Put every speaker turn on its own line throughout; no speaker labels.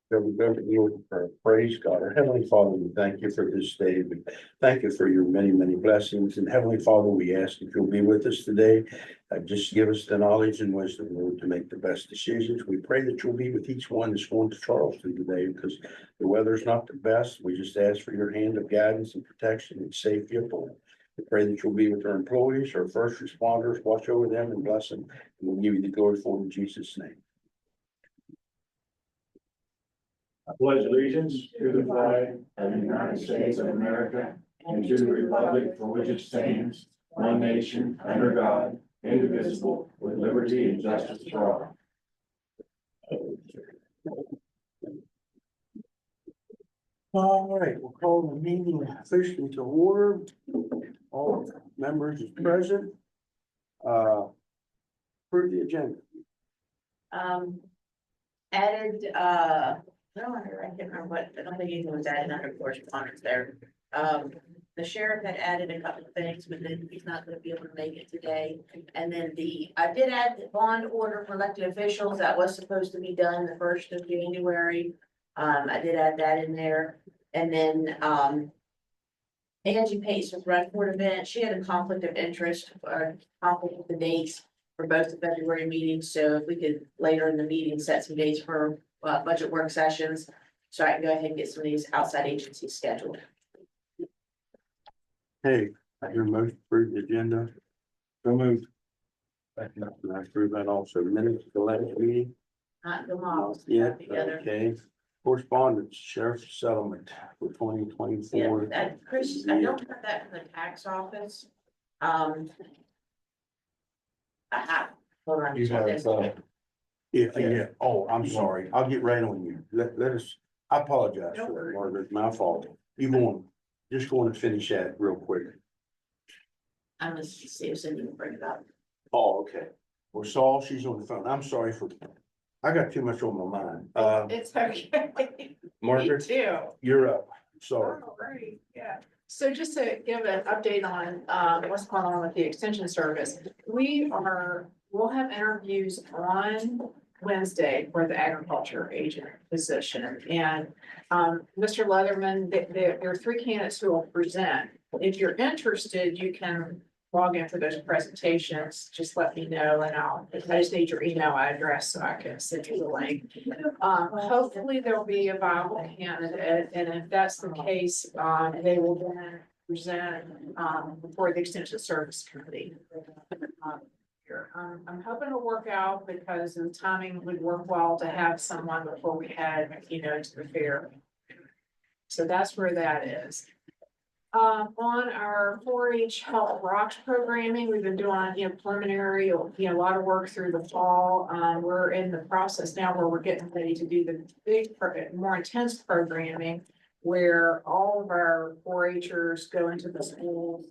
Praise God. Our Heavenly Father, we thank you for this day. We thank you for your many, many blessings. And Heavenly Father, we ask if you'll be with us today. Just give us the knowledge and wisdom, Lord, to make the best decisions. We pray that you'll be with each one that's going to Charleston today because the weather's not the best. We just ask for your hand of guidance and protection and safety upon them. We pray that you'll be with our employees, our first responders, watch over them and bless them. And we'll give you the glory for it in Jesus' name.
I pledge allegiance to the flag of the United States of America and to the republic for which it stands, one nation, under God, indivisible, with liberty and justice for all.
All right, we'll call the meeting officially to order. All members is present. For the agenda.
Added, no, I can't remember what, I don't think anything was added under correspondence there. The sheriff had added a couple of things, but then he's not gonna be able to make it today. And then I did add the bond order for elected officials. That was supposed to be done the 1st of January. I did add that in there. And then, Angie Pace with Redford event, she had a conflict of interest or conflict with the dates for both the February meetings. So if we could later in the meeting set some dates for budget work sessions, so I can go ahead and get some of these outside agencies scheduled.
Hey, I hear motion for the agenda. So moved. And I approve that also. Minutes of the last meeting.
Not the models.
Yeah,
Together.
okay. Correspondence, sheriff's settlement for 2024.
Yeah, that, Chris, I don't have that from the tax office. I have. Hold on.
You have,
Yeah. Oh, I'm sorry. I'll get right on you. Let us, I apologize
No
for
worries.
it, Margaret. My fault. You just going to finish that real quick.
I'm gonna see if Cindy will bring it up.
Oh, okay. Well, Saul, she's on the phone. I'm sorry I got too much on my mind.
It's okay. Me
Margaret,
too.
you're up. Sorry.
All right, yeah. So just to give an update on what's going on with the extension service, we'll have interviews on Wednesday for the agriculture agent position. And Mr. Leatherman, there are 3 candidates who will present. If you're interested, you can log in for those presentations. Just let me know and I just need your email address so I can send you the link. Hopefully there'll be a viable candidate, and if that's the case, they will then present before the Extension Service Committee. I'm hoping to work out because the timing would work well to have someone before we head, to the fair. So that's where that is. On our 4-H Health Rocks programming, we've been doing, preliminary, a lot of work through the fall. We're in the process now where we're getting ready to do the big, more intense programming where all of our 4-Hers go into the schools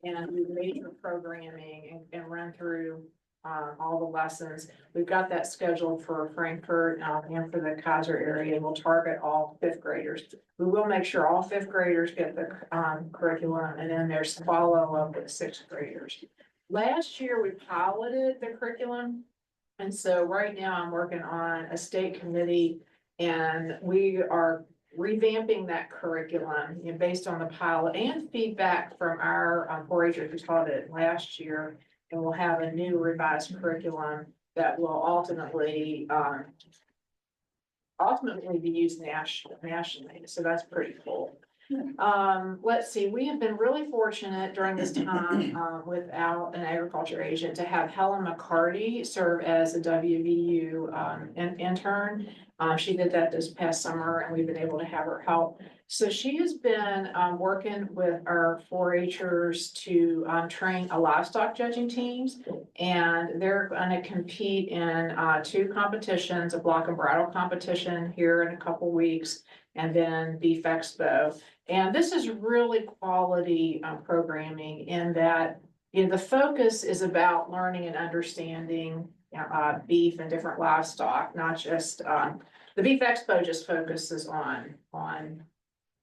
and do major programming and run through all the lessons. We've got that scheduled for Frankfurt and for the Kaiser area, and we'll target all 5th graders. We will make sure all 5th graders get the curriculum, and then there's follow-up with 6th graders. Last year, we piloted the curriculum, and so right now I'm working on a state committee, and we are revamping that curriculum based on the pilot and feedback from our 4-Hers who taught it last year. And we'll have a new revised curriculum that will ultimately be used nationally. So that's pretty cool. Let's see, we have been really fortunate during this time without an agriculture agent to have Helen McCarty serve as a WVU intern. She did that this past summer and we've been able to have her help. So she has been working with our 4-Hers to train a livestock judging teams, and they're going to compete in 2 competitions, a block and bridle competition here in a couple weeks, and then Beef Expo. And this is really quality programming in that the focus is about learning and understanding beef and different livestock, not just the Beef Expo just focuses on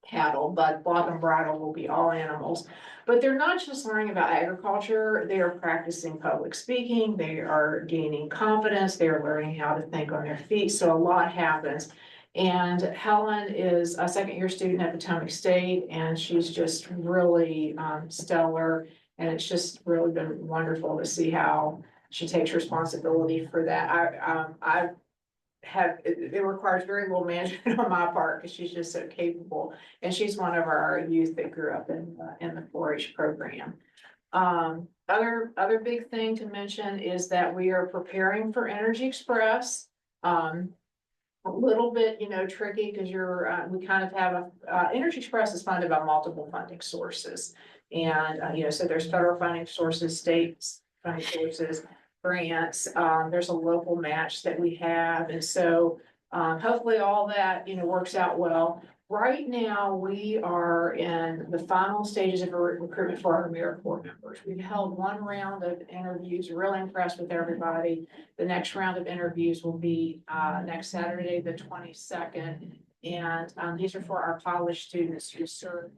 cattle, but block and bridle will be all animals. But they're not just learning about agriculture, they are practicing public speaking, they are gaining confidence, they are learning how to think on their feet. So a lot happens. And Helen is a second-year student at Potomac State, and she's just really stellar. And it's just really been wonderful to see how she takes responsibility for that. I have, it requires very little management on my part because she's just so capable. And she's one of our youth that grew up in the 4-H program. Other big thing to mention is that we are preparing for Energy Express. A little bit, tricky because we kind of have Energy Express is funded by multiple funding sources. And, so there's federal funding sources, states funding sources, grants, there's a local match that we have. And so, hopefully all that, works out well. Right now, we are in the final stages of recruitment for our AmeriCorps members. We've held one round of interviews, really impressed with everybody. The next round of interviews will be next Saturday, the 22nd. And these are for our college students who serve.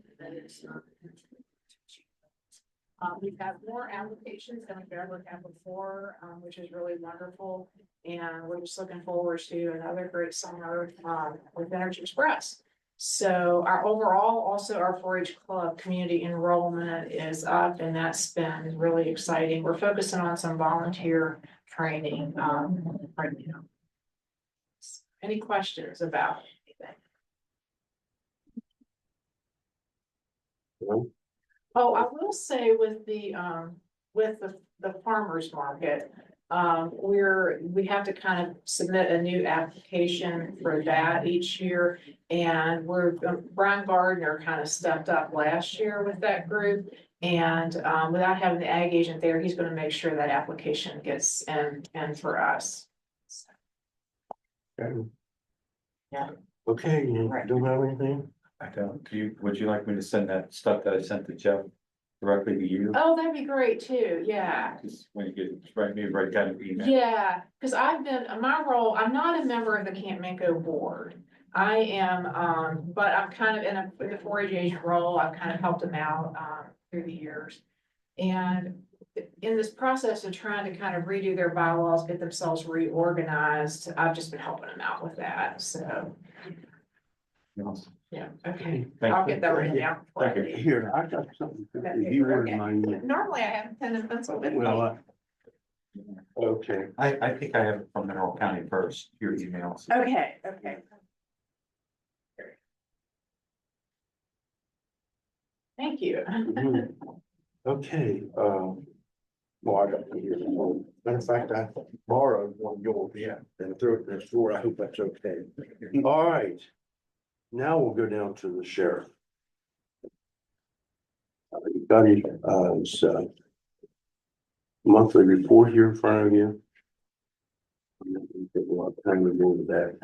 We've had more applications than we've ever had before, which is really wonderful. And we're just looking forward to another great summer with Energy Express. So our overall, also our 4-H club community enrollment is up, and that's been really exciting. We're focusing on some volunteer training right now. Any questions about anything?
Well,
Oh, I will say with the farmer's market, we have to kind of submit a new application for that each year. And Brian Gardner kind of stepped up last year with that group. And, without having the ag agent there, he's gonna make sure that application gets in for us.
okay.
Yeah.
Okay, you
Right.
don't have anything?
I don't, would you like me to send that stuff that I sent to Jeff directly to you?
Oh, that'd be great too, yeah.
Just when you get, write down an email.
Yeah, because my role, I'm not a member of the Camp Minko board. I am, but I'm kind of in the 4-H agent role. I've kind of helped them out, through the years. And in this process of trying to kind of redo their bylaws, get themselves reorganized, I've just been helping them out with that, so,
Yes.
yeah, okay.
Thank
I'll
you.
get that written down.
Thank you.
Here, I got something.
Okay,
If you wouldn't
okay.
mind.
Normally I have a pen and pencil with me.
Well, okay.
I think I have it from Mineral County first, your emails.
Okay, okay. Thank you.
Mhm. Okay, well, I got it here. Matter of fact, I borrowed one of yours, yeah, and threw it in the drawer. I hope that's okay. All right. Now we'll go down to the sheriff. Got his, monthly report here in front of you. Take a lot of time to go over that.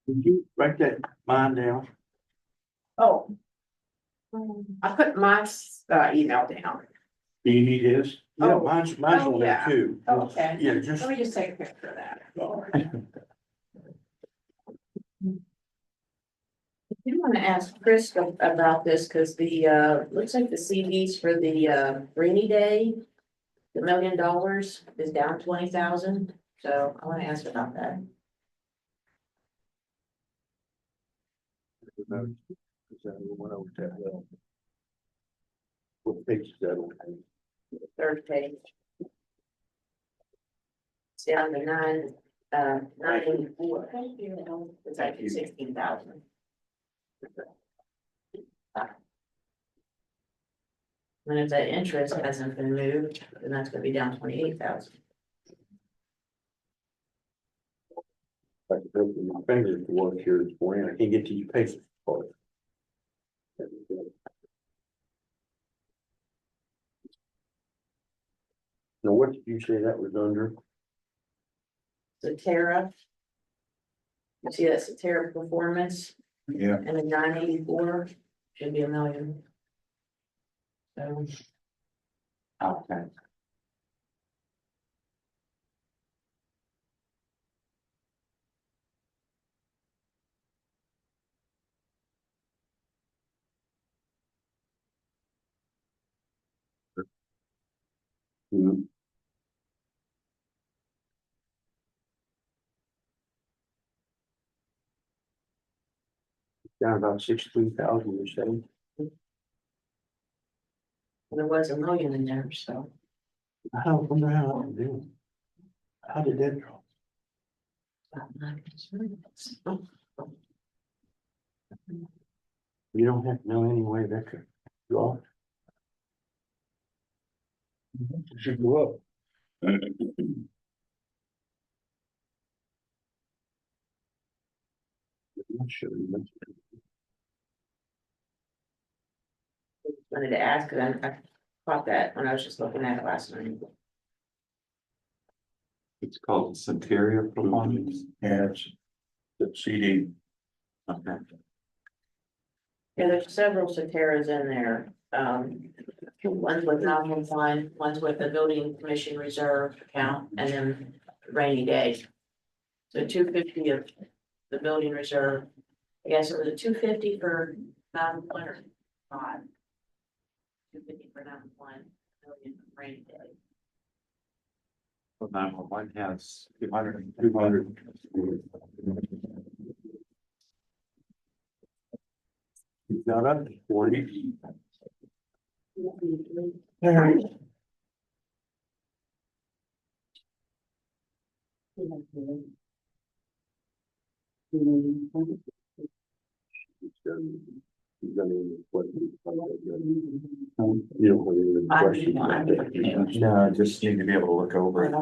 Did you write that mine down?
Oh. I put my email down.
Do you need his? Yeah,
Oh.
mine's
Oh,
on there
yeah.
too.
Oh, okay.
Yeah, just.
Let me just take a picture of that.
I do want to ask Chris about this, because looks like the CDs for the rainy day, the $1 million is down 20,000, so I want to ask about that.
Is that the one I was at? What page is that on?
Third page. It's down to 984. It's actually 16,000. And if that interest hasn't been moved, then that's gonna be down 28,000.
I can open my fingers to work here this morning. I can't get these pages. apart. Now, what did you say that was under?
So Tara, You see that's a terrible performance
Yeah.
and the 984 should be $1 million. So.
Okay.
Mhm. Down about 16,000, you're saying?
There was $1 million in there, so.
I don't wonder how I'm doing. How did that drop? You don't have to know anyway that could drop. It should go up. I'm sure you mentioned it.
Wanted to ask, because I caught that when I was just looking at it last night.
It's called Centeria Performance.
Yeah, it's succeeding.
Okay.
Yeah, there's several Soteras in there. One's with 911, one's with the building commission reserve account, and then rainy day. So 250 of the building reserve. I guess it was a 250 for 911 or 5. 250 for 911, million for rainy day.
Well, 911 has 200.
200. You've got up to 40. There. You don't have any questions.
No, I just need to be able to look over it.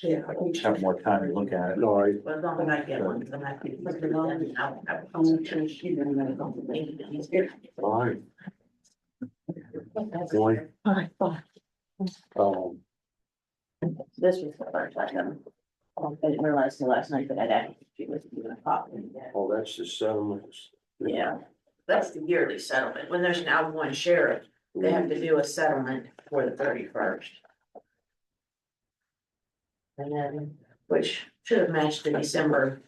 Yeah.
Have more time to look at it.
All right,
Well, as long as I get one, because I'm not.
all right. Boy,
This was the first item. I didn't realize till last night that I'd actually was even a copy.
oh, that's the settlements.
Yeah, that's the yearly settlement. When there's an outgoing sheriff, they have to do a settlement for the 31st. And then, which should have matched the December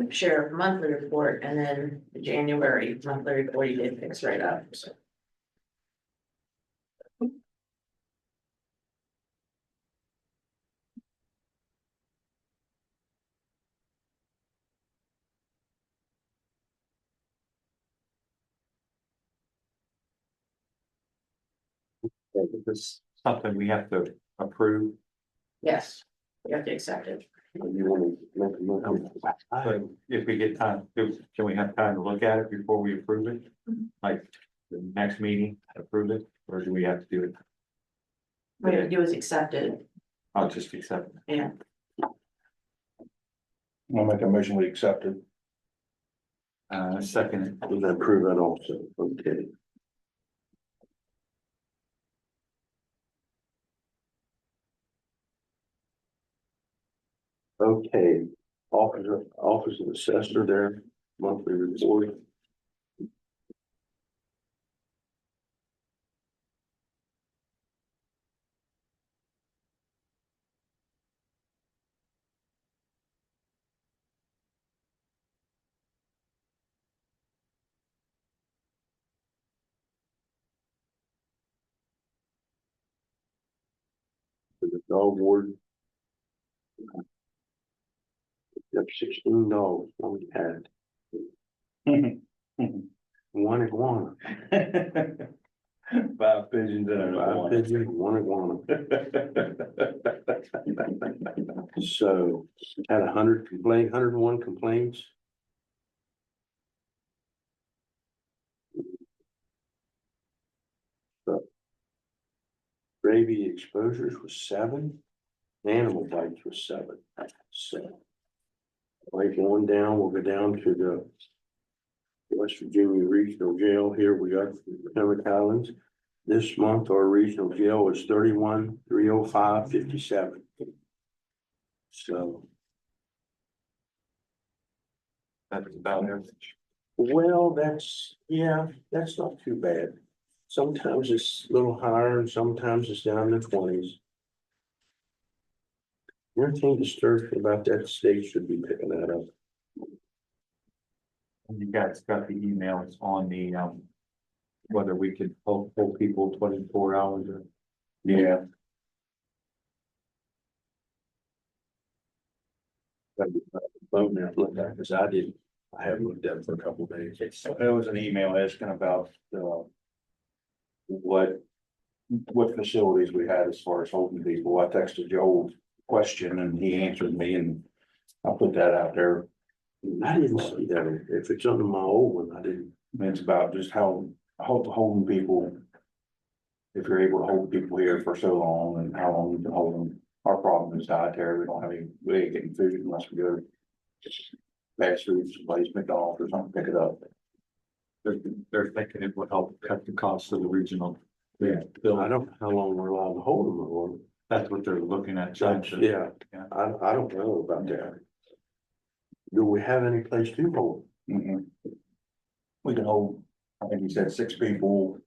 sheriff monthly report, and then the January monthly report, he did fix right up, so.
This is something we have to approve.
Yes, you have to accept it.
You want to make a motion?
But if we get time, can we have time to look at it before we approve it? Like the next meeting, approve it, or do we have to do it?
What you have to do is accept it,
I'll just accept it.
yeah.
I'll make a motion, we accept it.
Second,
We'll approve that also, okay. Okay, office of assessor there, monthly report. For the dog warden. Got 16 dogs, one cat, one iguana,
5 pigeons and
five pigeons, one iguana. So had 101 complaints. So rabies exposures was 7, animal bites was 7, so. Like one down, we'll go down to the West Virginia Regional Jail. Here we got Potomac Highlands. This month, our regional jail is 31,305.57. So.
That's about it.
Well, yeah, that's not too bad. Sometimes it's a little higher and sometimes it's down in the 20s. Anything disturbs me about that, state should be picking that up.
You guys got the emails on the, whether we could hold people 24 hours or. Yeah.
Vote now, look at, because I haven't looked at it for a couple of days.
There was an email asking about, what facilities we had as far as holding people. I texted Joel a question and he answered me and I put that out there.
I didn't see that. If it's under my old one, I didn't.
It's about just how holding people. If you're able to hold people here for so long and how long you can hold them. Our problem is dietary. We ain't getting food unless we go. Fast food, someplace, McDonald's or something, pick it up.
They're thinking it would help cut the cost of the regional.
Yeah.
I don't know how long we're allowed to hold them or.
That's what they're looking at. trying to-
Yeah,
Yeah.
I don't know about that. Do we have any place to hold?
Mhm. We can hold, I think he said 6 people.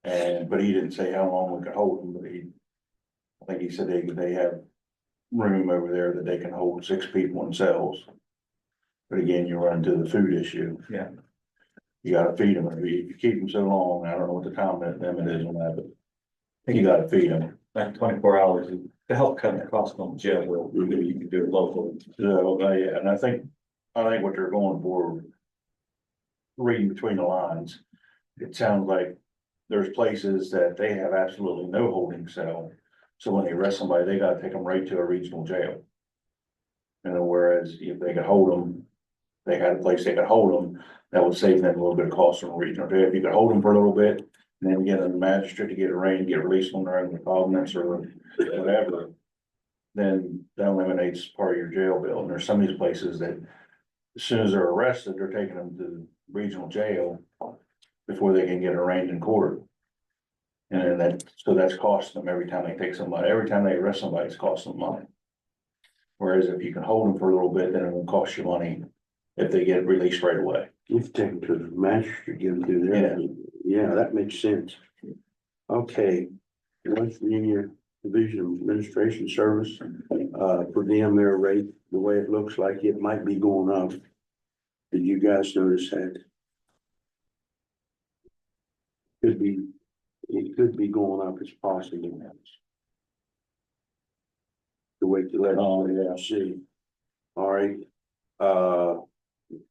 But he didn't say how long we could hold them, but I think he said they have room over there that they can hold 6 people themselves. But again, you run into the food issue.
Yeah.
You gotta feed them. If you keep them so long, I don't know what the time limit is on that, but you gotta feed them.
That 24 hours to help cut the cost on the jail, well, you can do it locally.
So, yeah, and I think what they're going for. Reading between the lines, it sounds like there's places that they have absolutely no holding cell. So when they arrest somebody, they gotta take them right to a regional jail. And whereas if they could hold them, they had a place they could hold them, that would save them a little bit of cost from a regional jail. If you could hold them for a little bit, and then get a magistrate to get arraigned, get released on their own recognizance or whatever. Then that eliminates part of your jail bill. And there's some of these places that as soon as they're arrested, they're taking them to the regional jail before they can get arraigned in court. And then so that's costing them every time they take somebody, every time they arrest somebody, it's costing them money. Whereas if you can hold them for a little bit, then it won't cost you money if they get released right away.
You can take them to the magistrate, give them to there. Yeah, that makes sense. Okay. West Virginia Division of Administration Service, per diem their rate, the way it looks like it might be going up. Did you guys notice that? It could be going up, it's possible. To wait to let.
Oh, yeah.
See. All right,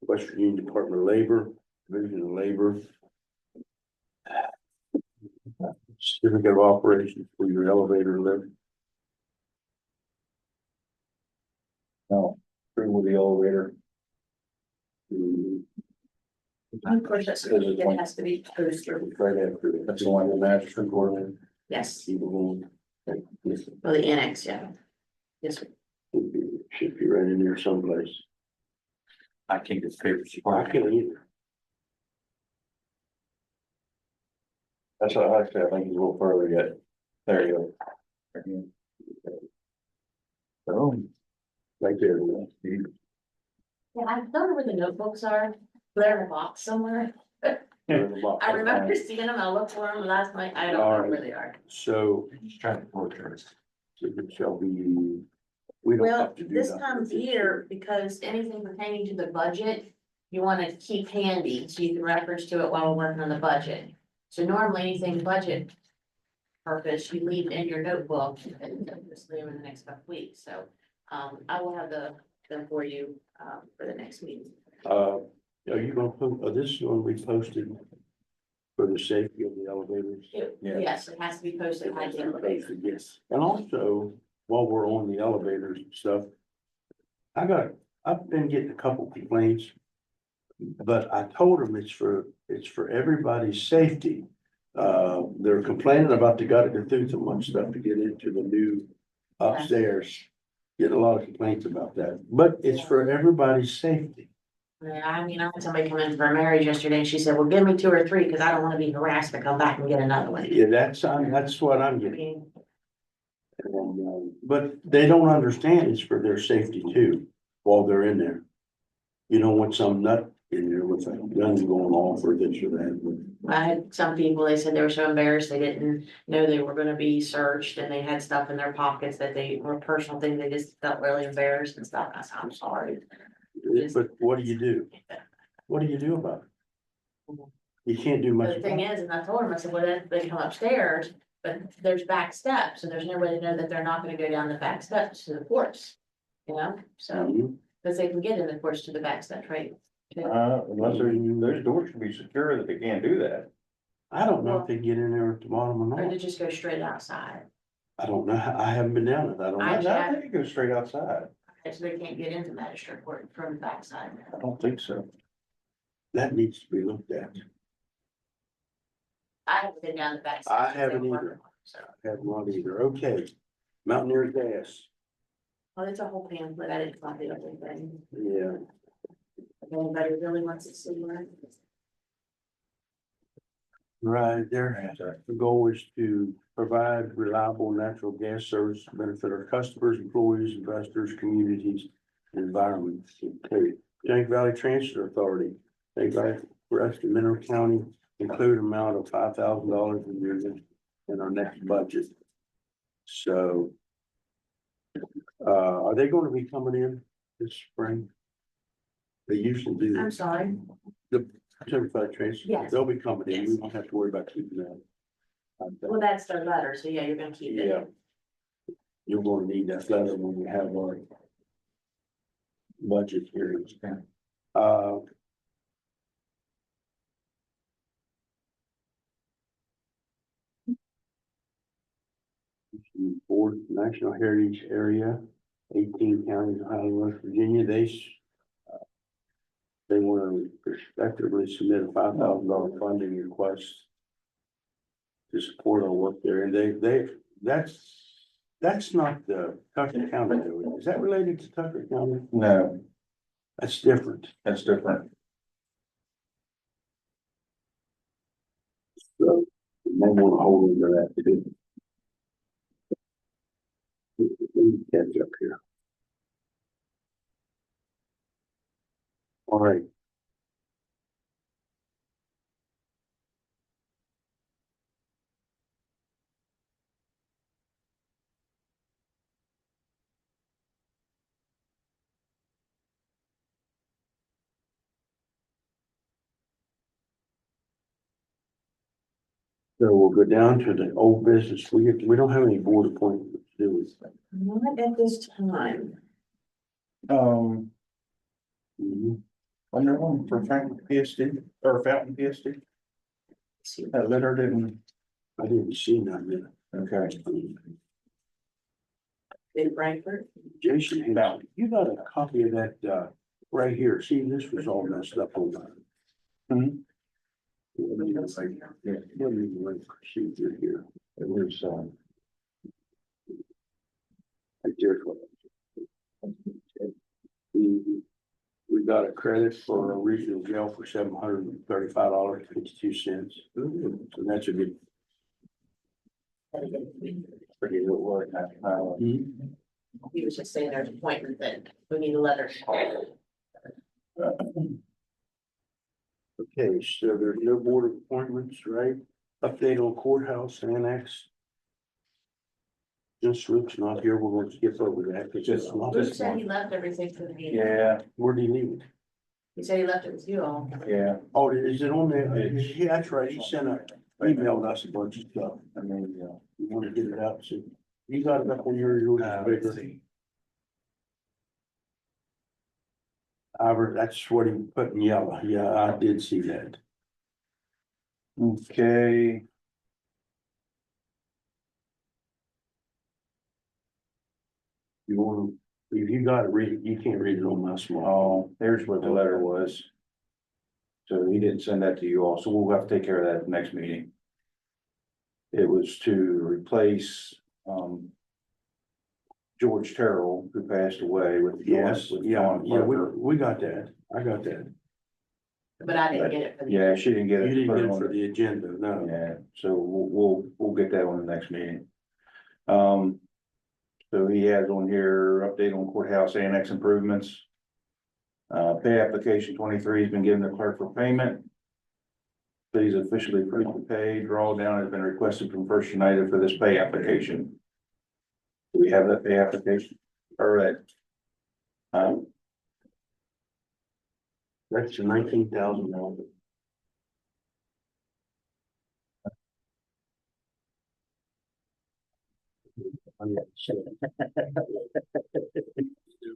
West Virginia Department of Labor, Division of Labor. Certificate of operation for your elevator lift.
No, through with the elevator.
Of course, that's, it has to be posted.
Right after, that's the one the magistrate court in.
Yes,
Keep it going.
well, the annex, yeah. Yes, sir.
Should be right in there someplace.
I can't get papers.
I can't either.
That's what I think he's a little further yet. There you go.
Boom.
Right there.
Yeah, I don't know where the notebooks are. They're in a box somewhere. I remember seeing them. I looked for them last night. I don't know where they are.
So,
Just trying to work first.
it shall be. We don't
Well,
have to do
this
that.
time of year, because anything pertaining to the budget, you wanna keep handy, so you can reference to it while we're working on the budget. So normally anything budget purpose, you leave in your notebook and just leave in the next couple weeks, so. I will have them for you, for the next meeting.
Are you gonna put, this is gonna be posted for the safety of the elevators?
Yeah.
Yes, it has to be posted by the elevator.
Yes. And also, while we're on the elevators and stuff, I've been getting a couple complaints. But I told them it's for everybody's safety. They're complaining about they gotta go through so much stuff to get into the new upstairs. Get a lot of complaints about that, but it's for everybody's safety.
Yeah, I mean, I had somebody come in for a marriage yesterday and she said, well, give me 2 or 3 because I don't want to be harassed to come back and get another one.
Yeah, that's what I'm
I
getting.
mean,
But they don't understand it's for their safety too, while they're in there. You don't want some nut in there with a gun going on for this or that.
I had some people, they said they were so embarrassed, they didn't know they were gonna be searched, and they had stuff in their pockets that they were personal things, they just felt really embarrassed and stuff, and I said, I'm sorry.
But what do you do? What do you do about it? You can't do
But
much.
the thing is, and I told them, I said, well, then they come upstairs, but there's back steps, so there's no way to know that they're not gonna go down the back steps to the porch. You know, so,
Mhm.
because they can get in the porch to the back steps, right?
Unless those doors should be secure that they can't do that.
I don't know if they get in there at the bottom or
Or to
not.
just go straight outside,
I don't know. I haven't been down it. I don't
I
know.
I think it goes straight outside.
so they can't get into magistrate court from the backside.
I don't think so.
That needs to be looked at.
I haven't been down the backside.
I
since they
haven't
were
either.
working, So,
Have not either. Okay. Mountaineer Gas.
well, it's a whole pamphlet, I didn't copy everything,
Yeah.
if anybody really wants to see one.
Right there. The goal is to provide reliable natural gas service to benefit our customers, employees, investors, communities, and environment. Okay. Jack Valley Transit Authority, they got for us to Mineral County, include amount of $5,000 in our next budget. So. Are they going to be coming in this spring? They usually do.
I'm sorry,
Certified transit.
Yes.
They'll be coming in. We
Yes.
won't have to worry about keeping that.
well, that's their letter, so yeah, you're gonna keep it.
Yeah. You're gonna need that letter when we have our budget hearings. Uh. Board National Heritage Area, 18 counties, Ohio, and West Virginia, they want to respectively submit a $5,000 funding request to support our work there, and that's not the Tucker County, though. Is that related to Tucker County?
No,
That's different.
that's different.
So, they want to hold into that too. Let me catch up here. All right. So we'll go down to the old business. We don't have any board appointments, do we?
Not at this time.
Um,
Mhm.
under one for Franklin PSD or Fountain PSD, that letter didn't,
I didn't see none yet.
okay.
In Frankfurt,
Jason, you got a copy of that, right here. See, this was all messed up on that.
Mhm.
Let me wait for procedure here.
It was,
Right there's what. We got a credit for a regional jail for $735.52. So that's a good.
pretty good work.
he was just saying there's an appointment that we need a letter.
Okay, so there's no board appointments, right? Update on courthouse annex. Just Luke's not here, we're going to skip over that. It's just,
Luke said he left everything for the meeting.
Yeah,
where do you leave it?
He said he left it with you all.
yeah,
Oh, is it on there? Yeah, that's right, he sent a, emailed us a bunch of stuff.
I mean,
You wanna get it out, so you got it up on yours bigger. Albert, that's what he put in yellow, yeah, I did see that.
okay.
You wanna, if you got it, read it, you can't read it on my small.
Oh, here's what the letter was. So he didn't send that to you all, so we'll have to take care of that at the next meeting. It was to replace, George Terrell, who passed away with.
Yes,
with
yeah,
Dawn
yeah,
Parker.
we got that, I got that.
But I didn't get it for the.
Yeah, she didn't get
You
it.
didn't
put
get it
on
for
the-
the agenda, no.
Yeah, so we'll get that on the next meeting. So he has on here update on courthouse annex improvements. Pay application 23 has been given to clerk for payment. Please officially approve the pay. Drawdown has been requested from First United for this pay application. Do we have that pay application? All right.
That's $19,000.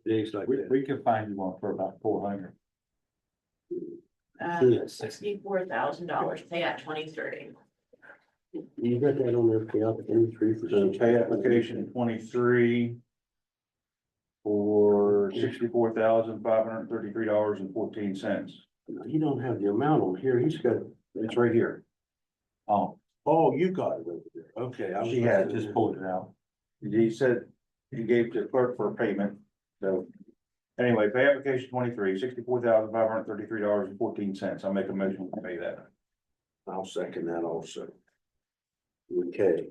Days like that.
We can find you one for about 400.
$64,000, pay at 2030.
You got that on there, pay out 23%.
So pay application 23. For $64,533.14.
He don't have the amount on here, he's got,
It's right here.
Oh,
oh, you got it over there, okay. I was
She
looking
had
at
just
it.
pulled it out.
He said he gave to clerk for payment, so. Anyway, pay application 23, $64,533.14. I'll make a motion to pay that.
I'll second that also. Okay,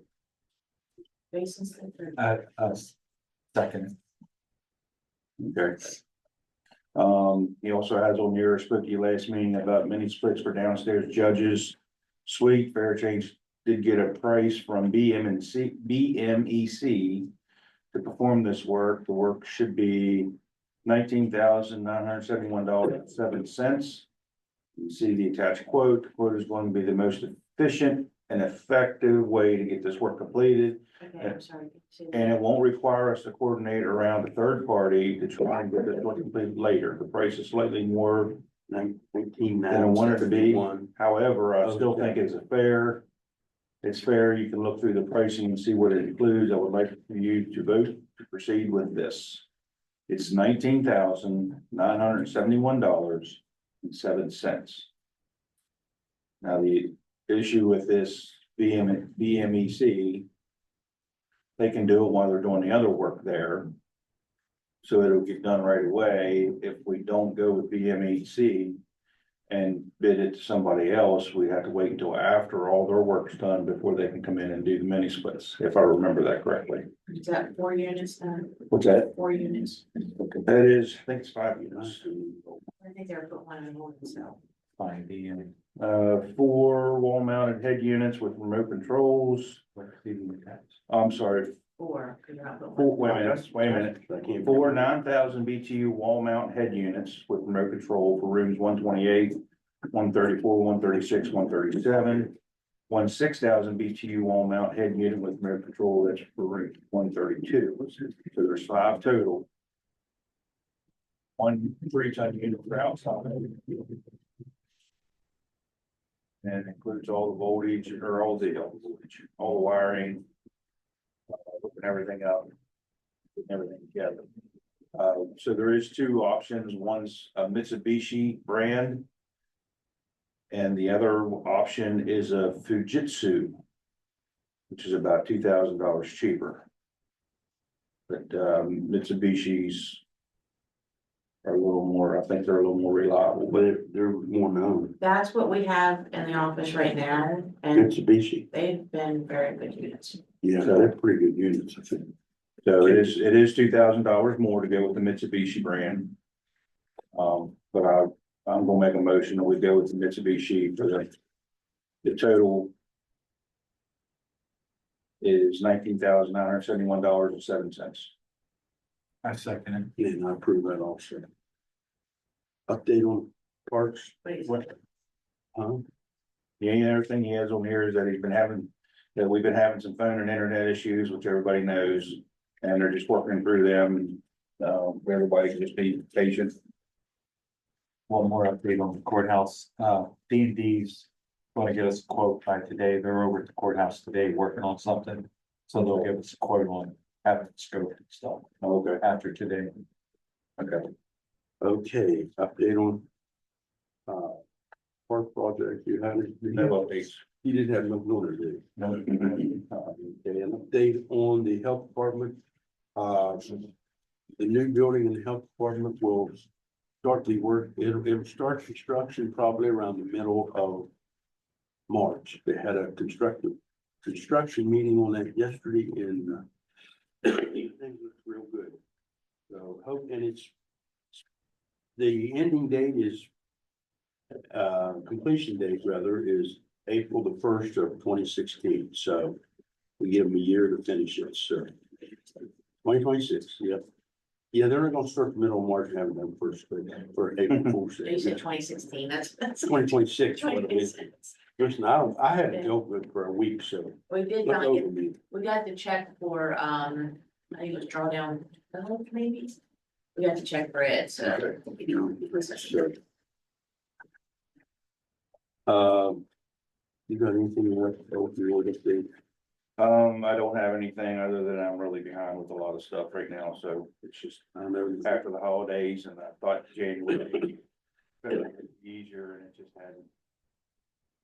Basis Center.
Second.
Okay. He also has on here, spoke to you last meeting about mini splits for downstairs judges. Suite Fair Change did get a price from BMEC to perform this work. The work should be $19,971.07. You see the attached quote. The quote is going to be the most efficient and effective way to get this work completed.
Okay, I'm sorry.
And it won't require us to coordinate around a third party to try and get this work completed later. The price is slightly more
19,971.
than I wanted it to be. However, I still think it's fair. It's fair. You can look through the pricing and see what it includes. I would like for you to vote to proceed with this. It's $19,971.07. Now, the issue with this BMEC, they can do it while they're doing the other work there. So it'll get done right away. If we don't go with BMEC and bid it to somebody else, we have to wait until after all their work's done before they can come in and do the mini splits, if I remember that correctly.
Is that 4 units then?
What's that?
4 units.
That is, I think it's 5 units.
I think they were put one in one, so.
Fine, the,
4 wall mounted head units with remote controls. I'm sorry,
4. 'Cause you're not putting
Four,
one.
wait a minute.
I can't.
4 9,000 BTU wall mount head units with remote control for rooms 128, 134, 136, 137. 6,000 BTU wall mount head unit with remote control, that's for room 132. So there's 5 total. 1 for each unit for outside. And it includes all the voltage or all the voltage, all the wiring. Hooking everything up. Putting everything together. So there is 2 options. One's a Mitsubishi brand. And the other option is a Fujitsu. Which is about $2,000 cheaper. But Mitsubishi's. Are a little more, I think they're a little more reliable,
But
but
they're more known,
That's what we have in the office right now, and
Mitsubishi,
they've been very good units.
yeah, they're pretty good units, I think.
so it is $2,000 more to go with the Mitsubishi brand. But I'm gonna make a motion that we go with the Mitsubishi for the total. Is $19,971.07.
I second it.
And I approve that also. Update on parks,
What is
What?
it?
huh?
The only other thing he has on here is that we've been having some phone and internet issues, which everybody knows. And they're just working through them, everybody can just be patient.
One more update on the courthouse, D&D's gonna get us a quote by today. They're over at the courthouse today working on something. So they'll give us a quote on having the scope and stuff
Okay,
after today.
okay.
Okay, update on. Park project, you had it.
No updates.
You didn't have no notice, did you?
No.
Okay, an update on the health department. The new building in the health department will start the work, it'll start construction probably around the middle of March. They had a construction meeting on that yesterday and things look real good. So hope, and it's the ending date is, completion date rather, is April the 1st of 2016, so we give them a year to finish it, so. 2026, yep. Yeah, they're not gonna start the middle of March and have it done first, but for April Fool's
You
Day.
said 2016, that's.
2026, what it is.
2026.
Listen, I haven't dealt with it for a week, so.
We did
look
finally
over
get,
me.
we got the check for, I think it was drawdown, maybe. We got the check for it, so.
Sure. You got anything you want to say?
I don't have anything other than I'm really behind with a lot of stuff right now, so it's just,
I know.
after the holidays, and I thought January would be easier, and it just hadn't.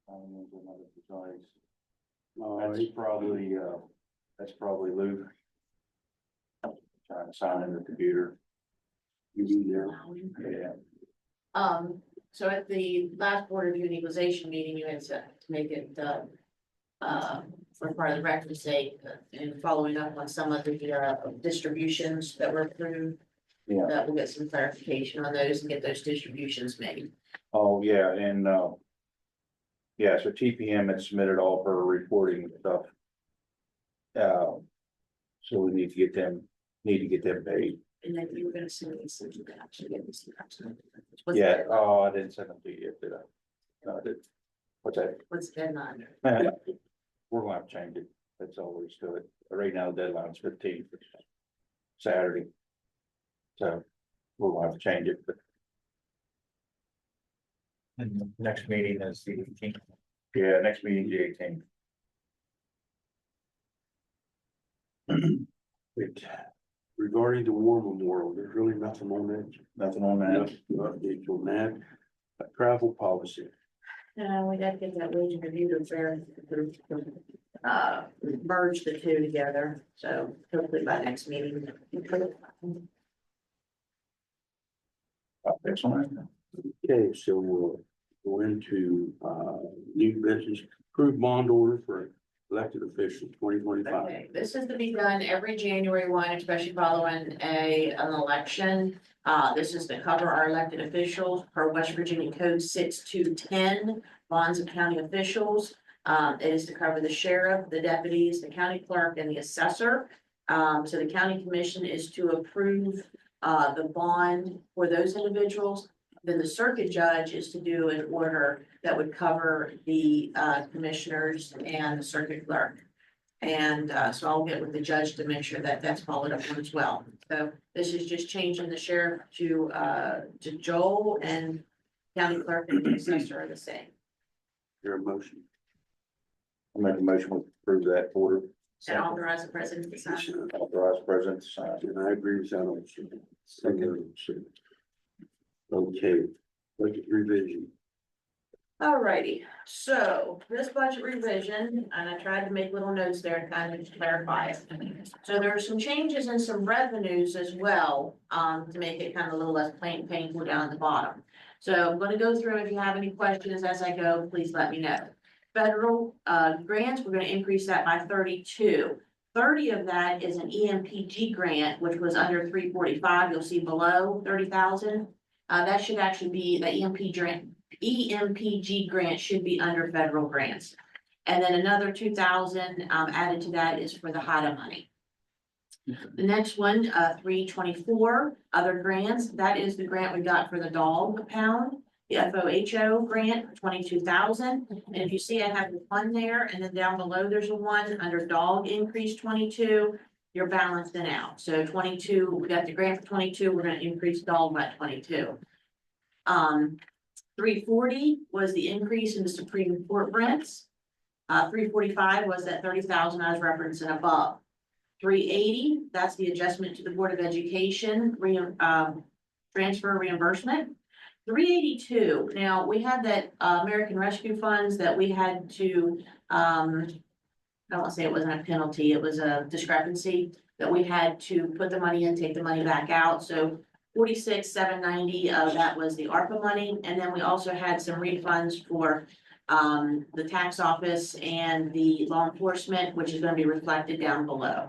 All
That's
right,
probably Lou. Trying to sign in the computer,
you be there.
yeah.
So at the last Board of Equalization meeting, you had to make it, for part of the record's sake, and following up on some of the, distributions that were approved.
Yeah.
That we'll get some clarification on those and get those distributions made.
Oh, yeah, and, yeah, so TPM had submitted all of her reporting stuff. So we need to get them paid.
And then you were gonna send me some, you can actually get this. What's
Yeah,
the-
oh, I didn't send them to you yet, did I? No, I did. What's that?
What's the deadline?
We're gonna have to change it. That's all there is to it. Right now, the deadline's 15th, Saturday. So we're gonna have to change it, but
And the next meeting is the 18th.
yeah, next meeting's the 18th.
Regarding the war memorial, there's really nothing on that.
Nothing on that.
Updates on that. Travel policy.
We gotta get that wage and review to fair, merge the two together, so hopefully by next meeting.
That's fine.
Okay, so we'll go into, new business, approved bond order for elected officials, 2025.
Okay, this is to be done every January 1, especially following an election. This is to cover our elected officials per West Virginia Code 6210, bonds of county officials. It is to cover the sheriff, the deputies, the county clerk, and the assessor. So the county commission is to approve the bond for those individuals. Then the circuit judge is to do an order that would cover the commissioners and the circuit clerk. And so I'll get with the judge to make sure that that's followed up on as well. So this is just changing the sheriff to Joel, and county clerk and the assessor are the same.
Your motion.
I make a motion to approve that order.
And authorize the president to sign.
Authorize president to sign.
And I agree with that also. Second. Okay, budget revision.
Alrighty, so this budget revision, and I tried to make little notes there to kind of clarify it. So there are some changes in some revenues as well, to make it kind of a little less painful down at the bottom. So I'm gonna go through, if you have any questions as I go, please let me know. Federal, grants, we're gonna increase that by 32. 30 of that is an EMPG grant, which was under 345, you'll see below 30,000. That should actually be, the EMPG grant should be under federal grants. And then another 2,000 added to that is for the HIDA money. The next one, 324, other grants, that is the grant we got for the dog pound. The FOHO grant, 22,000. And if you see, I have one there, and then down below, there's a one under dog increase 22. You're balancing out. So 22, we got the grant for 22, we're gonna increase dog by 22. 340 was the increase in the Supreme Court rents. 345 was that 30,000 I was referencing above. 380, that's the adjustment to the Board of Education, transfer reimbursement. 382, now we had that American Rescue Funds that we had to, I don't want to say it wasn't a penalty, it was a discrepancy that we had to put the money in, take the money back out. So 46,790 of that was the ARPA money. And then we also had some refunds for the tax office and the law enforcement, which is going to be reflected down below.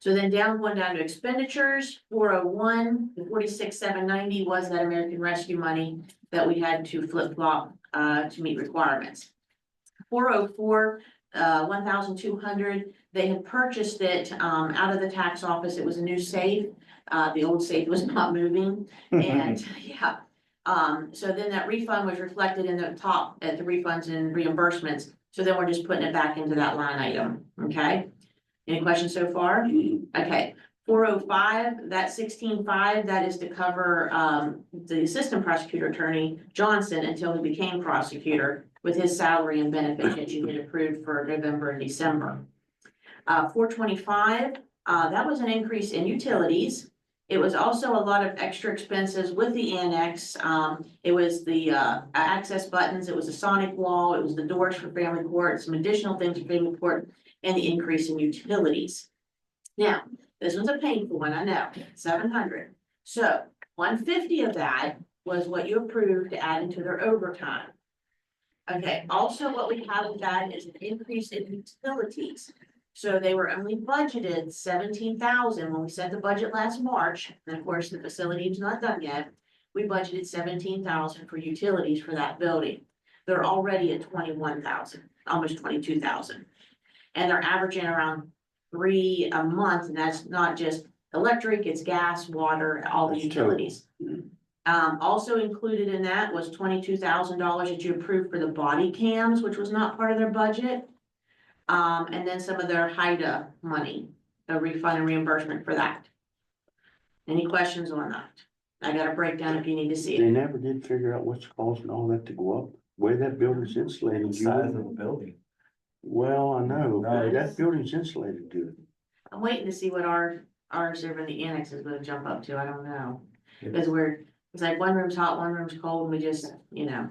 So then going down to expenditures, 401, the 46,790 was that American Rescue money that we had to flip flop to meet requirements. 404, 1,200, they had purchased it out of the tax office. It was a new safe. The old safe was not moving, and yeah. So then that refund was reflected in the top at the refunds and reimbursements. So then we're just putting it back into that line item, okay? Any questions so far? Okay, 405, that 16.5, that is to cover the assistant prosecutor attorney Johnson until he became prosecutor with his salary and benefits that you had approved for November and December. 425, that was an increase in utilities. It was also a lot of extra expenses with the annex. It was the access buttons, it was the sonic wall, it was the doors for family court, some additional things for family court, and the increase in utilities. Now, this was a painful one, I know, 700. So 150 of that was what you approved to add into their overtime. Okay, also what we have with that is an increase in utilities. So they were only budgeted 17,000 when we set the budget last March, and of course, the facility is not done yet. We budgeted 17,000 for utilities for that building. They're already at 21,000, almost 22,000. And they're averaging around 3 a month, and that's not just electric, it's gas, water, all the
That's
utilities.
true.
Also included in that was $22,000 that you approved for the body cams, which was not part of their budget. And then some of their HIDA money, a refund and reimbursement for that. Any questions on that? I got a breakdown if you need to see
They
it.
never did figure out what's causing all that to go up, where that building's insulated. you
Size of
wouldn't-
the building.
Well, I know, but
Nice.
that building's insulated good.
I'm waiting to see what ours over in the annex is gonna jump up to, I don't know.
Yeah.
Because it's like one room's hot, one room's cold, and we just, you know.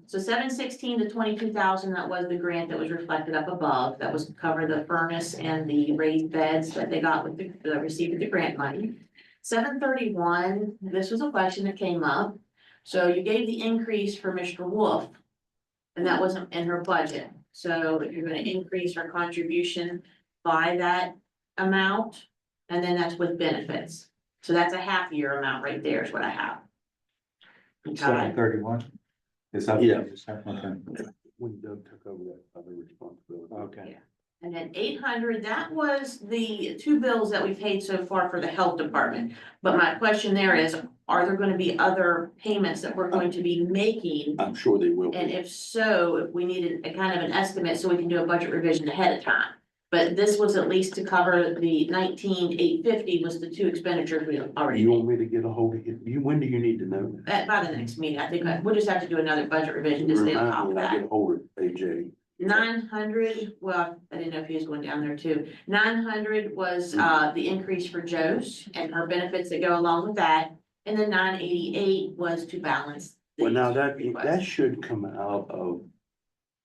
So 716 to 22,000, that was the grant that was reflected up above, that was to cover the furnace and the raised beds that they got with the received with the grant money. 731, this was a question that came up, so you gave the increase for Mr. Wolf. And that wasn't in her budget, so you're gonna increase her contribution by that amount, and then that's with benefits. So that's a half year amount right there is what I have. Okay,
731? Is that?
Yeah.
Okay.
When Doug took over that other responsibility.
Okay.
and then 800, that was the 2 bills that we paid so far for the health department. But my question there is, are there gonna be other payments that we're going to be making?
I'm sure they will.
And
be.
if so, if we needed a kind of an estimate so we can do a budget revision ahead of time. But this was at least to cover the 19,850 was the 2 expenditures we already
You
made.
want me to get a hold of you? When do you need to know?
By the next meeting, I think we'll just have to do another budget revision to stay on top
Remind
of
me when I
that.
get a hold of AJ.
900, well, I didn't know if he was going down there too. 900 was the increase for Joe's and her benefits that go along with that. And then 988 was to balance. the
Well, now that
request.
should come out of.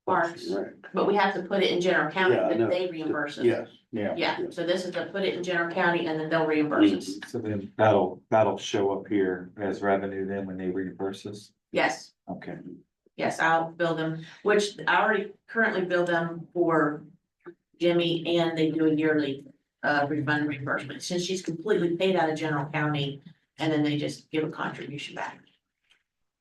Parks.
Rec.
But we have to put it in general county,
Yeah, I
then
know.
they reimburse us.
Yes.
Yeah.
Yeah, so this is to put it in general county and then they'll reimburse us.
So then that'll show up here as revenue then when they reimburse us?
Yes,
Okay.
yes, I'll bill them, which I already currently bill them for Jimmy and they do a yearly refund reimbursement, since she's completely paid out of general county. And then they just give a contribution back.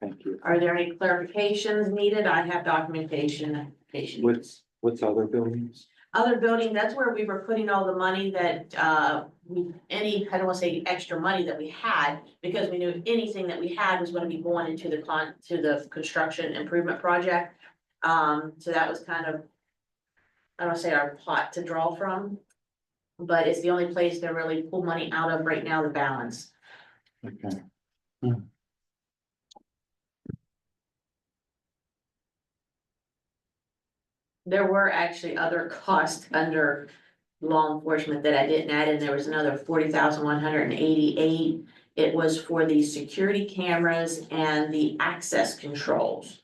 Thank you.
Are there any clarifications needed? I have documentation.
What's other buildings?
Other building, that's where we were putting all the money that, I don't wanna say extra money that we had, because we knew anything that we had was gonna be going into the construction improvement project. So that was kind of, I don't wanna say our pot to draw from, but it's the only place to really pull money out of right now, the balance.
Okay.
There were actually other costs under law enforcement that I didn't add in. There was another 40,188. It was for the security cameras and the access controls.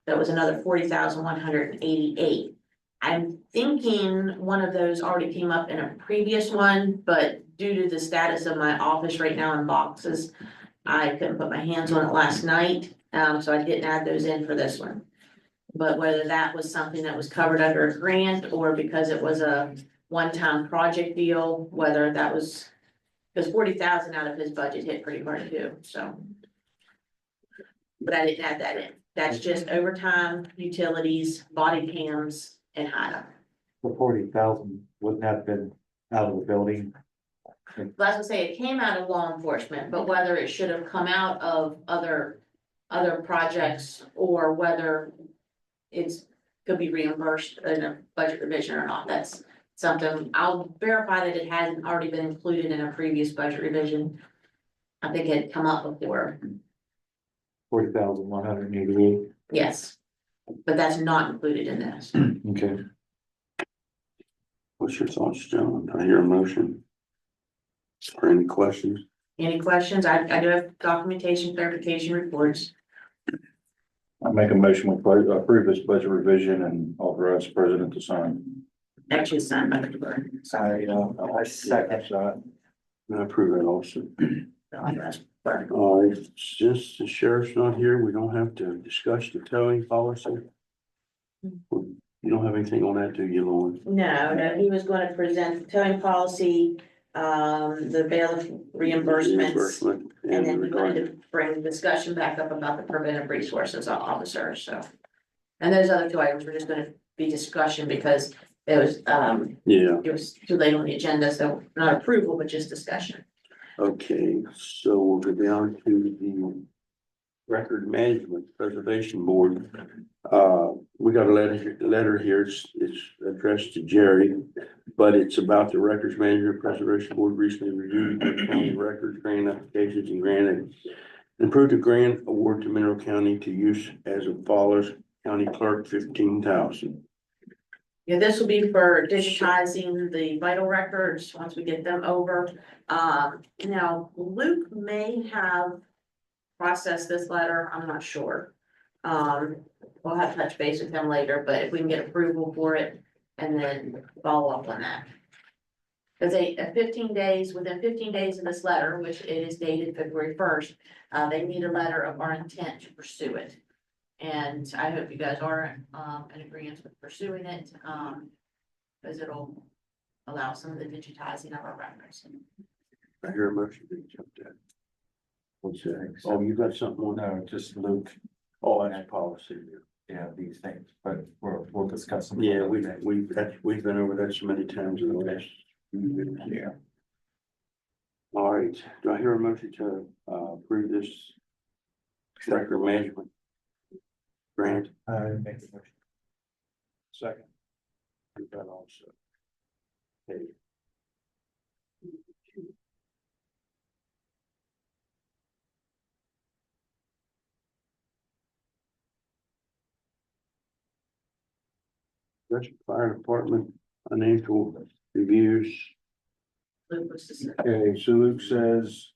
That was another 40,188. I'm thinking one of those already came up in a previous one, but due to the status of my office right now in boxes, I couldn't put my hands on it last night, so I didn't add those in for this one. But whether that was something that was covered under a grant or because it was a one-time project deal, whether that was, because 40,000 out of his budget hit pretty hard too, so. But I didn't add that in. That's just overtime, utilities, body cams, and HIDA.
The 40,000 wouldn't have been out of the building.
But as I was gonna say, it came out of law enforcement, but whether it should have come out of other projects or whether it's could be reimbursed in a budget revision or not, that's something, I'll verify that it hasn't already been included in a previous budget revision. I think it had come up before,
40,188.
yes, but that's not included in this.
Okay.
What's your thoughts, gentlemen? Do I hear a motion? Or any questions?
Any questions? I do have documentation, clarification reports.
I make a motion to approve this budget revision and authorize the president to sign.
Actually signed by the clerk.
Sorry, I second that.
I approve that also.
So I asked clerk.
Since the sheriff's not here, we don't have to discuss the towing policy. You don't have anything on that, do you, Lauren?
No, he was going to present the towing policy, the bailiff reimbursements.
Reimbursement
And then we wanted
regarding-
to bring discussion back up about the preventive resources officer, so. And those other two items were just gonna be discussion because it was too late on the agenda, so not approval, but just discussion.
Okay, so we'll go down to the Record Management Preservation Board. We got a letter here, it's addressed to Jerry, but it's about the Records Management Preservation Board recently reviewed the county record grant applications and granted approved a grant award to Mineral County to use as follows: county clerk, 15,000.
Yeah, this will be for digitizing the vital records, once we get them over. Now Luke may have processed this letter, I'm not sure. We'll have to touch base with him later, but if we can get approval for it and then follow up on that. Because within 15 days of this letter, which it is dated February 1st, they need a letter of our intent to pursue it. And I hope you guys are, in agreement with pursuing it, because it'll allow some of the digitizing of our records.
I hear a motion to accept that. What's that? Oh, you got something on that?
No, just Luke,
Oh, that's policy.
yeah, these things, but we'll discuss them.
Yeah, we've been over that so many times in the last.
Yeah.
All right, do I hear a motion to approve this record management grant?
Make the motion.
Second. Do that also. Okay. Dutchess Fire Department financial reviews.
Luke was the second.
Okay, so Luke says,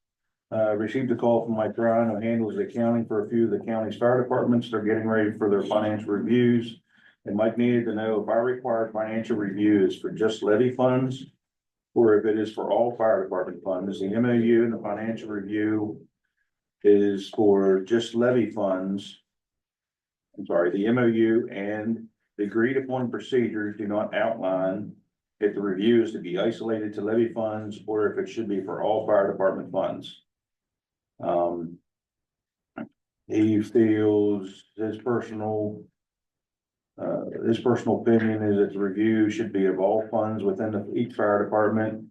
received a call from Mike Ryan, who handles the accounting for a few of the county's fire departments. They're getting ready for their financial reviews. And Mike needed to know if our required financial review is for just levy funds or if it is for all fire department funds. The MOU and the financial review is for just levy funds. I'm sorry, the MOU and the agreed upon procedures do not outline if the review is to be isolated to levy funds or if it should be for all fire department funds. He feels his personal opinion is that the review should be of all funds within each fire department.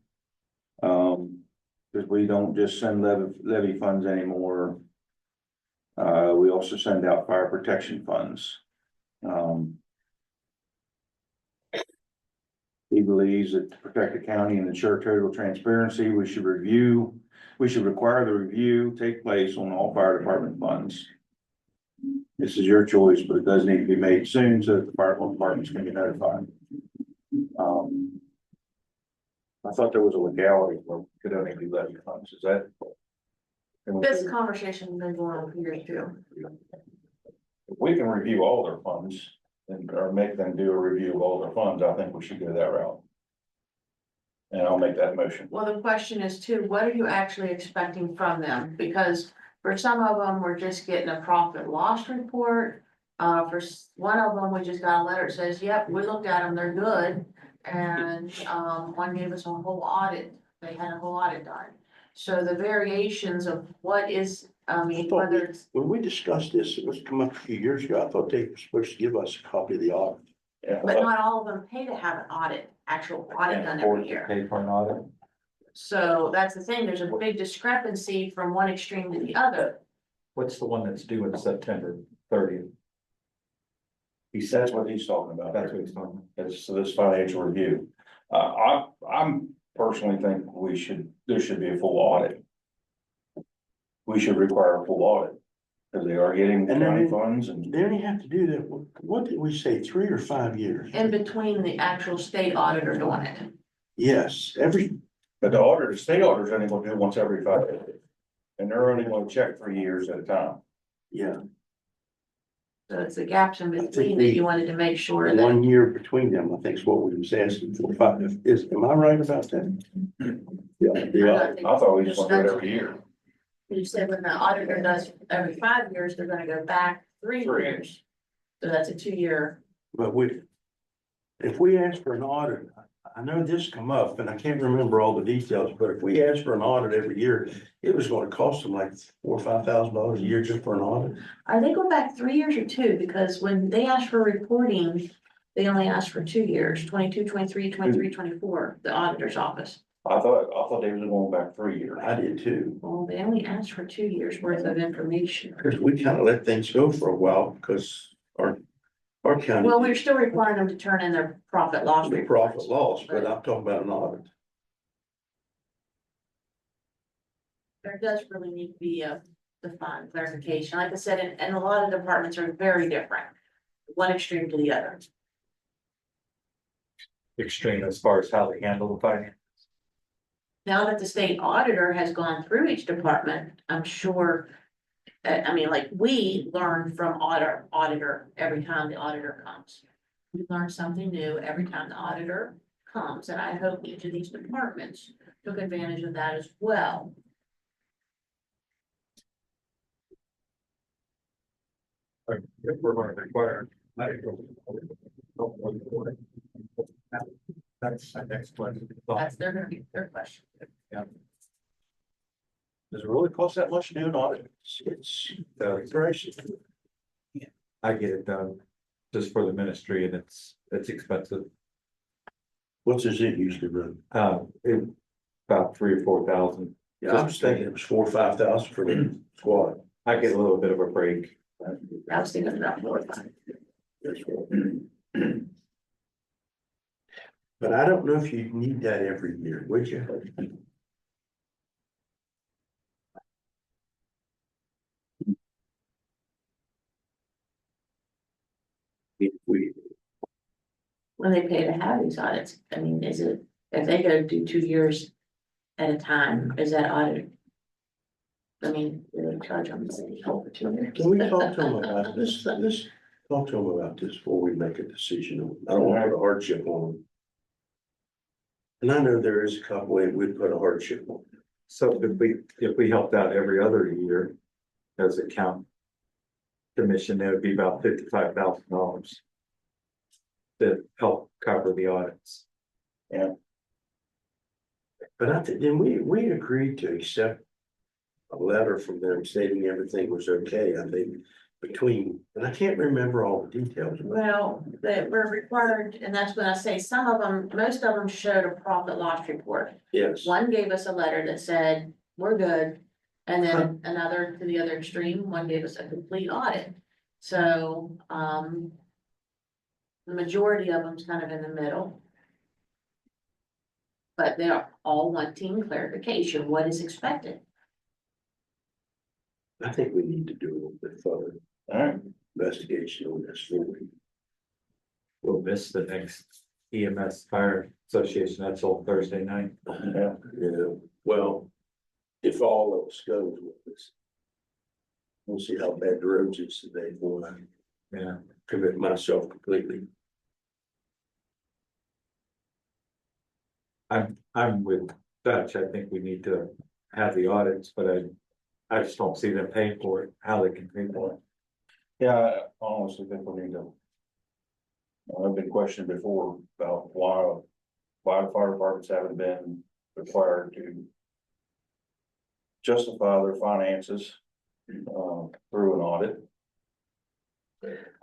Because we don't just send levy funds anymore. We also send out fire protection funds. He believes that to protect the county and ensure total transparency, we should require the review take place on all fire department funds. This is your choice, but it does need to be made soon so that the fire departments can be notified. I thought there was a legality where we could only do levy funds, is that?
This conversation has been going on for years too.
If we can review all their funds and, or make them do a review of all their funds, I think we should go that route. And I'll make that motion.
Well, the question is too, what are you actually expecting from them? Because for some of them, we're just getting a profit loss report. One of them, we just got a letter that says, yep, we looked at them, they're good.
and, one gave us a whole audit, they had a whole audit done. So the variations of what is, I mean, whether it's,
When we discussed this, it was come up a few years ago, I thought they were supposed to give us a copy of the audit.
Yeah,
but not all of them pay to have an audit, actual audit done every year.
Pay for an audit.
So that's the thing, there's a big discrepancy from one extreme to the other.
What's the one that's due in September 30th?
that's what he's talking about.
That's what he's talking about.
It's this financial review. I'm personally think there should be a full audit. We should require a full audit, because they are getting
And then
county
they-
funds and.
They only have to do that, what did we say, 3 or 5 years?
In between the actual state auditor doing it.
Yes,
But the state auditor's only gonna do it once every 5 years. And they're only gonna check for years at a time.
yeah,
So it's the gaps in
think
between that
we-
you wanted to make sure that,
1 year between them, I think is what we was asking for. Am I right about that? Yeah,
I thought we just went through it every year.
you said when the auditor does every 5 years, they're gonna go back 3
Three.
years. So that's a 2-year.
but if we ask for an audit, I know this come up and I can't remember all the details, but if we ask for an audit every year, it was gonna cost them like $4,000 or $5,000 a year just for an audit.
Are they go back 3 years or 2? Because when they asked for reporting, they only asked for 2 years, 22, 23, 23, 24, the auditor's office.
I thought they was going back 3 years.
I did too,
Well, they only asked for 2 years worth of information.
because we kind of let things go for a while because our county.
Well, we're still requiring them to turn in their profit loss
The
reports.
profit loss, but I'm talking about an audit.
There does really need to be a defined clarification. Like I said, and a lot of departments are very different. One extreme to the other.
Extreme as far as how they handle the finance.
Now that the state auditor has gone through each department, I'm sure. I mean, like, we learn from auditor every time the auditor comes. We learn something new every time the auditor comes, and I hope each of these departments took advantage of that as well.
If we're going to require. That's the next question.
They're gonna be their question.
Does it really cost that much to do an audit? It's gracious.
I get it done just for the ministry and it's expensive.
What's his it usually run?
About 3,000 or 4,000.
Yeah, I was thinking it was 4 or 5,000 for the squad.
I get a little bit of a break.
I was thinking about more.
But I don't know if you need that every year, would you? If we,
When they pay to have these audits, I mean, is it, if they go do 2 years at a time, is that audit? I mean, they charge them over 2 years.
can we talk to them about this? Let's talk to them about this before we make a decision. I don't want to put a hardship on them. And I know there is a couple ways we'd put a hardship on.
So if we helped out every other year as a count commission, that would be about $55,000 to help cover the audits.
But I think, then we agreed to accept a letter from them stating everything was okay, I think, between, and I can't remember all the details.
Well, they were required, and that's when I say some of them, most of them showed a profit loss report.
Yes,
One gave us a letter that said, we're good. And then another to the other extreme, one gave us a complete audit. So, the majority of them's kind of in the middle. But they are all wanting clarification, what is expected.
I think we need to do a little bit further
Alright,
investigation on this.
We'll miss the next EMS Fire Association. That's all Thursday night.
yeah,
Yeah, well, if all else goes with this. We'll see how bad the roads is today, before I
Yeah.
commit myself completely.
I'm with Dutch. I think we need to have the audits, but I just don't see them paying for it, how they can pay for it.
yeah, I honestly think we need to. I've been questioned before about why why the fire departments haven't been required to justify their finances, through an audit.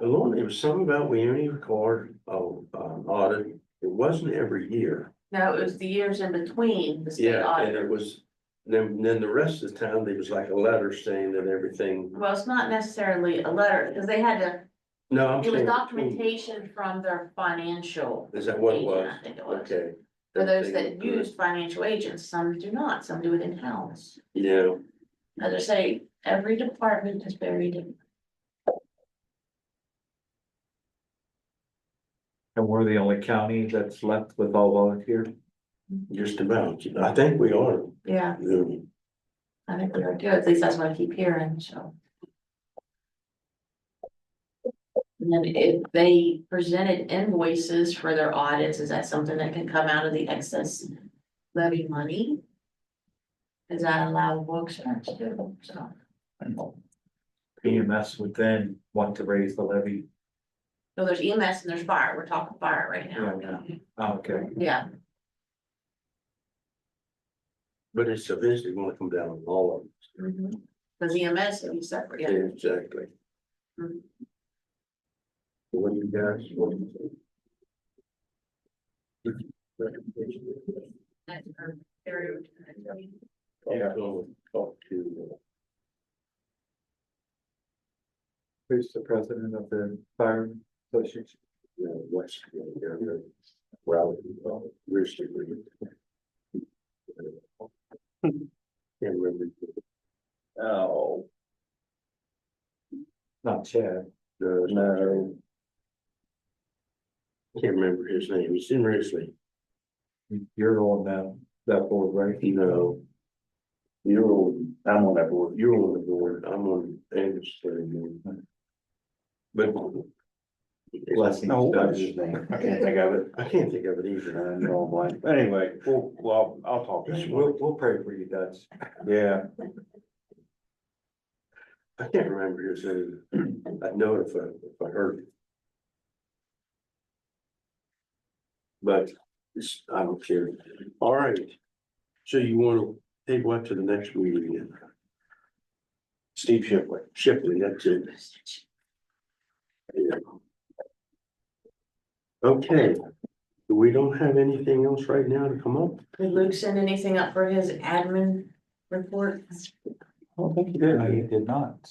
Alone, it was something about we only record, audit, it wasn't every year.
No, it was the years in between the state
Yeah, and
audit.
it was, then the rest of the time, there was like a letter saying that everything,
Well, it's not necessarily a letter, because they had to,
no, I'm
it was
saying.
documentation from their financial
Is that what it
agent,
was?
I think it was.
Okay.
For those
Everything
that
was good.
use financial agents, some do not, some do it in-house.
Yeah,
As I say, every department is very different.
And we're the only county that's left with all volunteers.
just about, I think we are.
Yeah,
Yeah.
I think we are too, at least that's what I keep hearing, so. And then if they presented invoices for their audits, is that something that can come out of the excess levy money? Is that allowable expense too, so.
EMS would then want to raise the levy.
So there's EMS and there's fire, we're talking fire right now.
Okay,
Yeah,
But it's eventually gonna come down on all of
cause EMS is separate, yeah.
them. Exactly.
Mhm.
What do you guys, what do you think?
That's our area.
Yeah. Talk to,
who's the president of the fire association?
West, Raleigh, Rooster. Can't remember.
Oh.
Not Chad.
No. Can't remember his name, he's in Risley.
You're on that board, right?
No. You're on, I'm on that board, you're on the board, I'm on Angus board. But.
Blessing.
No, what's his name? I can't think of it.
I can't think of it either.
I'm drawing blank. Anyway, well, I'll talk to him.
We'll pray for you, Dutch.
Yeah,
I can't remember his name. I'd know it if I heard it. But it's, I don't care. All right. So you wanna take what to the next meeting then?
Steve Shipley.
Shipley, that's it. Yeah. Okay, we don't have anything else right now to come up?
Did Luke send anything up for his admin report?
I don't think he did.
No, you did not.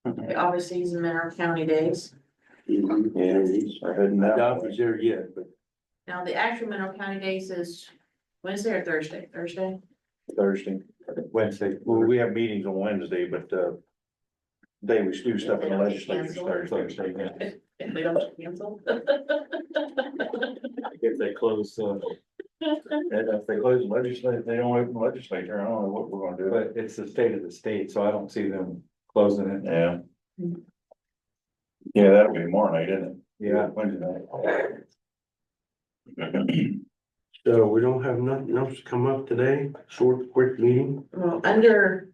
Obviously, he's in Mineral County days.
Yeah, he's heading
I
out.
doubt he's there yet, but
Now, the actual Mineral County days is Wednesday or Thursday? Thursday?
Thursday.
Wednesday.
Well, we have meetings on Wednesday, but, day we do stuff in the legislature is Thursday.
Yeah.
If they don't cancel.
If they close,
And if they close the legislature, they don't open the legislature, I don't know what we're gonna do.
but it's the state of the state, so I don't see them closing it.
Yeah. Yeah, that'll be tomorrow night, isn't it?
Yeah.
Wednesday night.
so we don't have nothing else to come up today, short, quick meeting.
Well, under,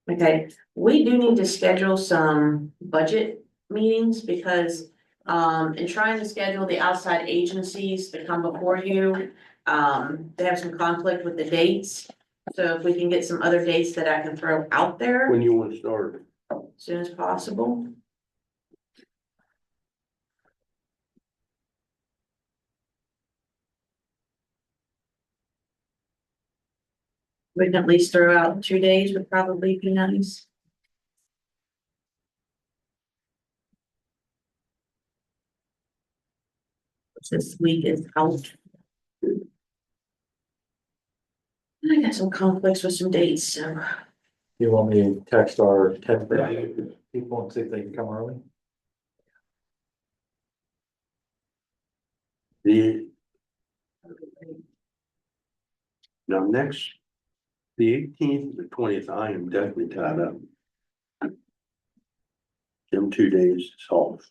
okay, we do need to schedule some budget meetings because, in trying to schedule the outside agencies to come before you, they have some conflict with the dates. So if we can get some other dates that I can throw out there
When you want to start?
as soon as possible. We can at least throw out 2 days would probably be nice. This week is out. I got some conflicts with some dates, so.
You want me to text our test people and see if they can come early?
The. Now, next. The 18th, the 20th, I am definitely tied up. Them 2 days is off.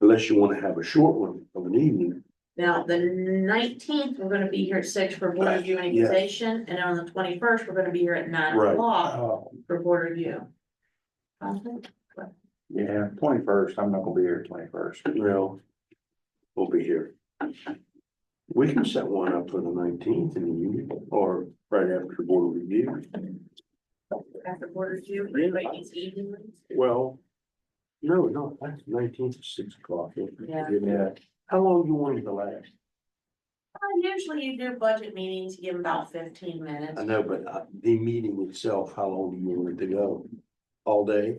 Unless you want to have a short one of an evening.
Now, the 19th, we're gonna be here at 6 for board review and
Yeah.
equalization, and on the 21st, we're gonna be here at 9
Right.
o'clock for board review. Conflict?
Yeah, 21st, I'm not gonna be here 21st.
Well, will be here. We can set one up for the 19th in the evening or right after the board review.
After board review, everybody needs evening ones.
Well, no, that's 19th at 6 o'clock.
Yeah.
Yeah. How long you want it to last?
Usually you do budget meetings, you give them about 15 minutes.
I know, but the meeting itself, how long do you want it to go? All day?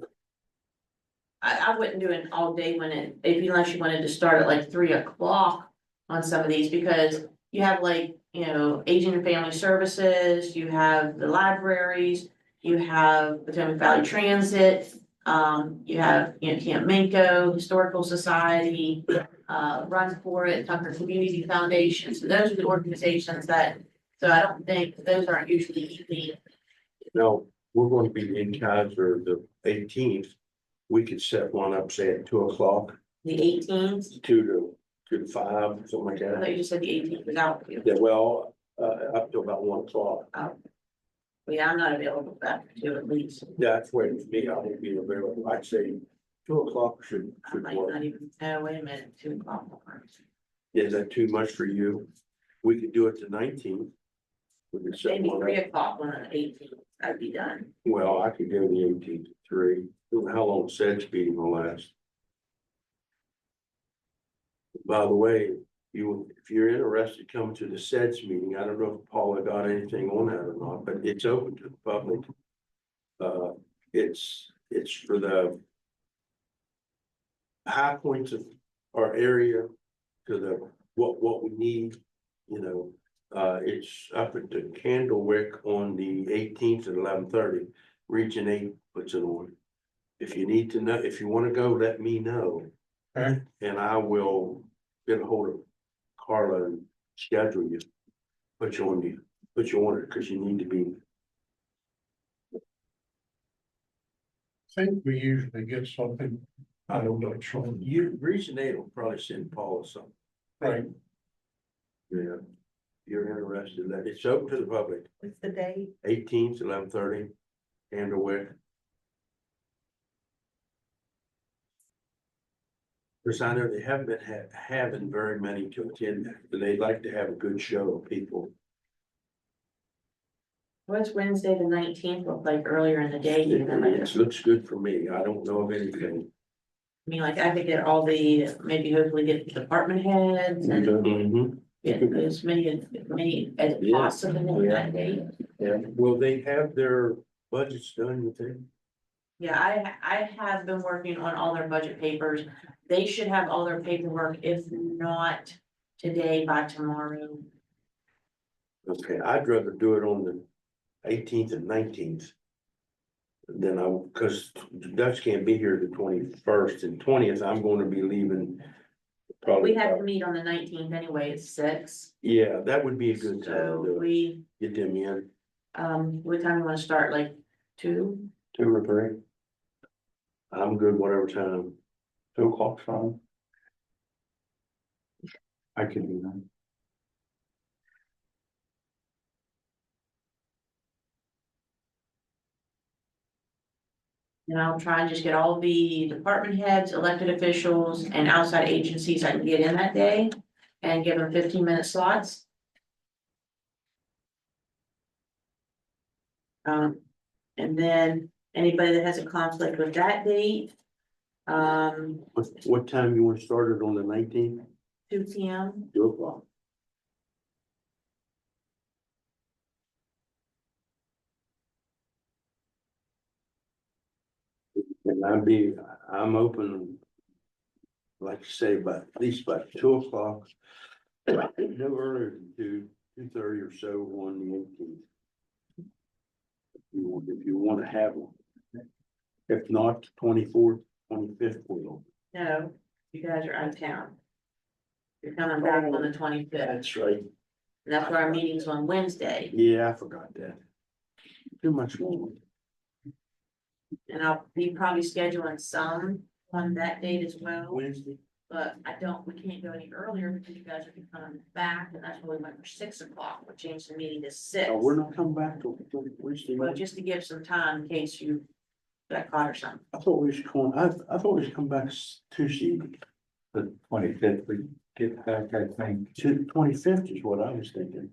I wouldn't do it all day unless you wanted to start at like 3 o'clock on some of these, because you have like, Aging and Family Services, you have the libraries, you have Potomac Valley Transit, you have, Camp Minko, Historical Society, Run For It, Tucker Community Foundation, so those are the organizations so I don't think, those aren't usually evening.
No, we're going to be in Kaiser the 18th. We could set one up, say at 2 o'clock,
The 18th,
2 to 5, something like
I thought
that.
you just said the 18th was out.
Yeah, well, up to about 1 o'clock.
Yeah, I'm not available after 2 at least.
That's when for me, I won't be available. I'd say 2 o'clock should
I might
work.
not even, no, wait a minute, 2 o'clock.
Is that too much for you? We could do it the 19th. We could set
Maybe
one
3
up.
o'clock on the 18th, I'd be done.
Well, I could go the 18th at 3. How long SEDS meeting will last? By the way, if you're interested, come to the SEDS meeting. I don't know if Paula got anything on that or not, but it's open to the public. It's for the high points of our area to the, what we need, it's up at the Candlewick on the 18th at 11:30. Region 8 puts it on. If you need to know, if you want to go, let me know.
Okay.
And I will get a hold of Carla and schedule you. Put you on it because you need to be.
I think we usually get something out of that, Sean.
Region 8 will probably send Paula something.
Right.
Yeah. You're interested, that it's open to the public,
What's the date?
18th, 11:30, Candlewick. Because I know they haven't been having very many to attend, but they'd like to have a good show of people.
What's Wednesday, the 19th, look like earlier in the day?
It looks good for me. I don't know of anything.
I mean, like I could get maybe hopefully get the department heads and
Mhm.
get as many as possible in that day.
Yeah, will they have their budgets done, you think?
Yeah, I have been working on all their budget papers. They should have all their paperwork, if not today, by tomorrow.
Okay, I'd rather do it on the 18th and 19th. Then because Dutch can't be here the 21st and 20th, I'm going to be leaving. Probably.
We have to meet on the 19th anyway, it's 6.
Yeah, that would be a good time
So
to do it.
we,
Get them in,
what time you wanna start, like 2?
2 or 3. I'm good, whatever time.
2 o'clock's fine. I can do that.
And I'll try and just get all the department heads, elected officials, and outside agencies I can get in that day. And give them 15-minute slots. And then anybody that has a conflict with that date.
What time you want to start it on the 19th?
2 p.m.
2 o'clock. And I'm open. Like I say, but at least by 2 o'clock. No earlier than 2:30 or so on the 18th. If you want to have one. If not, 24th, 25th will.
No, you guys are out of town. You're coming back on the 25th.
That's right.
And that's why our meeting's on Wednesday.
Yeah, I forgot that. Too much going.
And I'll be probably scheduling some on that date as well.
Wednesday.
But we can't go any earlier because you guys are coming back, and that's why we went for 6 o'clock. We'll change the meeting to 6.
Oh, we're not coming back till Wednesday.
Well,
night?
just to give some time in case you got caught or something.
I thought we should come back Tuesday.
The 25th, we get back, I think.
To 25th is what I was thinking.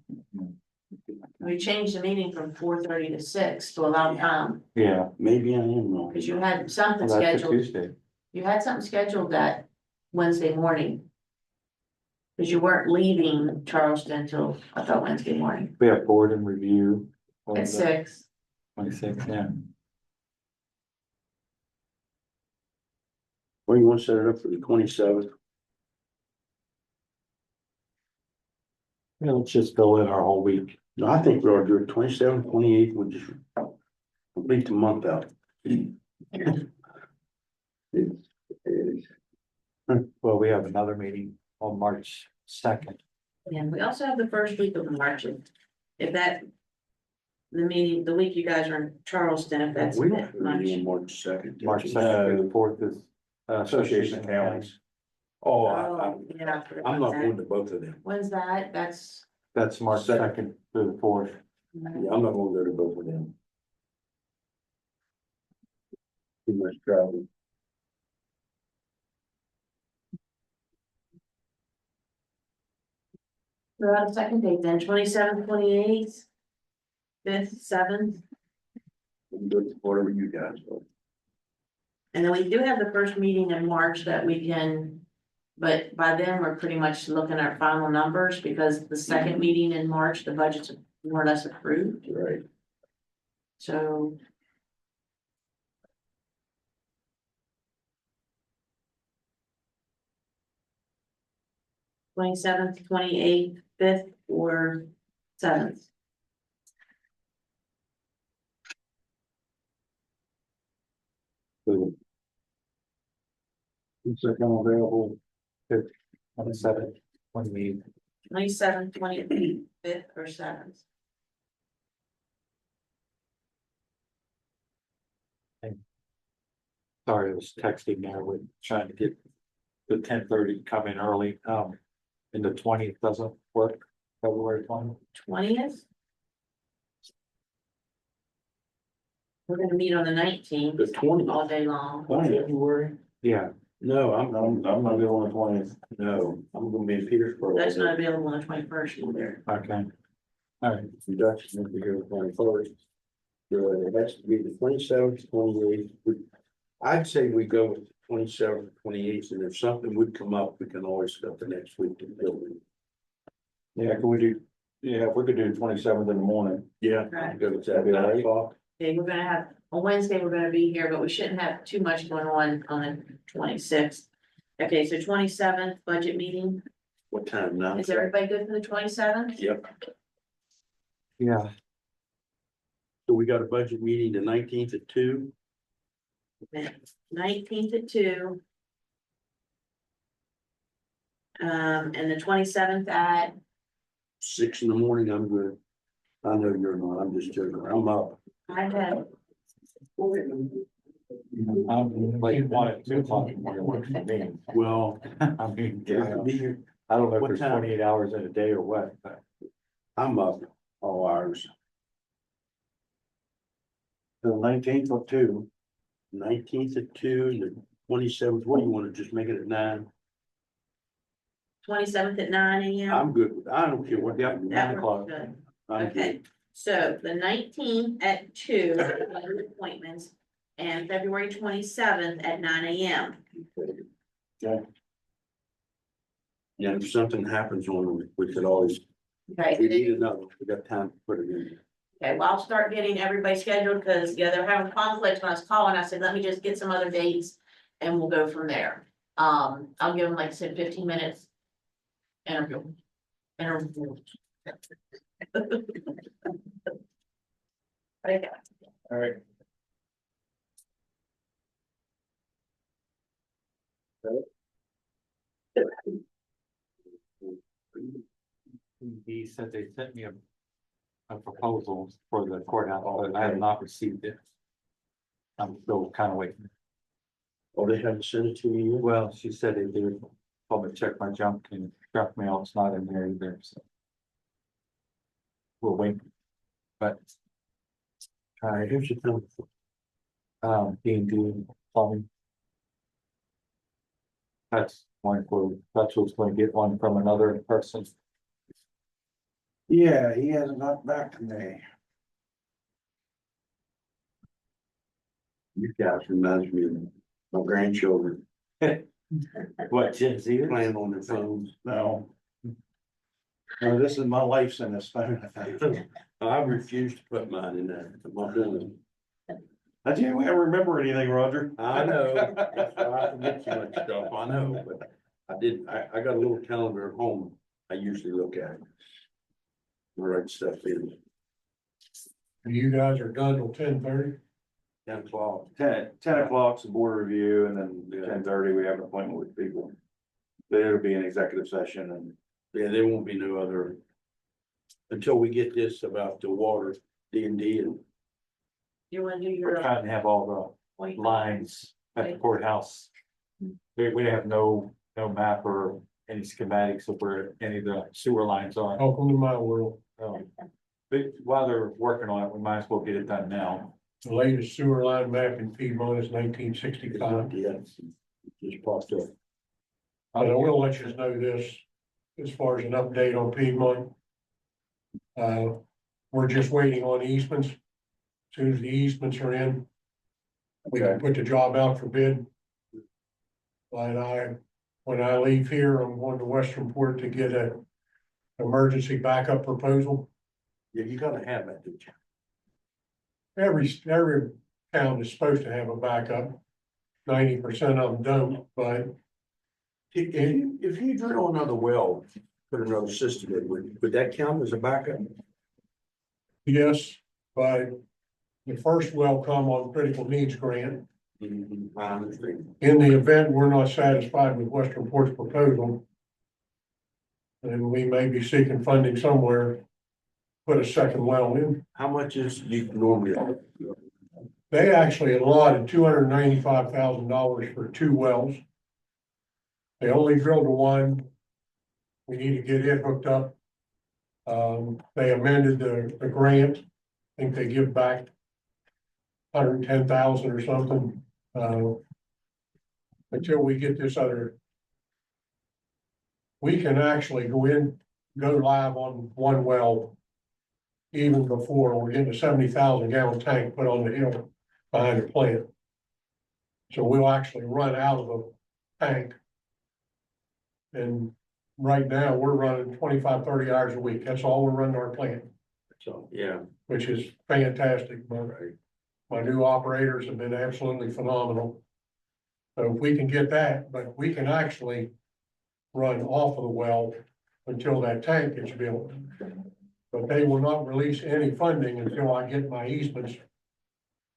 We changed the meeting from 4:30 to 6 to allow time,
Yeah.
Maybe I am wrong.
because you had something
Well, that's a
scheduled,
Tuesday.
you had something scheduled that Wednesday morning. Because you weren't leaving Charleston until, I thought, Wednesday morning
We have board and review.
at 6.
26, yeah.
Or you want to set it up for the 27th?
Yeah, let's just fill in our whole week.
No, I think we ought to do it 27th, 28th, we'll just complete the month out.
Well, we have another meeting on March 2nd.
And we also have the first week of March, if that. The meeting, the week you guys are in Charleston, if that's a
We don't
bit
have a
much.
meeting on March 2nd.
March 2nd through the 4th is.
Association of Counties.
Oh,
Oh, yeah, I forgot
I'm
about
not going
that.
to both of them.
When's that? That's.
That's March 2nd through the 4th.
Yeah, I'm not gonna go to both of them. Too much travel.
We're on the second date then, 27th, 28th, 5th, 7th,
We can do it whatever you guys want.
and then we do have the first meeting in March that we can. But by then, we're pretty much looking at final numbers, because the second meeting in March, the budget's more or less approved,
Right.
so. Twenty-7th, 28th, 5th, or 7th.
Second available.
27th, 28th.
27th, 28th, 5th, or 7th.
Sorry, I was texting there with trying to get the 10:30 come in early. And the 20th doesn't work, February 20th.
20th. We're gonna meet on the 19th,
The 20th.
all day long.
February?
Yeah,
No, I'm
I'm not good on the 20th.
no, I'm gonna be in Petersburg.
That's not available on the 21st either.
okay. All right,
Reduction will be here the 21st. It has to be the 27th, 28th. I'd say we go with the 27th, 28th, and if something would come up, we can always go the next week to build it.
Yeah, can we do, yeah, if we could do 27th in the morning.
Yeah.
Right.
Go with that 9 o'clock.
Okay, we're gonna have, on Wednesday, we're gonna be here, but we shouldn't have too much going on the 26th. Okay, so 27th budget meeting,
What time now?
is everybody good for the 27th?
Yep.
yeah,
So we got a budget meeting the 19th at 2.
19th at 2. And the 27th at,
6 in the morning, I'm good. I know you're not, I'm just joking. I'm up.
I had,
I'm like 1 at 2 o'clock in the morning works for me.
Well,
I mean,
yeah, be here.
I don't know if
What
there's
time?
28 hours in a day or what, but
I'm up all hours.
The 19th or 2.
19th at 2, and the 27th, what do you want to just make it at 9?
27th at 9 AM.
I'm good with, I don't care what.
Yep.
time.
That
9 o'clock.
works good.
I'm
Okay,
good.
so the 19th at 2, appointments, and February 27th at 9 AM.
Yeah, if something happens on, we could always,
Okay,
we need another, we got time to put it in.
okay, well, I'll start getting everybody scheduled, because, yeah, they're having conflicts. When I was calling, I said, let me just get some other dates, and we'll go from there. I'll give them, like I said, 15 minutes. Interview. Okay.
All right.
he said they sent me a proposal for the courthouse, but I have not received it. I'm still kind of waiting.
Oh, they haven't sent it to me yet?
Well, she said they did, told me to check my junk and junk mail, it's not in there either, so. We'll wait. But. All right,
Here's the thing.
D&D, plumbing. That's one for, that's what's going to get one from another person.
Yeah, he hasn't got back to me. You guys reminds me of my grandchildren
What, Gen Z?
playing on their phones.
No. No, this is my life's in this phone, I think.
I refuse to put mine in there. I'm not doing
I can't remember anything, Roger.
it. I know, that's why I forget so much stuff, I know, but I got a little calendar at home, I usually look at. Write stuff in,
You guys are done till 10:30?
10 o'clock.
10 o'clock's the board review, and then
Yeah.
10:30, we have an appointment with people. But it'll be an executive session, and
Yeah, there won't be no other. Until we get this about the water, D&D and.
You wanna do
We're
your?
trying to have all the lines at the courthouse. We have no map or any schematics of where any of the sewer lines are.
Welcome to my world.
But while they're working on it, we might as well get it done now.
The latest sewer line map in Piedmont is 1965.
Yes, just popped up.
But I will let you know this, as far as an update on Piedmont. We're just waiting on easements. As Soon as the easements are in, we can put the job out for bid. And when I leave here, I'm going to Westernport to get a emergency backup proposal.
Yeah, you gotta have that, don't you?
Every town is supposed to have a backup. 90% of them don't, but
If you drill another well, put another system in, would that count as a backup?
yes, but the first will come on critical needs grant.
I understand.
In the event we're not satisfied with Westernport's proposal, then we may be seeking funding somewhere, put a second well in.
How much is you normally?
They actually allotted $295,000 for 2 wells. They only drilled one. We need to get it hooked up. They amended the grant. I think they give back 110,000 or something, until we get this other. We can actually go live on one well. Even before we're getting a 70,000 gallon tank put on the hill behind the plant. So we'll actually run out of a tank. And right now, we're running 25, 30 hours a week. That's all we're running our plant,
So, yeah,
which is fantastic. My new operators have been absolutely phenomenal. So if we can get that, but we can actually run off of the well until that tank gets built. But they will not release any funding until I get my easements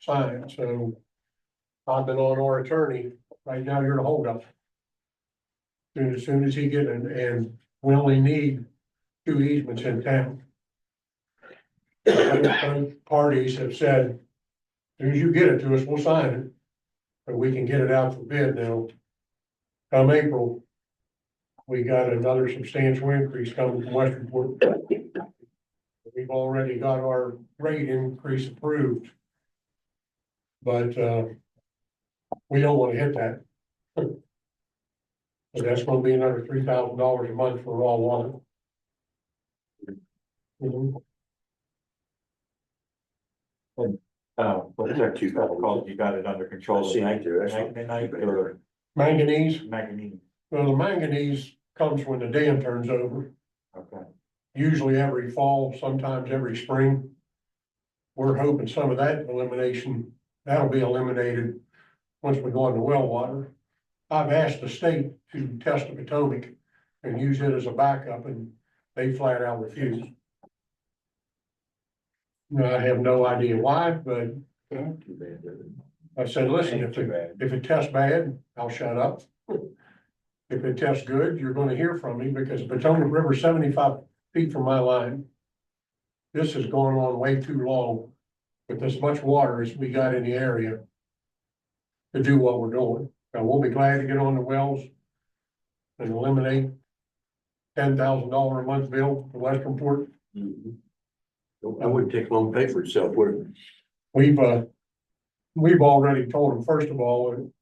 signed, so I've been on our attorney, right now you're the holdup. As soon as he get in, and we only need 2 easements in town. Both parties have said, as soon as you get it to us, we'll sign it. But we can get it out for bid now. Come April, we got another substantial increase coming from Westernport. We've already got our rate increase approved. But, we don't wanna hit that. So that's gonna be another $3,000 a month for raw water. Mhm.
What's that two called? You got it under control.
I see it there, that's not-
Manganese or
Manganese,
manganese,
well, the manganese comes when the dam turns over,
okay.
usually every fall, sometimes every spring. We're hoping some of that elimination, that'll be eliminated once we go into well water. I've asked the state to test the Potomac and use it as a backup, and they flat out refuse. I have no idea why, but
too bad, doesn't it?
I said, listen,
ain't too bad.
if it tests bad, I'll shut up. If it tests good, you're gonna hear from me, because Potomac River 75 feet from my line. This has gone on way too long with as much water as we got in the area to do what we're doing. And we'll be glad to get on the wells and eliminate $10,000 a month bill for Westernport.
Mhm. That wouldn't take long to pay for itself, would it?
We've already told them, first of all,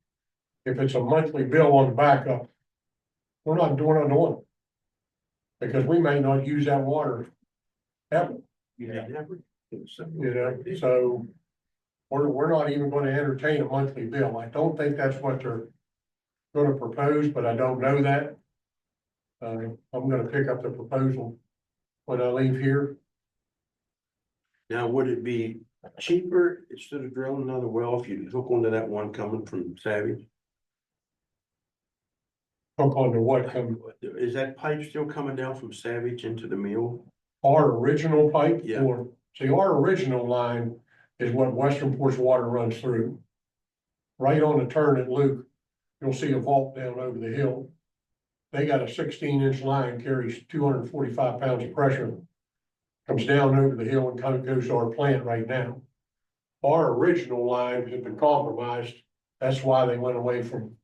if it's a monthly bill on the backup, we're not doing it. Because we may not use that water ever,
Yeah, never.
you know, so. We're not even gonna entertain a monthly bill. I don't think that's what they're gonna propose, but I don't know that. I'm gonna pick up the proposal when I leave here.
Now, would it be cheaper instead of drilling another well if you hook onto that one coming from Savage?
Hook on to what come,
Is that pipe still coming down from Savage into the mill?
our original pipe
Yeah.
or, see, our original line is what Western Ports water runs through. Right on the turn at Luke, you'll see a vault down over the hill. They got a 16-inch line, carries 245 pounds of pressure. Comes down over the hill and kind of goes to our plant right now. Our original line had been compromised. That's why they went away from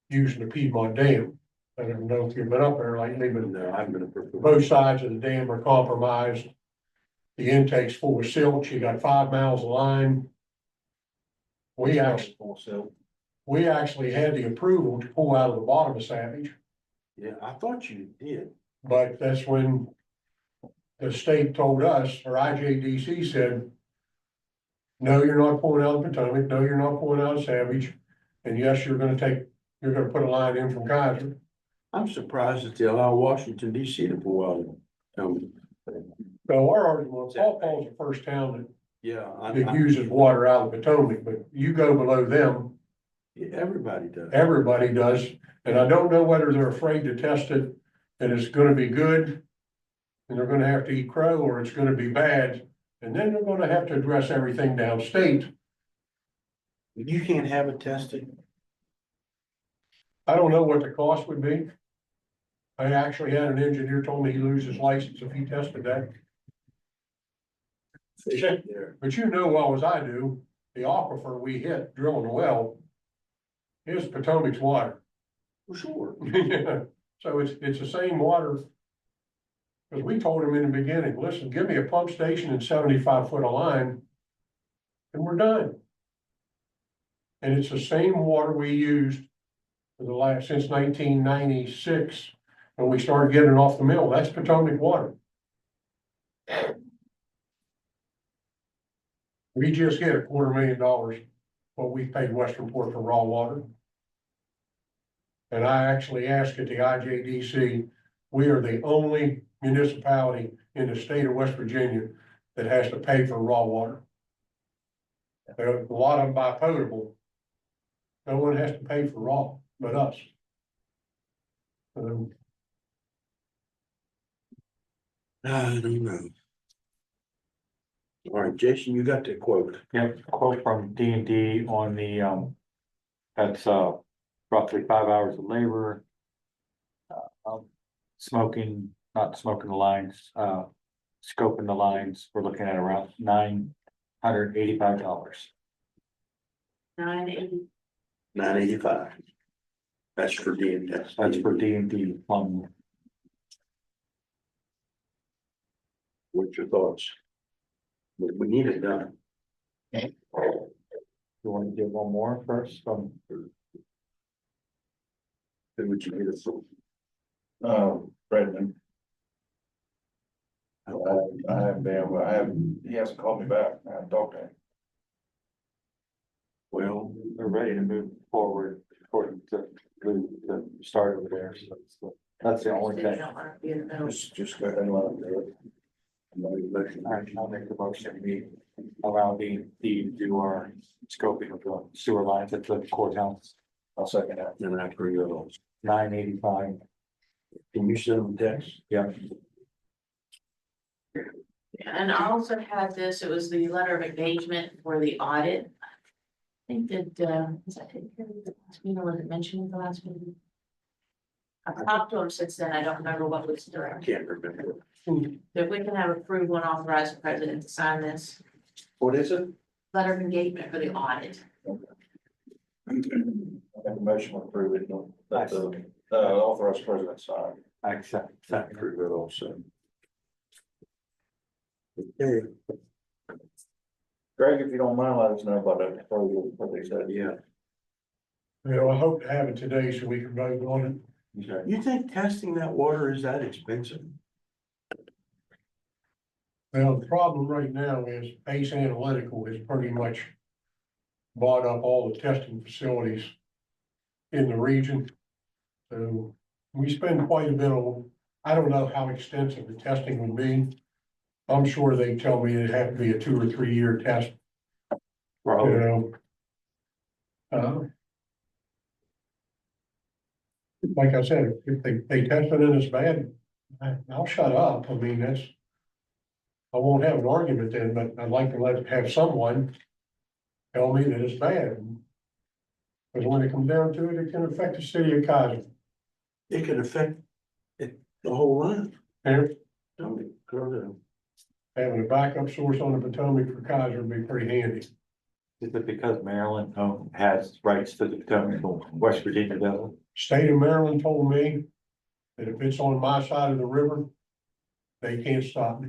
using the Piedmont Dam. I don't know if you've been up there lately, but
No, I'm gonna prefer.
both sides of the dam are compromised. The intake's full of silt. You got 5 miles of line. We actually had the approval to pull out of the bottom of Savage,
Yeah, I thought you did.
but that's when the state told us, or IJDC said, no, you're not pulling out of Potomac, no, you're not pulling out of Savage, and yes, you're gonna put a line in from Kaiser.
I'm surprised that they allow Washington DC to pull out.
So our argument, Paw Paw's the first town
Yeah,
that uses water out of Potomac, but you go below them,
everybody does.
everybody does. And I don't know whether they're afraid to test it and it's gonna be good. And they're gonna have to eat crow, or it's gonna be bad, and then they're gonna have to address everything downstate.
You can't have it tested.
I don't know what the cost would be. I actually had an engineer told me he'd lose his license if he tested that.
There.
But you know well as I do, the aquifer we hit drilling a well is Potomac's water.
For sure.
So it's the same water. Cause we told him in the beginning, listen, give me a pump station and 75 foot of line. And we're done. And it's the same water we used for the last, since 1996, when we started getting it off the mill. That's Potomac water. We just hit $250,000, what we paid Western Port for raw water. And I actually asked at the IJDC, we are the only municipality in the state of West Virginia that has to pay for raw water. There are a lot of them buy potable. No one has to pay for raw, but us.
I don't know. All right, Jason, you got the quote.
Yep, quote from D&D on the, that's, roughly 5 hours of labor. Smoking, not smoking the lines, scoping the lines, we're looking at around $985.
980.
985. That's for D and S.
That's for D&D plumbing.
What's your thoughts? We need it done.
You want to give one more first from?
Who would you get it from?
Brendan. I haven't been able, he hasn't called me back, I haven't talked to him.
Well,
They're ready to move forward according to the start over there, so that's the only
You
thing.
don't want to be in the middle.
Just go ahead and let him do it.
All right, I'll make the motion, we allow the do our scoping of the sewer lines at the courthouse,
I'll second that.
then I agree with those.
985.
Can you send them text?
Yeah.
And I also had this, it was the letter of engagement for the audit. I think that, was that taken care of the last meeting, or was it mentioned in the last meeting? I've talked to him since then, I don't remember what was
I
direct.
can't remember.
If we can have approval and authorize the president to sign this
What is it?
letter of engagement for the audit.
I make a motion to approve it, that the authorized president sign.
I accept.
I agree with also. Okay,
Greg, if you don't mind, let us know about that, what they said.
yeah.
You know, I hope to have it today so we can vote on it.
Okay.
You think testing that water is that expensive?
Well, the problem right now is Ace Analytical has pretty much bought up all the testing facilities in the region. So we spend quite a bit on, I don't know how extensive the testing would be. I'm sure they tell me it'd have to be a 2 or 3 year test, you
Probably.
know. Like I said, if they test it and it's bad, I'll shut up. I mean, I won't have an argument then, but I'd like to have someone tell me that it's bad. Because when it comes down to it, it can affect the city of Kaiser.
It could affect it, the whole line.
And
Don't it? Go to-
having a backup source on the Potomac for Kaiser would be pretty handy.
Is it because Maryland has rights to the Potomac, or West Virginia doesn't?
State of Maryland told me that if it's on my side of the river, they can't stop me.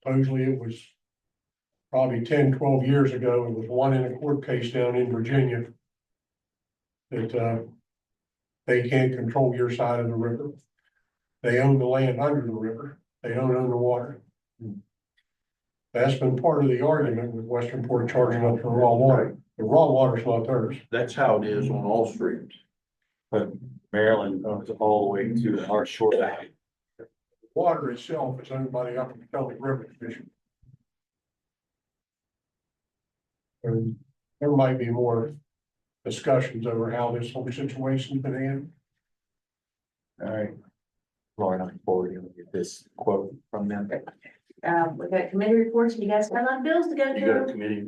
Supposedly it was probably 10, 12 years ago, it was one in a court case down in Virginia that, they can't control your side of the river. They own the land under the river. They don't own the water. That's been part of the argument with Westernport charging up for raw water. The raw water's not theirs.
That's how it is on all streams.
But Maryland goes all the way to our shore.
Water itself is owned by the Upper Potomac River Commission. And there might be more discussions over how this whole situation's been handled.
All right. Lauren, I'm forward you get this quote from them.
We've got committee reports, and you guys got a lot of bills to go
You got a
through.
committee,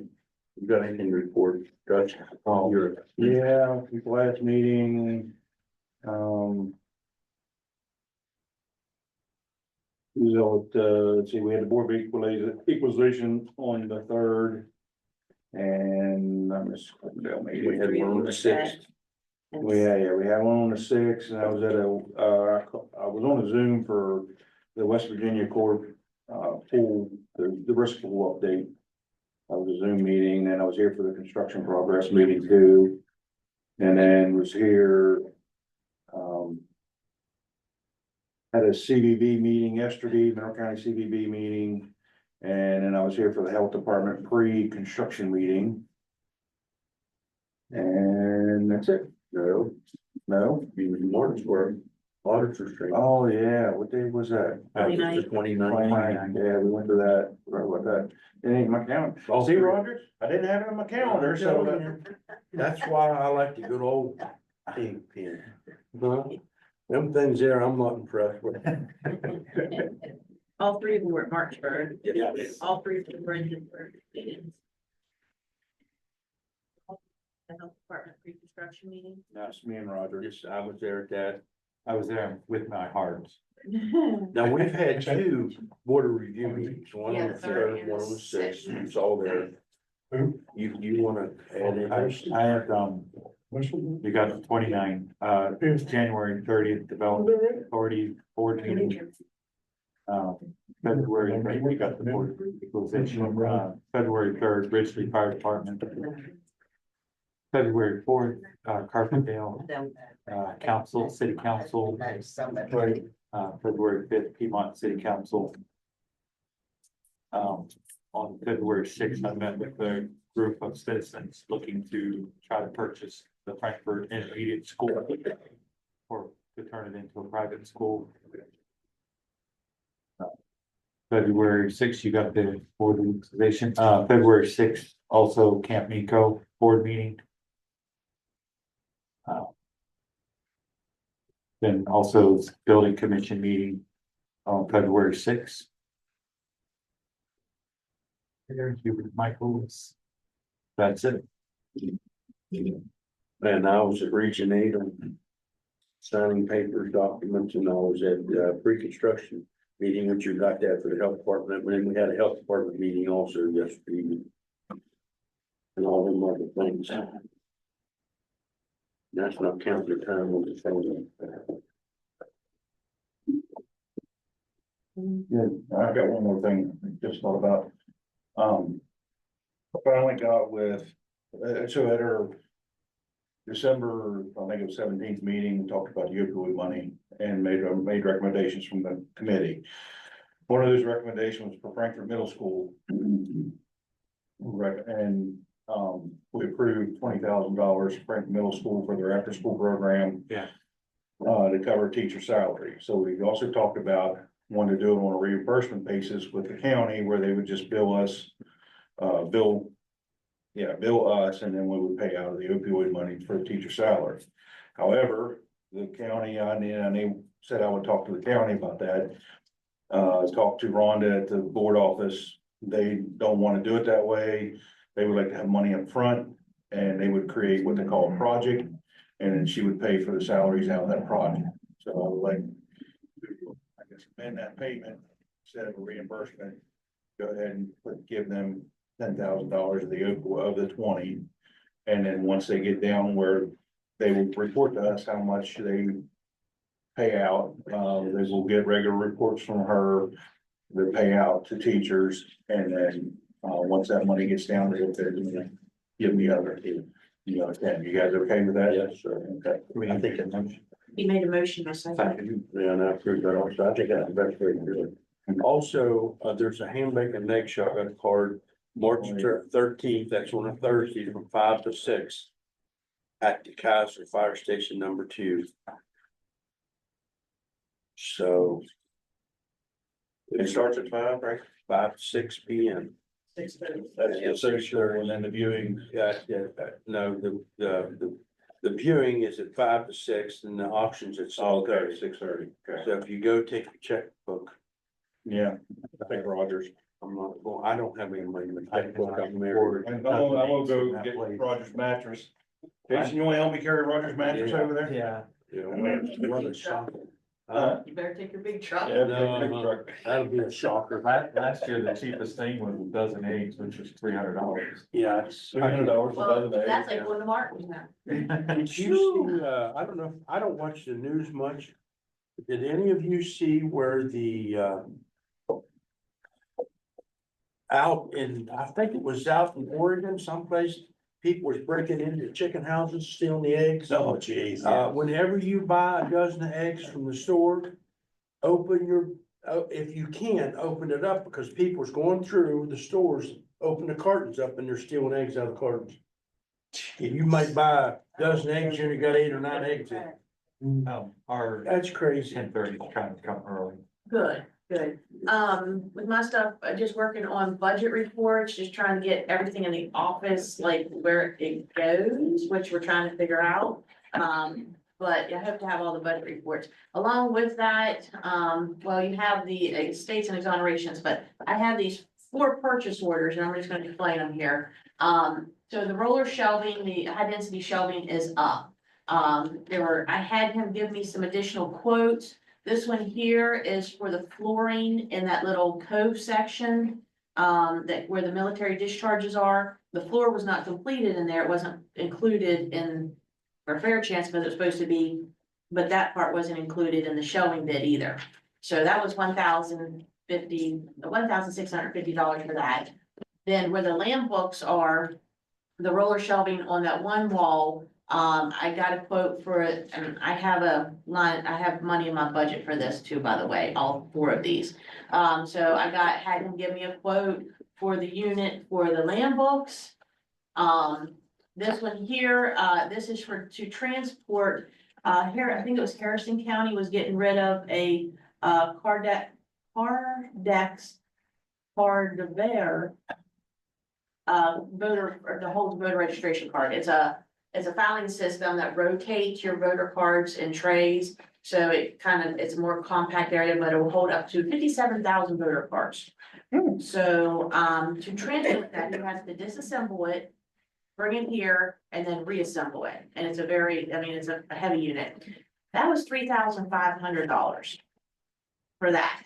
you got anything to report, Dutch?
Oh,
You're,
Yeah, the last meeting, let's see, we had the board of equalization on the 3rd. And I'm just,
we had one on the 6th.
we had one on the 6th, and I was at I was on a Zoom for the West Virginia Court, pool, the risk pool update. That was a Zoom meeting, and I was here for the construction progress meeting too. And then was here, had a CVB meeting yesterday, Mineral County CVB meeting. And then I was here for the health department pre-construction meeting. And that's it.
No, you was in Martinsburg, auditor's training.
Oh, yeah, what day was that?
That was the 29th.
29th. Yeah, we went to that, forgot about that. It ain't my calendar. See, Rogers, I didn't have it on my calendar, so.
That's why I like the good old pink pen. Them things there, I'm not impressed with.
All three of them were at Marchburg.
Yeah.
All three of them were in Denver meetings. The health department pre-construction meeting.
That's me and Roger.
Yes, I was there at that.
I was there with my heart.
Now, we've had 2 border review meetings, one
Yeah,
on the
the third
3rd,
and
one on the
the
6th,
sixth.
it's all there.
Who?
You wanna add anything?
I have,
What's the-
you got 29, January 30th, Development Authority board meeting. February, we got the board equalization, February 3rd, Ridgely Fire Department. February 4th, Carpendale, Council, City Council. February 5th, Piedmont City Council. On February 6th, I met with a group of citizens looking to try to purchase the Frankfurt Intermediate School or to turn it into a private school. February 6th, you got the board organization, February 6th, also Camp Nico board meeting. Then also building commission meeting on February 6th. Here, Hubert Michaels. That's it.
And I was at Region 8 on signing papers, documents, and I was at pre-construction meeting, which you got that for the health department, and then we had a health department meeting also yesterday. And all them other things. That's not counting the time on the phone.
Yeah, I've got one more thing I just thought about. I finally got with, so at our December, I think it was 17th meeting, we talked about the opioid money and made recommendations from the committee. One of those recommendations was for Frankfurt Middle School. And, we approved $20,000 for Frankfurt Middle School for their after-school program.
Yeah.
To cover teacher salary. So we also talked about wanting to do it on a reimbursement basis with the county where they would just bill us, bill us, and then we would pay out of the opioid money for the teacher salary. However, the county, and they said I would talk to the county about that. Talked to Rhonda at the board office. They don't want to do it that way. They would like to have money up front, and they would create what they call a project. And then she would pay for the salaries out of that project. So I would like to, I guess, amend that payment instead of a reimbursement. Go ahead and give them $10,000 of the 20. And then once they get down where they will report to us how much they pay out, they will get regular reports from her, the payout to teachers. And then, once that money gets down, they'll give me other. You guys okay with that?
Yes, sir.
Okay.
I think it's.
He made a motion, I second.
Yeah, and I approve that also. I think that's very good. Also, there's a ham, bacon, and egg shotgun card, March 13th, that's on a Thursday from 5 to 6. At the Kaiser Fire Station #2. So.
It starts at 5, right?
5 to 6 p.m.
6:30.
That's the social, and then the viewing.
No, the viewing is at 5 to 6 and the auction's at 6:30.
6:30, okay.
So if you go take your checkbook,
Yeah, I think Rogers.
I'm not, well, I don't have any money in the checkbook, I'm married.
And I will go get Rogers mattress. Jason, you wanna help me carry Rogers mattress over there?
Yeah.
Yeah, what a shocker.
You better take your big truck.
Yeah,
No,
big truck.
That'll be a shocker.
Last year, the cheapest thing was a dozen eggs, which was $300.
Yeah, it's.
$300 a
Well,
dozen eggs.
that's like going to Martin's now.
Did you see, I don't know, I don't watch the news much. Did any of you see where the, out in, I think it was out in Oregon someplace, people was breaking into chicken houses, stealing the eggs?
Oh, jeez.
Whenever you buy a dozen of eggs from the store, open your, if you can, open it up because people's going through the stores, open the cartons up and they're stealing eggs out of the cartons. And you might buy a dozen eggs and you got 8 or 9 eggs in it.
Our
That's crazy.
10:30 is trying to come early.
Good, good. With my stuff, just working on budget reports, just trying to get everything in the office, like where it goes, which we're trying to figure out. But I hope to have all the budget reports. Along with that, well, you have the estates and exonerations, but I have these 4 purchase orders and I'm just gonna explain them here. So the roller shelving, the high density shelving is up. I had him give me some additional quotes. This one here is for the flooring in that little cove section, that where the military discharges are. The floor was not completed in there. It wasn't included in, for fair chance, because it was supposed to be, but that part wasn't included in the shelving bid either. So that was $1,650 for that. Then where the lamb books are, the roller shelving on that one wall, I got a quote for it, and I have a line, I have money in my budget for this too, by the way, all 4 of these. So had him give me a quote for the unit for the lamb books. This one here, this is to transport, here, I think it was Harrison County was getting rid of a, Cardex Cardavere, voter, or the whole voter registration card. It's a filing system that rotates your voter cards in trays. So it's a more compact area, but it will hold up to 57,000 voter cards. So, to transport that, you have to disassemble it, bring it here, and then reassemble it. And it's it's a heavy unit. That was $3,500 for that.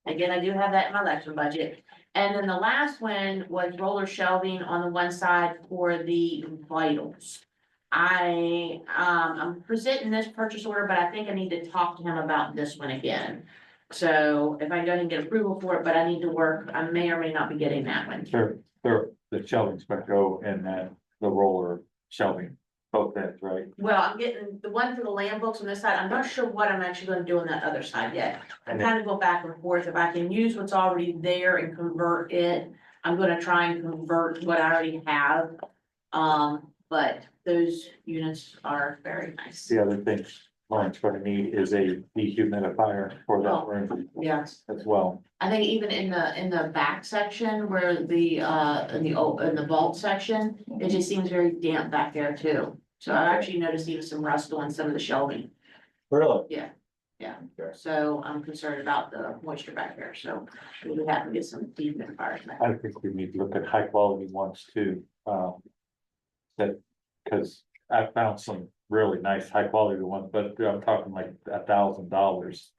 Again, I do have that in my election budget. And then the last one was roller shelving on the one side for the vitals. I'm presenting this purchase order, but I think I need to talk to him about this one again. So if I go ahead and get approval for it, but I need to work, I may or may not be getting that one.
Sure, the shelving spectro and then the roller shelving Both ends, right?
Well, I'm getting the one for the land books on this side. I'm not sure what I'm actually gonna do on that other side yet. I'm kind of go back and forth. If I can use what's already there and convert it, I'm gonna try and convert what I already have. But those units are very nice.
The other thing Lauren's gonna need is a dehumidifier for that
Oh.
room
Yes.
as well.
I think even in the back section where in the vault section, it just seems very damp back there too. So I actually noticed even some rust on some of the shelving.
Really?
So I'm concerned about the moisture back there, so we would have to get some dehumidifiers back.
I think we need to look at high quality ones too, that, cause I found some really nice, high quality ones, but I'm talking like $1,000.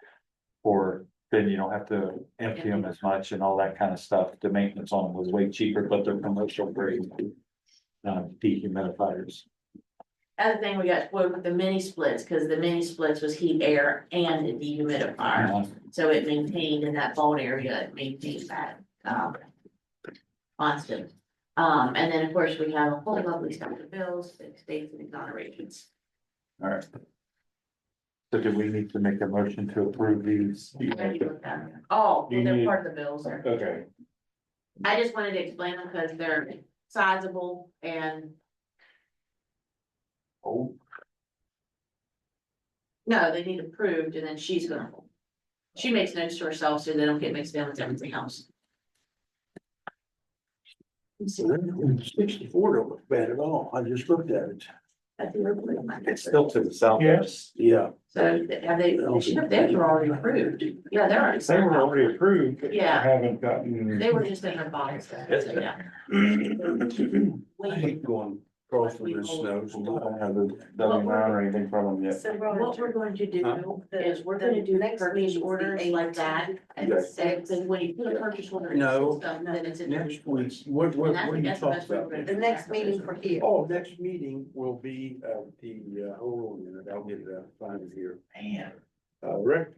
For, then you don't have to empty them as much and all that kind of stuff, the maintenance on them was way cheaper, but they're commercial grade. Dehumidifiers.
Other thing we got quoted with the mini splits, because the mini splits was heat, air and a dehumidifier. So it maintained in that vault area, it maintained that, constant. And then, of course, we have a whole lovely stack of bills, states and exonerations.
All right.
So do we need to make a motion to approve these?
Ready with that? Oh, well, they're
You
part of the bills there.
Okay.
I just wanted to explain them because they're sizable and,
Oh,
no, they need approved and then she's gonna. She makes notes to herself so they don't get mixed in with everything else.
64 don't look bad at all. I just looked at it.
It's still to the south.
Yes. Yeah.
So have they should have, theirs were already approved. Yeah, they're already.
they were already approved. but I
Yeah.
haven't gotten.
They were just in her box. So, yeah.
I hate going across with the snow.
I don't have the W9 or anything from them yet.
So what we're going to do
Huh?
is we're gonna do purchase orders like that. And then when you put a purchase order in the
No.
system, then it's in.
Next week, what
And I
are
think
you
that's the
talking
best way
about?
we're gonna
The
do
next
that.
meeting for here.
Oh, next meeting will be the, hold on a minute, I'll get it out, find it here.
Man.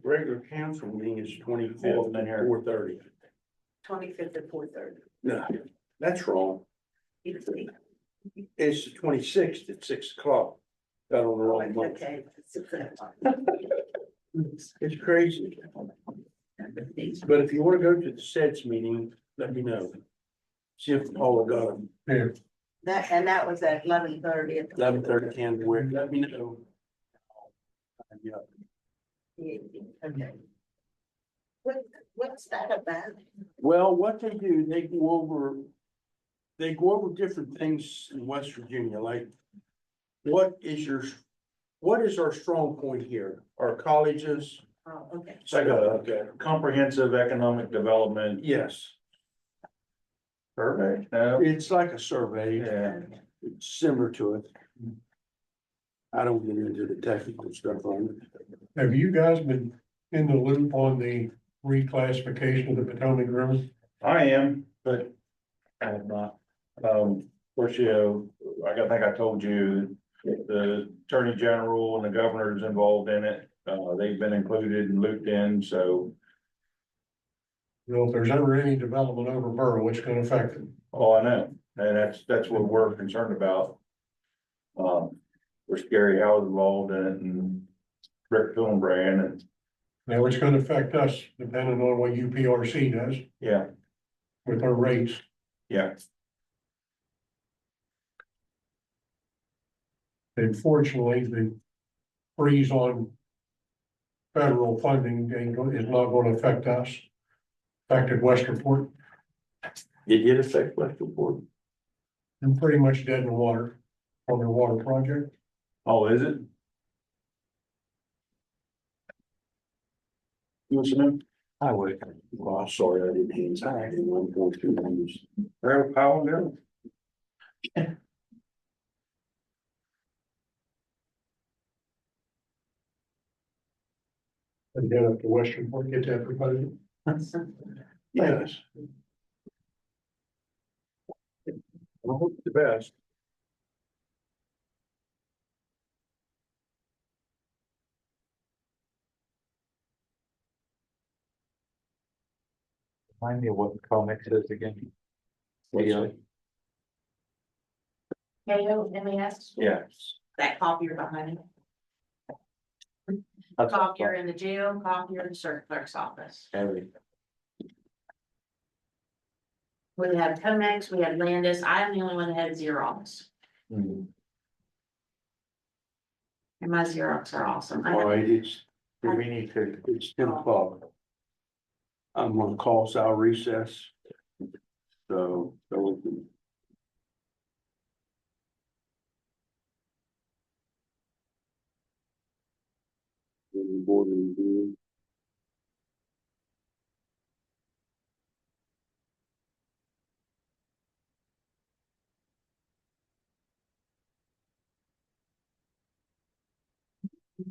Regular council meeting is 25th
Oh, in
at
here.
4:30.
25th at 4:30.
No, that's wrong. It's the 26th at 6 o'clock. Got on the wrong month.
Okay.
It's crazy. But if you wanna go to the SEDS meeting, let me know. See if Paula got them.
That was at 11:30.
11:30 Canterbury, let me know. Yeah.
Okay. What's that about?
Well, what they do, they go over different things in West Virginia, like what is our strong point here? Our colleges?
Oh, okay.
It's like a comprehensive economic development
Yes,
survey. No?
it's like a survey.
Yeah.
It's similar to it. I don't get into the technical stuff on it.
Have you guys been in the loop on the reclassification of the Potomac River?
I am, but I have not. Of course, you know, I think I told you, the Attorney General and the Governor's involved in it. They've been included and looped in, so,
You know, if there's ever any development over borough, it's gonna affect it.
oh, I know, and that's what we're concerned about. There's Gary Howard involved in it and Rick Hillenbrand and,
Now, it's gonna affect us depending on what UPRC does
yeah,
with their rates.
yeah.
Unfortunately, the freeze on federal funding is not gonna affect us. Affected Westerport,
It did affect Westport.
and pretty much dead in the water on their water project.
Oh, is it? You listening?
I would.
Well, sorry, I didn't hands. I had 1.2 numbers.
Harold Powell, no?
And get up to Westerport, get to everybody.
Yes. I hope the best.
Remind me of what the comic says again. Yeah.
KOMAS,
Yeah.
that copier behind it.
That's
Copier in the jail, copier in the circuit clerk's office.
heavy.
We have Comex, we have Landis, I am the only one that had Xerox,
Hmm.
and my Xerox are awesome. I
All
have-
right,
Do we need to,
it's 10 o'clock. I'm gonna call Sal recess. So we can. Board review.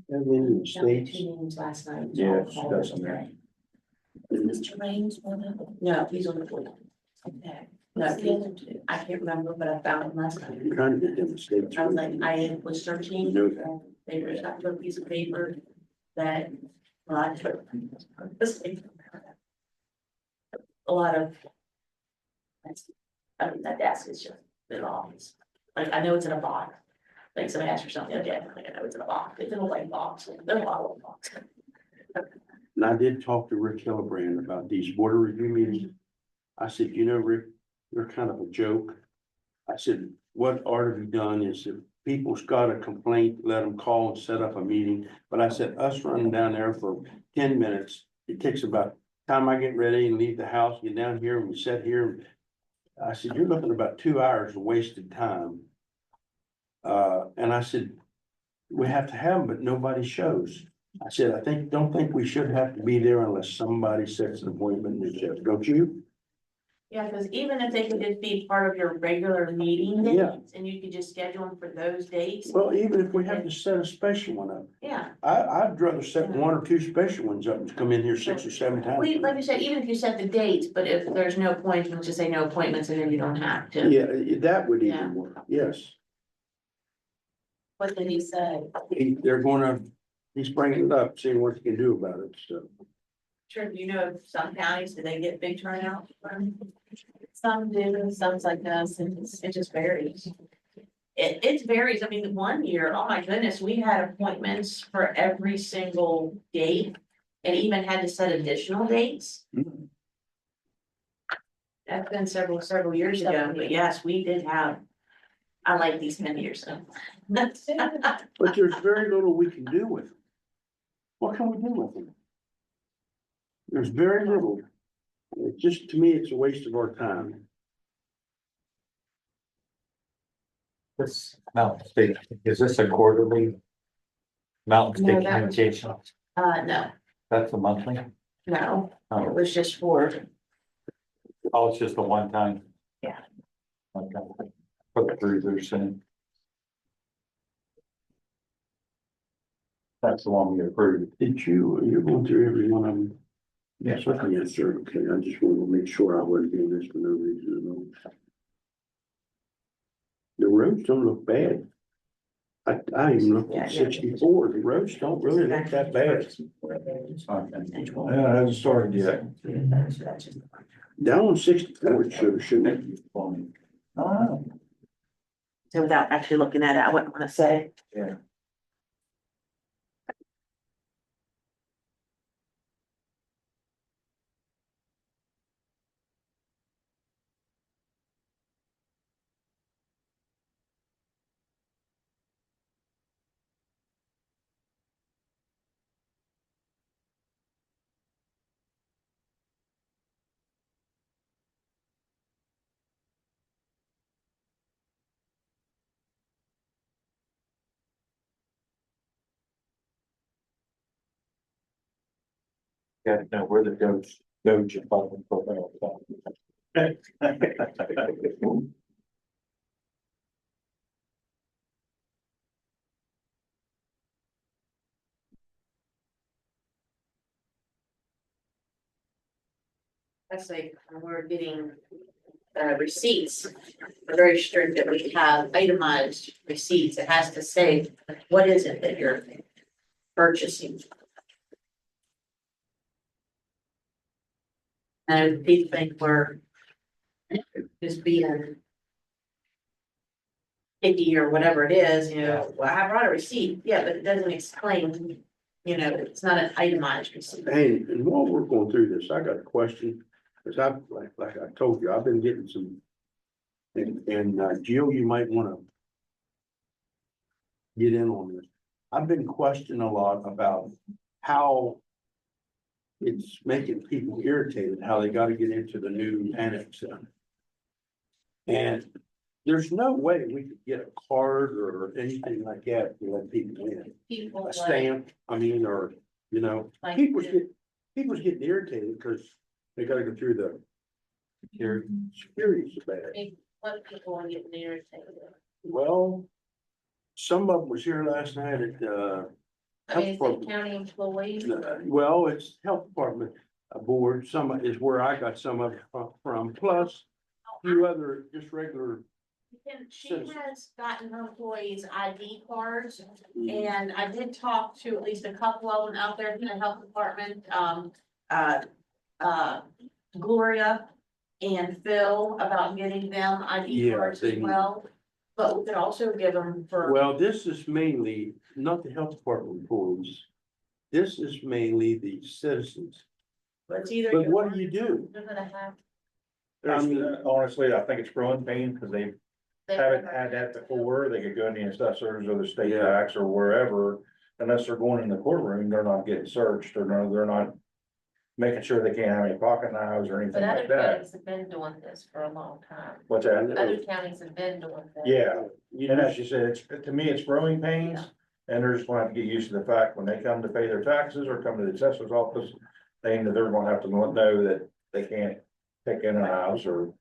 And then the
We had
states,
2 meetings last night.
Yeah, she doesn't.
Is Mr. Raines one of them? No, he's on the board. Okay. No, the other two, I can't remember, but I found him last night.
I'm trying to get them states.
I was like, I was searching,
No.
they just got to a piece of paper that, well, I took. This thing. A lot of. I mean, that desk is just, it all is, like, I know it's in a box. Like, somebody asked for something, the other day, I'm like, I know it's in a box, it's in a white box, there's a lot of box.
And I did talk to Rick Hillebrand about these border review meetings. I said, you know, Rick, you're kind of a joke. I said, what ought to be done is if people's got a complaint, let them call and set up a meeting. But I said, us running down there for 10 minutes, it takes about time I get ready and leave the house, get down here and we sit here. I said, you're looking at about 2 hours of wasted time. And I said, we have to have them, but nobody shows. I said, don't think we should have to be there unless somebody sets an appointment and shows, don't you?
Yeah, because even if they could just be part of your regular meeting
Yeah.
dates, and you could just schedule them for those dates,
Well, even if we have to set a special one up,
yeah.
I'd rather set 1 or 2 special ones up and come in here 6 or 7 times.
We, like you said, even if you set the dates, but if there's no appointments, just say no appointments, and then you don't have to.
Yeah, that would
Yeah.
even work, yes.
What did he say?
He's bringing it up, seeing what he can do about it, so.
Sure, you know, some counties, do they get big turnout? Some do, some's like us, and it just varies. It varies, I mean, one year, oh my goodness, we had appointments for every single date. And even had to set additional dates. That's been several years ago, but yes, we did have. I like these 10 years, so.
But there's very little we can do with them. What can we do with them? There's very little. It just, to me, it's a waste of our time.
This Mountain State, is this a quarterly? Mountain
No,
State
that was-
Communications,
No,
that's a monthly?
no, it
Oh,
was just for,
it's just a one time?
Yeah.
Okay. For the cruisers and. That's the one we approved.
You're going through every one of them?
Yes.
Okay, yes, sir. Okay, I just wanted to make sure I wasn't doing this for no reason at all. The roads don't look bad. I even looked at 64. The roads don't really look that bad.
Yeah, it hasn't started yet.
Down on 64, it shouldn't it?
Oh,
so without actually looking at it, I wouldn't wanna say.
yeah.
Gotta know where the Doge above and.
That's like, we're getting receipts. We're very strict that we have itemized receipts. It has to say, what is it that you're purchasing? And people think we're just being 50 or whatever it is, you know, well, I brought a receipt, yeah, but it doesn't explain, you know, it's not an itemized receipt.
Hey, and while we're going through this, I got a question, cause like I told you, I've been getting some. And Jill, you might wanna. Get in on this. I've been questioning a lot about how. It's making people irritated, how they gotta get into the new annex zone. And there's no way we could get a card or anything like that to let people in.
People
A
like,
stamp, I mean, or, you know,
like,
people's getting irritated because they gotta go through the. Security so bad.
what people are getting irritated.
Well, some of them was here last night at,
I mean, is
Health
it county employees?
well, it's health department board, some is where I got some of it from, plus a few other just regular.
She has gotten her employees ID cards, and I did talk to at least a couple of them out there in the health department, Gloria and Phil about getting them ID
Yeah,
cards as
they-
well. But we could also give them for,
Well, this is mainly not the health department employees. This is mainly the citizens.
it's either.
But what do you do?
They're gonna have.
Honestly, I think it's growing pain because they haven't had that before. They could go in the assessors or the state
Yeah.
tax or wherever. Unless they're going in the courtroom, they're not getting searched or no, they're not making sure they can't have any pocket knives or anything
But other
like that.
counties have been doing this for a long time.
What's that?
Other counties have been doing this.
Yeah, and as you said, it's, to me, it's growing pains. And they're just gonna have to get used to the fact when they come to pay their taxes or come to the assessor's office, they're gonna have to know that they can't take in a house or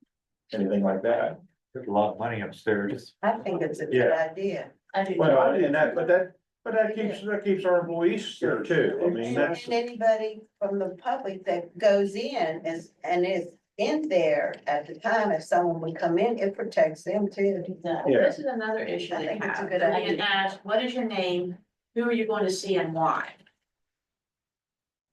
anything like that.
There's a lot of money upstairs.
I think it's a good
Yeah.
idea.
I do.
Well, and that keeps our employees there too. I mean, that's,
And anybody from the public that goes in is in there at the time, if someone would come in, it protects them too.
Exactly.
Yeah.
This is another issue
I
they
think it's a
have.
good
They
idea.
can ask, what is your name? Who are you going to see and why?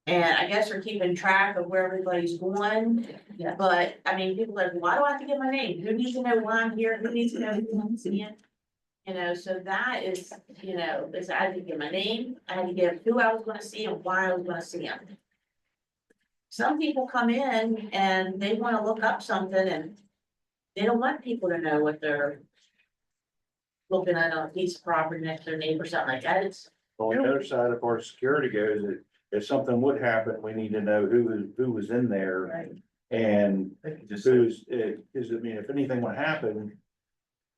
And I guess they're keeping track of where everybody's going.
Yeah.
But I mean, people are like, why do I have to get my name? Who needs to know why I'm here? Who needs to know who I'm seeing? You know, so that is, you know, is I had to give my name, I had to give who I was gonna see and why I was gonna see them. Some people come in and they wanna look up something and they don't want people to know what they're looking at on a piece of property next to their neighbor, or something like that. It's,
on the other side of our security goes, that if something would happen, we need to know who was in there.
Right.
And
Just
who's, is, I mean, if anything would happen,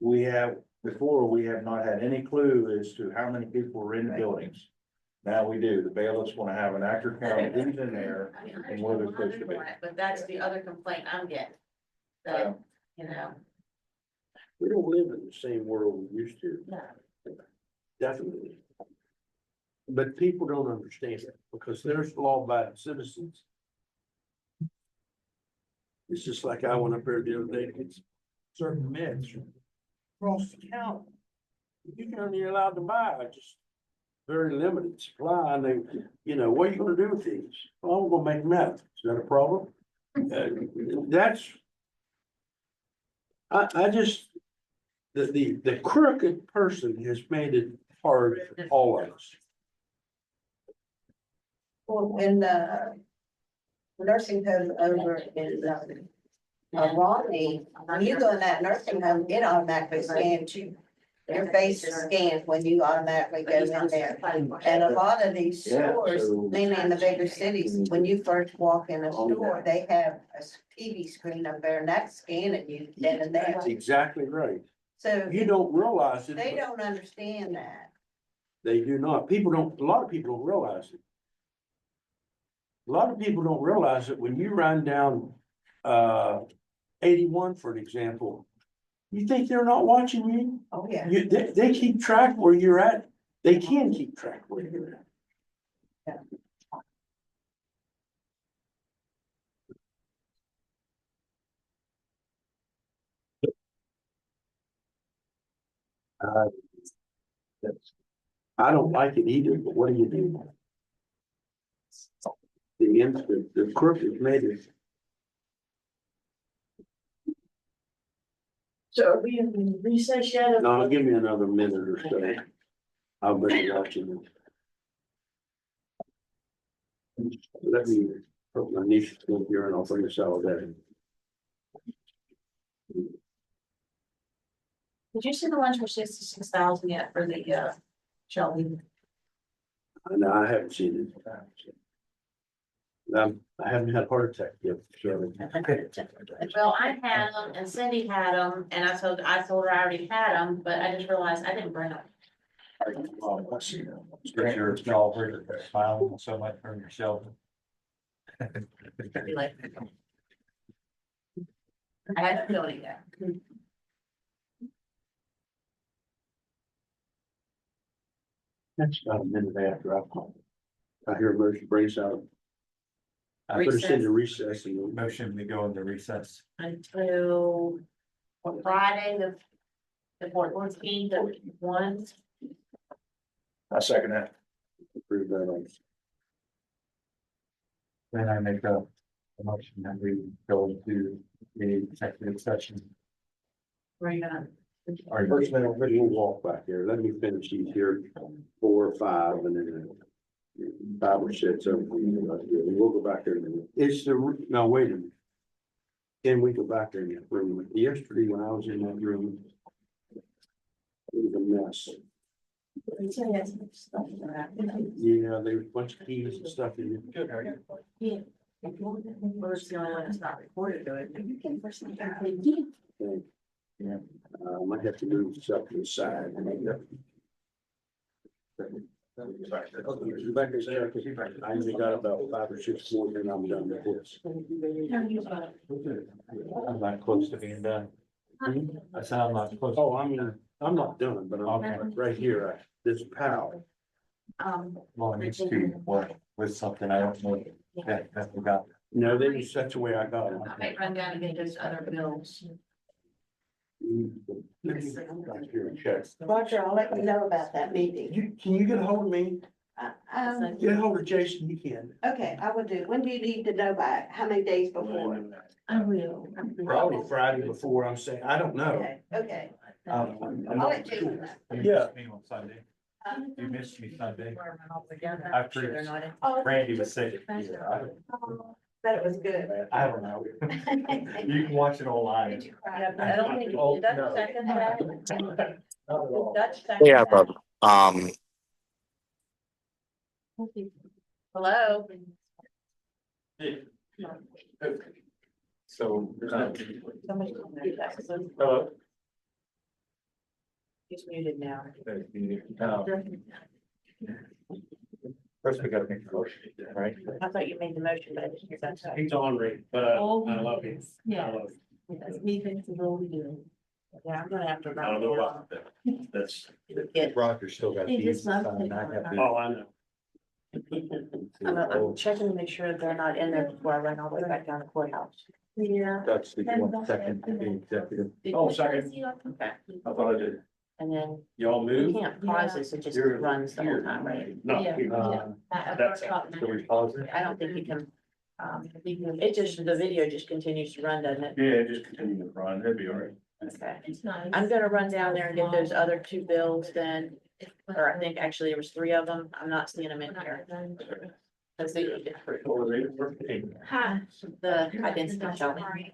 we have not had any clue as to how many people were in the buildings. Now we do. The bailiff's gonna have an accurate count of who's in there.
I mean,
And where they're supposed to be.
but that's the other complaint I'm getting. That, you know,
We don't live in the same world we used to.
no.
Definitely. But people don't understand it because there's law-abiding citizens. It's just like I went up there the other day to get certain meds across the counter. You can only allowed to buy just very limited supply and they, you know, what are you gonna do with these? Well, I'm gonna make meth. Is that a problem? That's. I just, the crooked person has made it hard for all of us.
Well, in the nursing home over in Romney, when you go in that nursing home, it automatically scans you. Your face is scanned when you automatically go in there. And a lot of these
Yeah,
stores,
so-
mainly in the bigger cities, when you first walk in a store, they have a TV screen up there and that's scanning you then and there.
That's exactly right.
So
You don't realize it.
they
but
don't understand that.
They do not. People don't, a lot of people don't realize it. A lot of people don't realize that when you run down, 81, for an example, you think they're not watching you?
Oh, yeah.
They keep track where you're at. They can keep track where you're at. I don't like it either, but what do you do? The crook has made it.
So are we in recess yet?
No, give me another minute or so. I'll be watching it. Let me put my niece in here and I'll bring us out there.
Did you see the ones for 66,000 yet for the, Shelby?
And I haven't seen it. I haven't had a heart attack yet, so.
Well, I had them and Cindy had them and I told her I already had them, but I just realized I didn't bring them.
You're all smiling so much from yourself.
Be like, I had a feeling that.
That's about a minute after I called. I hear emergency brace out. I put us into recess and
Motion to go into recess.
Until Friday, the 14th, the 1.
I second that.
approve that on.
Then I make a motion that we go into the executive session.
Where are you gonna?
First, we'll walk back here. Let me finish these here, 4 or 5, and then 5 or 6. So we'll go back there. In a minute. It's the, no, wait a minute. Can we go back there in that room? Yesterday, when I was in that room, it was a mess. Yeah, there was a bunch of keys and stuff in it.
Good, how are you? Yeah. Well, it's the only one that's not recorded, though.
Yeah. Might have to move stuff to the side. Back there, I only got about 5 or 6 more, then I'm done with this.
I'm not close to being done. I sound not close.
Oh, I'm not done, but I'm right here, this pal.
Well, it needs to work with something I don't know that I forgot.
No, they just such a way I got it.
I might run down and get those other bills.
Back here and check.
Roger, I'll let you know about that meeting.
Can you get a hold of me? Get a
Um,
hold of Jason, you can.
okay, I will do. When do you need to know by? How many days before?
I will.
Probably Friday before, I'm saying, I don't know.
Okay, okay.
I'm
I'll
not
let you
sure.
know.
You
Yeah.
missed me on Sunday. You missed me Sunday.
I
I approved. Randy was sick.
Bet it was good.
I don't know. You can watch it online.
Yeah, but I don't think,
Oh,
did Dutch
no.
second that? Dutch second
Yeah,
that?
brother.
Hello?
So.
Somebody call me back.
Hello.
He's muted now.
First, we gotta make a motion, right?
I thought you made the motion, but I didn't hear that.
He's ornery, but I love him.
Yeah.
I love him.
He thinks he's what we do. Yeah, I'm gonna have to.
I don't know about that. That's,
Get,
Roger still got
He
these.
just loves
and I have these.
oh, I know.
I'm checking to make sure they're not in there before I run all the way back down the courthouse. Yeah.
That's the one second, the executive.
Oh, second.
Okay,
I thought I did.
and then
Y'all
you
move?
can't pause this, it just
You're
runs the whole
here.
time, right?
No.
Yeah.
here. That's-
Do we pause it?
I don't think you can, it just, the video just continues to run, doesn't it?
Yeah, just continue to run. It'll be all right.
Okay. I'm gonna run down there and get those other 2 bills then, or I think actually there was 3 of them, I'm not seeing them in here. Cause they need to approve.
What was it?
Huh, the identity showing.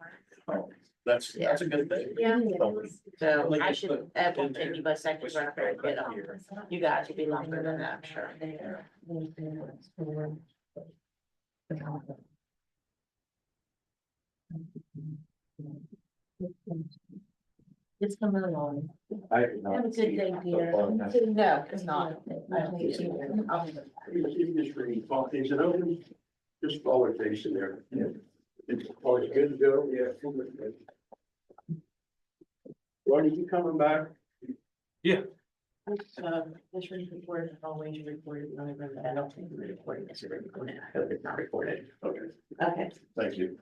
That's a good thing.
Yeah. So I should, that won't take me but a second to run up there and get them. You guys will be longer than that, I'm sure. It's coming along.
I have not
Have a good
seen
day,
it so
Peter.
far.
No, it's not.
Is it open? Just follow Jason there. It's always good to go, yeah. Ronnie, you coming back?
This was recorded, always recorded, I don't think we're recording this, we're recording, I hope it's not recorded.
Okay,
Okay.
thank you.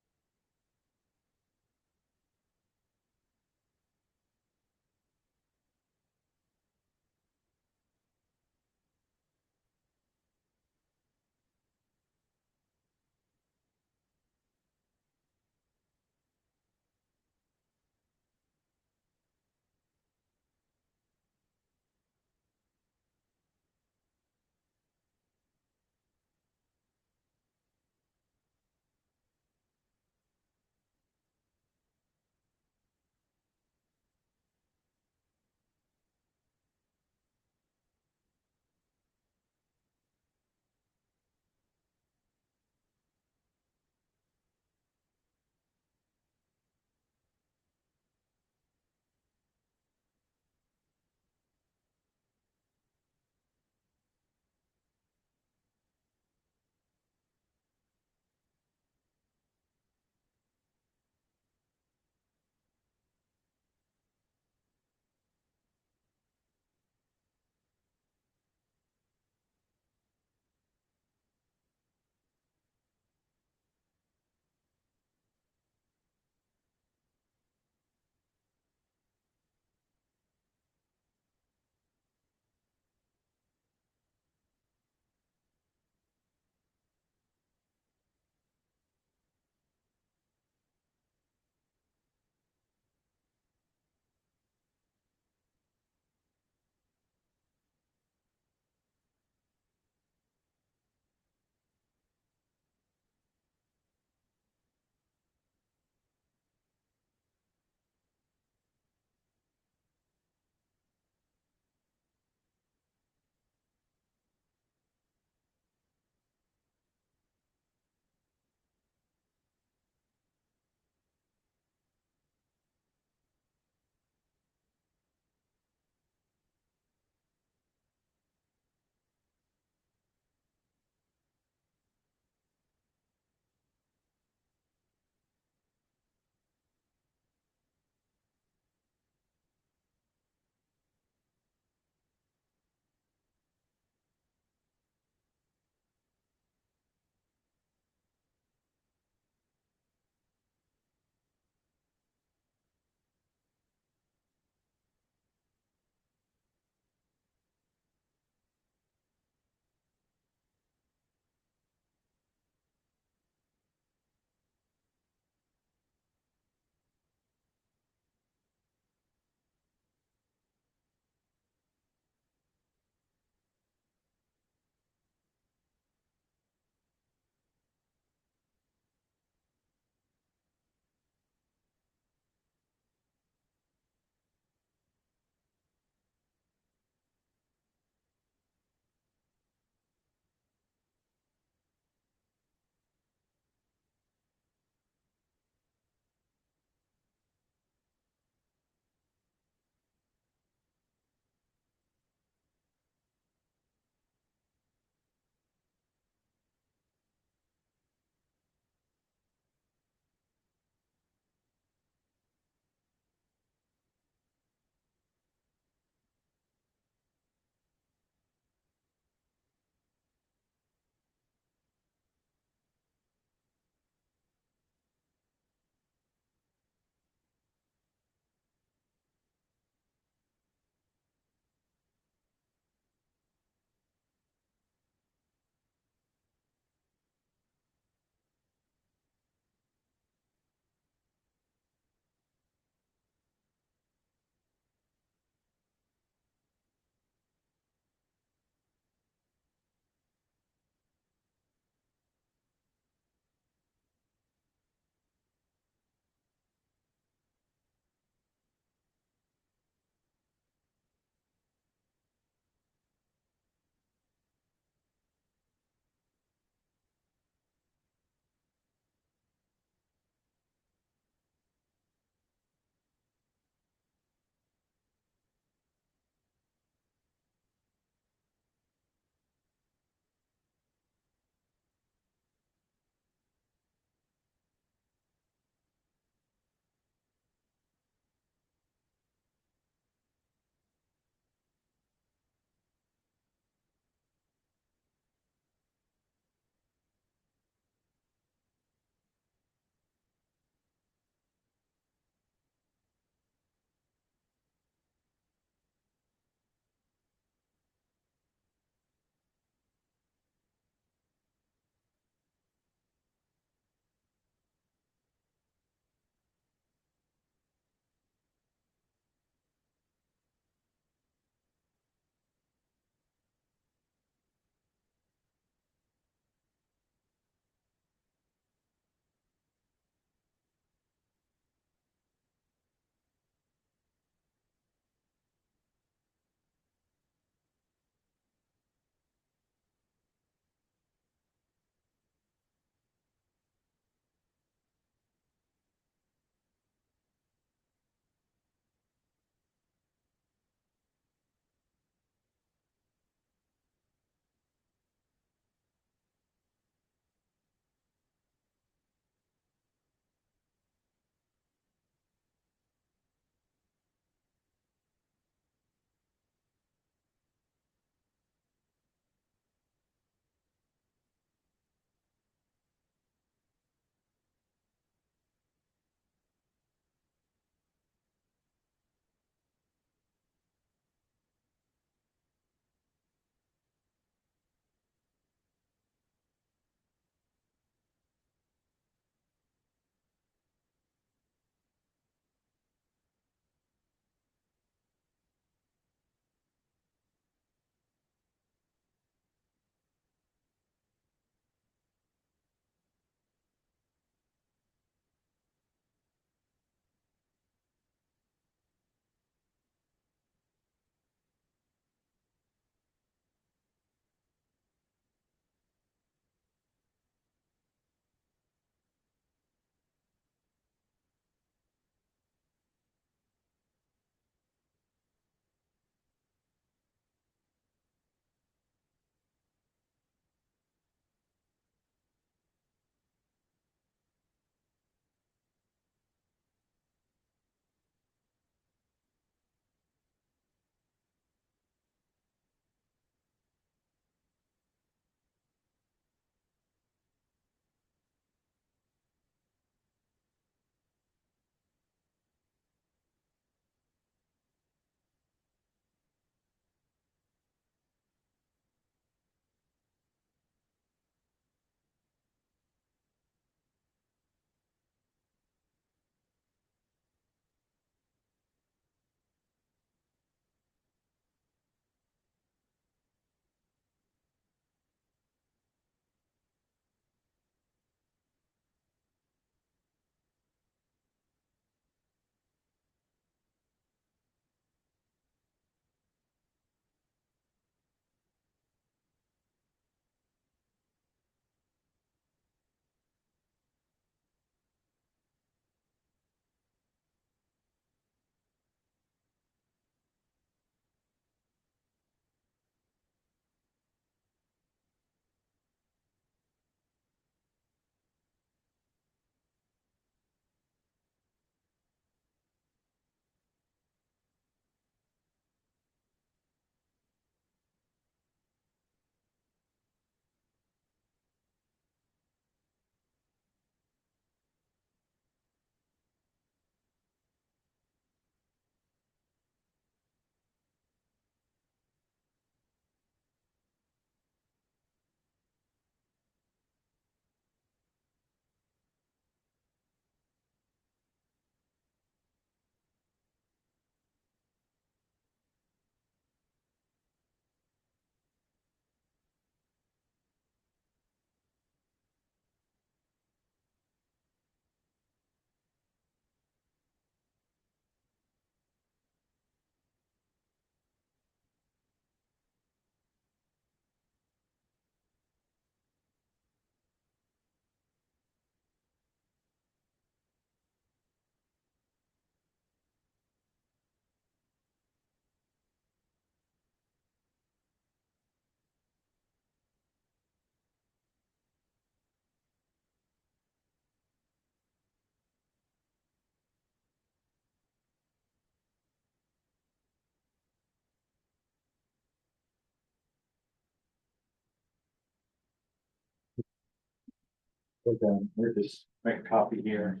Okay, we'll just make a copy here.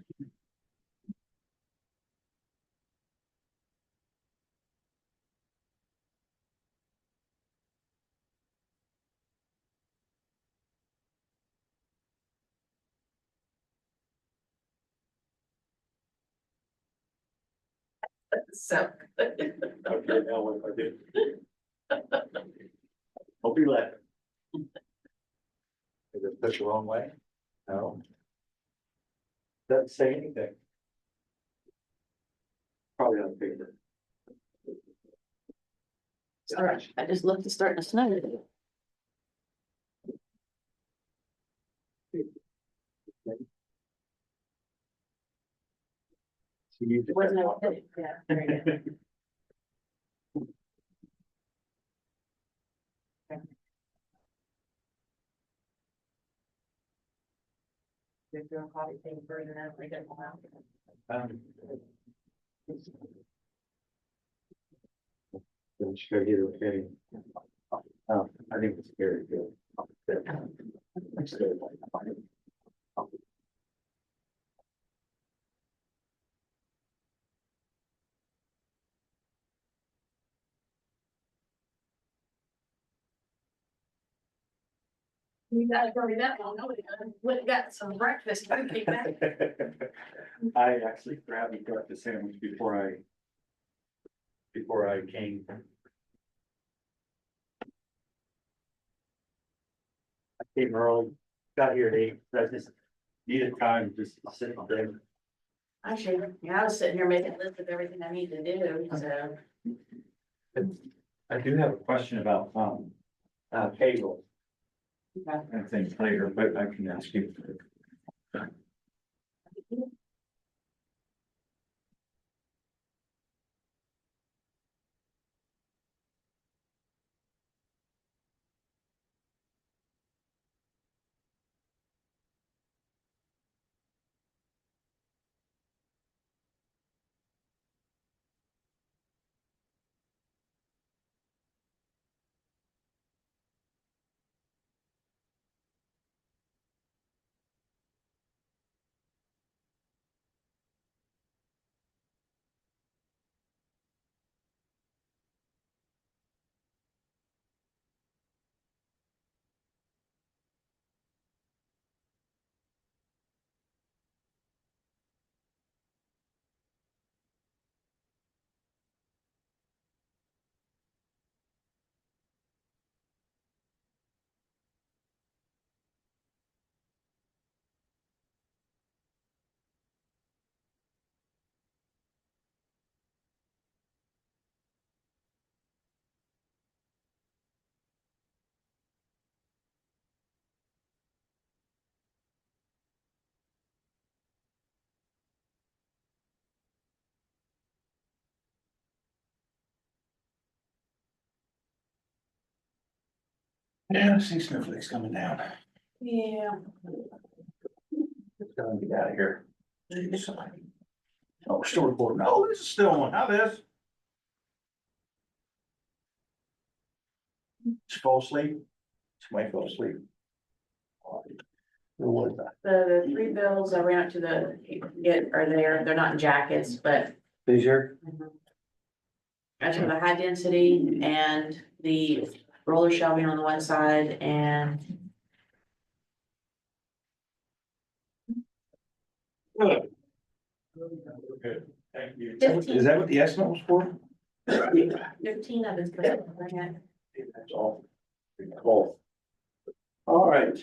So.
Okay, now what if I do? Hope you laugh. Is it pushed the wrong way? No. Doesn't say anything. Probably on paper.
Sorry, I just looked, it's starting to snow. Wasn't it? Yeah, very good. They're doing coffee thing further than we get them out.
Then show you, okay. I think it's very good.
You guys already that long, nobody went and got some breakfast. when we came back.
I actually grabbed the breakfast sandwich before I came. I came early, got here at 8, I just needed time just to sit there.
I should, yeah, I was sitting here making a list of everything I need to do, so.
I do have a question about, payroll. I think later, but I can ask you.
Yeah, I see snowflakes coming down.
Yeah.
It's gonna get out of here. Jeez. Oh, we're still recording. Oh, this is still on. How this? Did you fall asleep? Somebody fell asleep. Who was that?
The three bills I ran up to the, are there, they're not in jackets, but
These here?
as for the high density and the roller shelving on the one side and
Good. Good. Thank you. Is that what the estimate was for?
15 of it's gonna bring it.
That's all. Cool. All right.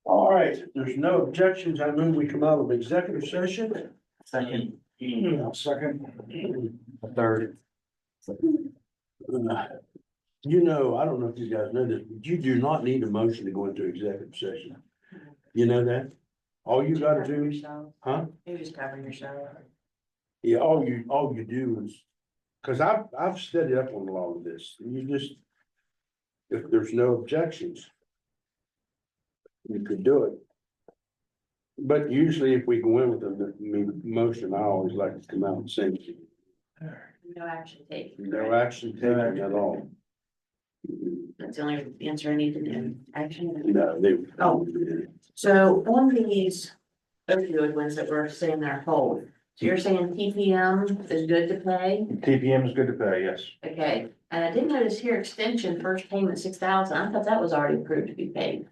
All right, there's no objections. I move we come out of executive session.
Second,
Second.
third.
You know, I don't know if you guys know this, but you do not need a motion to go into executive session. You know that? All you gotta do is, huh?
You just cover yourself.
Yeah, all you do is, cause I've studied up on a lot of this. You just, if there's no objections, you could do it. But usually if we go in with a motion, I always like to come out and say,
No action taken.
no action taken at all.
That's the only answer I need to know, actually.
No, they.
Oh. So on these opioid ones that we're saying they're hold, so you're saying TPM is good to pay?
TPM is good to pay, yes.
Okay, and I did notice here extension first payment 6,000. I thought that was already approved to be paid.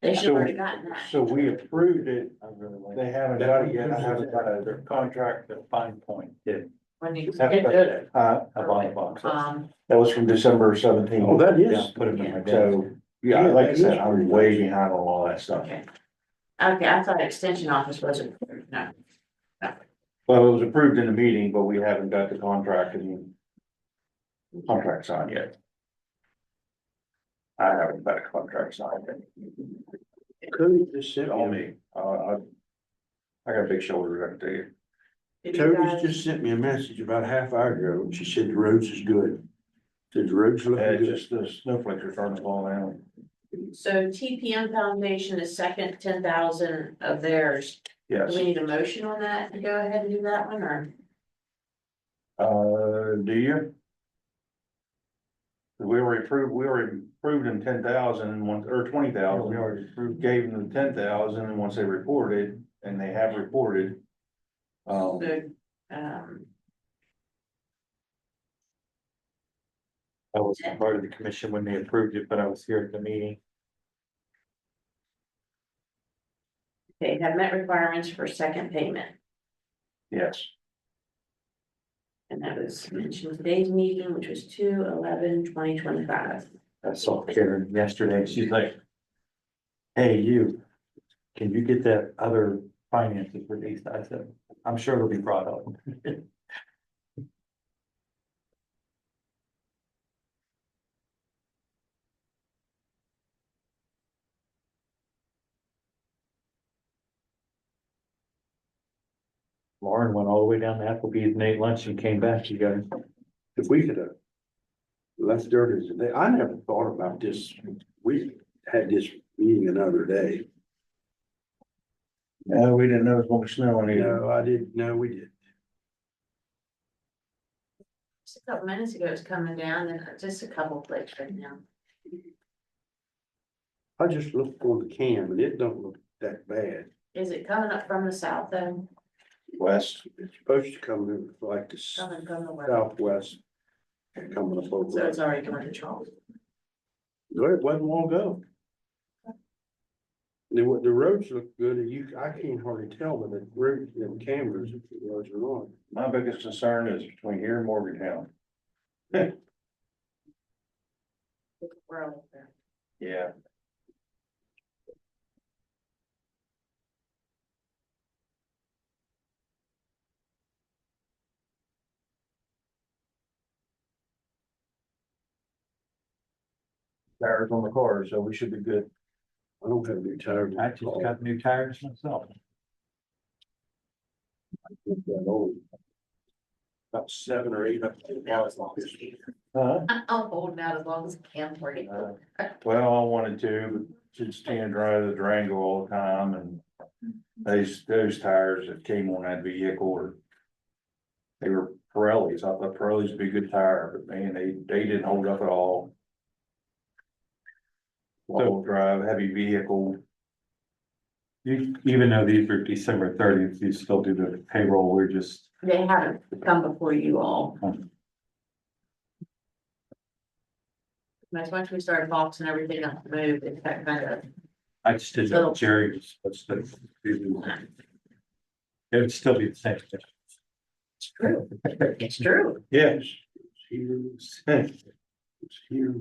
They should have already gotten that.
So we approved it,
I really like.
they haven't got it yet, I haven't got their contract.
The fine point, yeah,
When you
Have-
get it.
Uh,
I bought a box.
that was from December 17th.
Oh, that
Yeah,
is.
put them in my desk.
So, yeah, like I said, I'm way behind on all that stuff.
Okay. Okay, I thought extension office wasn't, no.
Well, it was approved in the meeting, but we haven't got the contract and contract signed yet. I haven't got a contract signed yet.
Cody just sent
On
me,
me, I got big shoulders, I can tell you.
Did you
Cody's
guys-
just sent me a message about a half hour ago, and she said the roads is good. Said the roads
And
looking
it's
good.
just the snowflakes are starting to fall down.
So TPM Foundation is second 10,000 of theirs. Do
Yes,
we need a motion on that to go ahead and do that one or?
do you? We already approved them 10,000 and once, or 20,000.
We already approved.
Gave them the 10,000 and once they reported, and they have reported.
So,
I was part of the commission when they approved it, but I was here at the meeting.
okay, have met requirements for second payment.
Yes,
And that was mentioned in today's meeting, which was 2/11/2025.
I saw Karen yesterday, she's like, hey, you, can you get that other finances released? I said, I'm sure it'll be brought up. Lauren went all the way down to Applebee's and ate lunch and came back, you guys.
If we could have left earlier today, I never thought about this. We had this meeting another day.
no, we didn't know it was gonna be snowing either.
No, I didn't, no, we did.
Just a couple minutes ago, it was coming down and just a couple flakes right now.
I just looked on the cam and it don't look that bad.
Is it coming up from the south though?
West,
It's supposed to come in like the
Coming from the west.
southwest. Coming up over.
So it's already going to Charles.
No, it wasn't long ago. The roads look good, and I can't hardly tell by the road, the cameras, if it was or not.
my biggest concern is between here and Morgantown.
We're all there.
Yeah. Tires on the car, so we should be good.
I don't have new tires.
I just got new tires myself.
That old. About 7 or 8 up to the house like this.
I'm holding out as long as I can for you.
Well, I wanted to, but just can't drive the Durango all the time and those tires that came on that vehicle were. They were Pirellis. I thought Pirellis would be a good tire, but man, they didn't hold up at all. All drive, heavy vehicle.
You, even though these are December 30th, you still do the payroll, we're just.
They haven't come before you all. As much as we started boxing everything up to move, it's that kind of,
I just didn't know Jerry was supposed to do. It would still be the same.
it's true. It's true.
Yes.
It's here. It's here.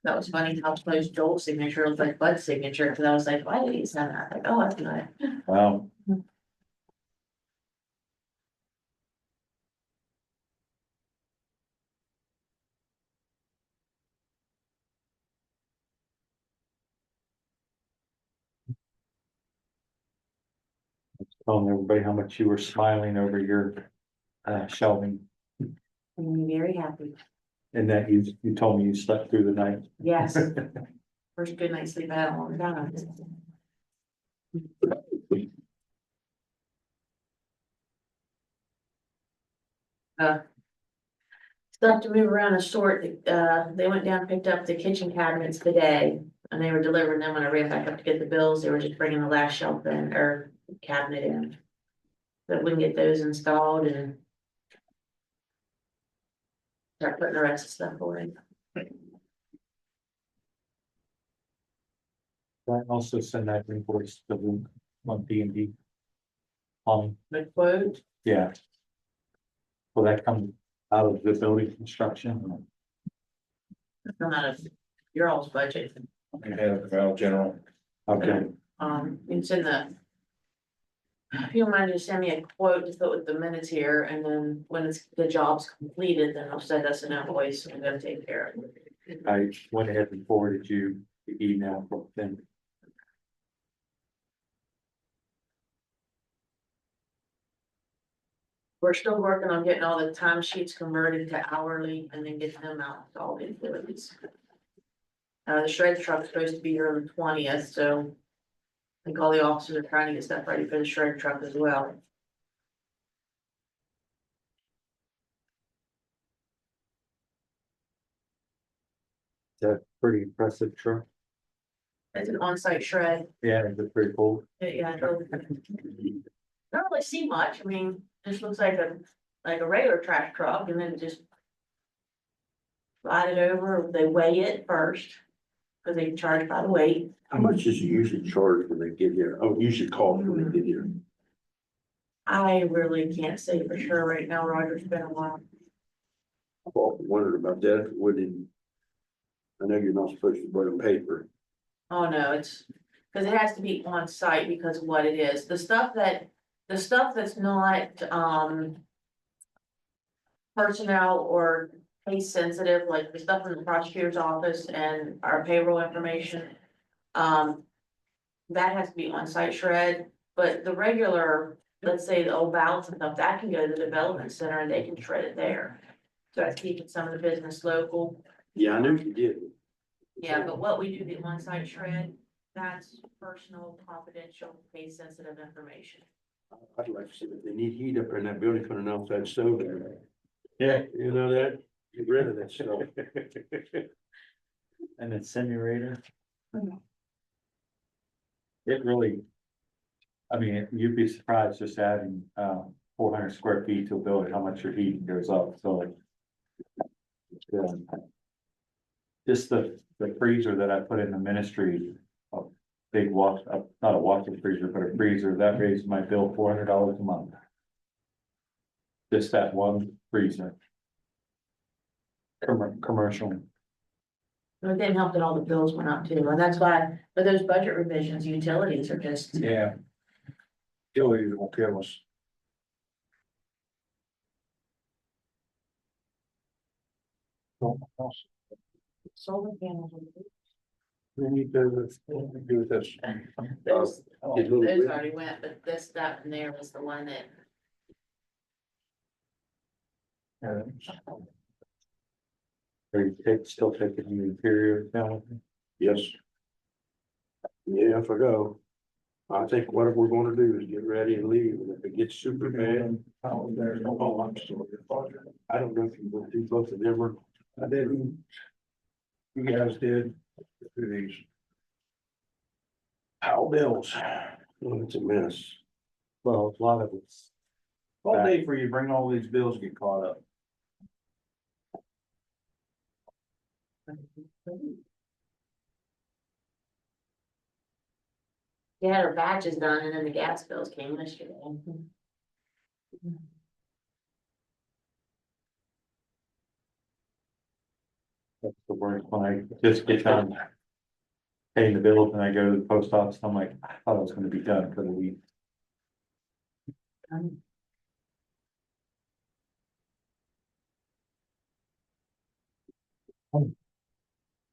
That was funny how close Joel's signature was like Bud's signature, because I was like, why did he send that? Like, oh, that's good.
Wow.
Telling everybody how much you were smiling over your shelving,
I'm very happy.
and that you told me you slept through the night.
Yes. First good night's sleep I had in a long time. stuff to move around the store. They went down, picked up the kitchen cabinets today. And they were delivering them when I ran back up to get the bills. They were just bringing the last shelf in or cabinet in. That we can get those installed and start putting the rest of the stuff away.
I also send that invoice to Luke on D&D.
The quote,
Yeah. Will that come out of the building construction?
come out of your all's budget.
You have the general.
Okay,
It's in the. If you don't mind, just send me a quote to put with the minutes here, and then when the job's completed, then I'll send us an invoice, and we're gonna take care of it.
I went ahead and forwarded you the email from them.
We're still working on getting all the time sheets converted to hourly and then getting them out to all the employees. The shred truck's supposed to be here on the 20th, so. I think all the officers are trying to get stuff ready for the shred truck as well.
That's a pretty impressive truck.
It's an on-site shred.
Yeah, it's pretty cool.
Yeah, don't really see much. I mean, just looks like a regular trash truck and then just. Slide it over, they weigh it first, cause they charge by the weight.
How much is it usually charged when they get here? Oh, usually called when they get here.
I really can't say for sure right now, Roger's been a while.
I've often wondered about that, wouldn't. I know you're not supposed to put in paper.
Oh, no, it's, cause it has to be on site because of what it is. The stuff that's not, personnel or case sensitive, like the stuff in the prosecutor's office and our payroll information. That has to be on-site shred, but the regular, let's say the old ballots and stuff, that can go to the development center and they can shred it there. So that's keeping some of the business local.
Yeah, I knew you did.
Yeah, but what we do, the on-site shred, that's personal, confidential, case sensitive information.
I'd like to see if they need heat up there in that building, put an outside stove there.
Yeah.
You know that? Get rid of that stuff.
And then simulator. It really. I mean, you'd be surprised just adding 400 square feet to a building, how much your heating goes up, so like. Just the freezer that I put in the ministry, a big not a walk-in freezer, but a freezer, that raised my bill $400 a month. Just that one freezer. Commercial.
It didn't help that all the bills went up too, and that's why, for those budget revisions, utilities are just,
Yeah. Utilities will kill us.
solar panels.
We need to do with this.
Those
Get a little bit.
already went, but this, that one there was the one that,
Are you still taking the interior down?
Yes. Yeah, if I go. I think what we're gonna do is get ready and leave, and if it gets super bad. There's no whole lot of I don't know if you went through both of them or. I didn't. You guys did. Through these. How bills? Oh, it's a mess.
Well, a lot of it's.
All day for you, bring all these bills, get caught up.
they had our batches done and then the gas bills came yesterday.
That's the worst when I just get done. Paying the bills and I go to the post office, I'm like, I thought it was gonna be done for the week.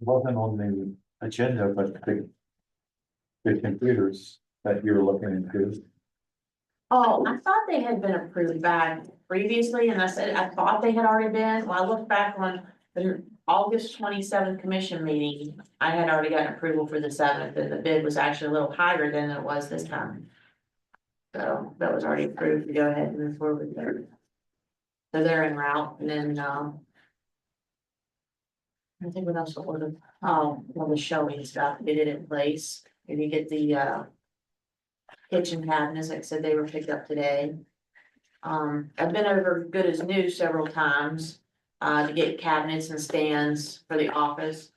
Wasn't on the agenda, but the computers that you were looking into.
Oh, I thought they had been approved back previously, and I said, I thought they had already been, well, I looked back on the August 27th commission meeting. I had already gotten approval for the 7th, and the bid was actually a little higher than it was this time. So that was already approved to go ahead and move forward there. So they're en route, and then, I think what else to order, well, the showing stuff, get it in place, maybe get the, kitchen cabinets, like I said, they were picked up today. I've been over Good as New several times, to get cabinets and stands for the office.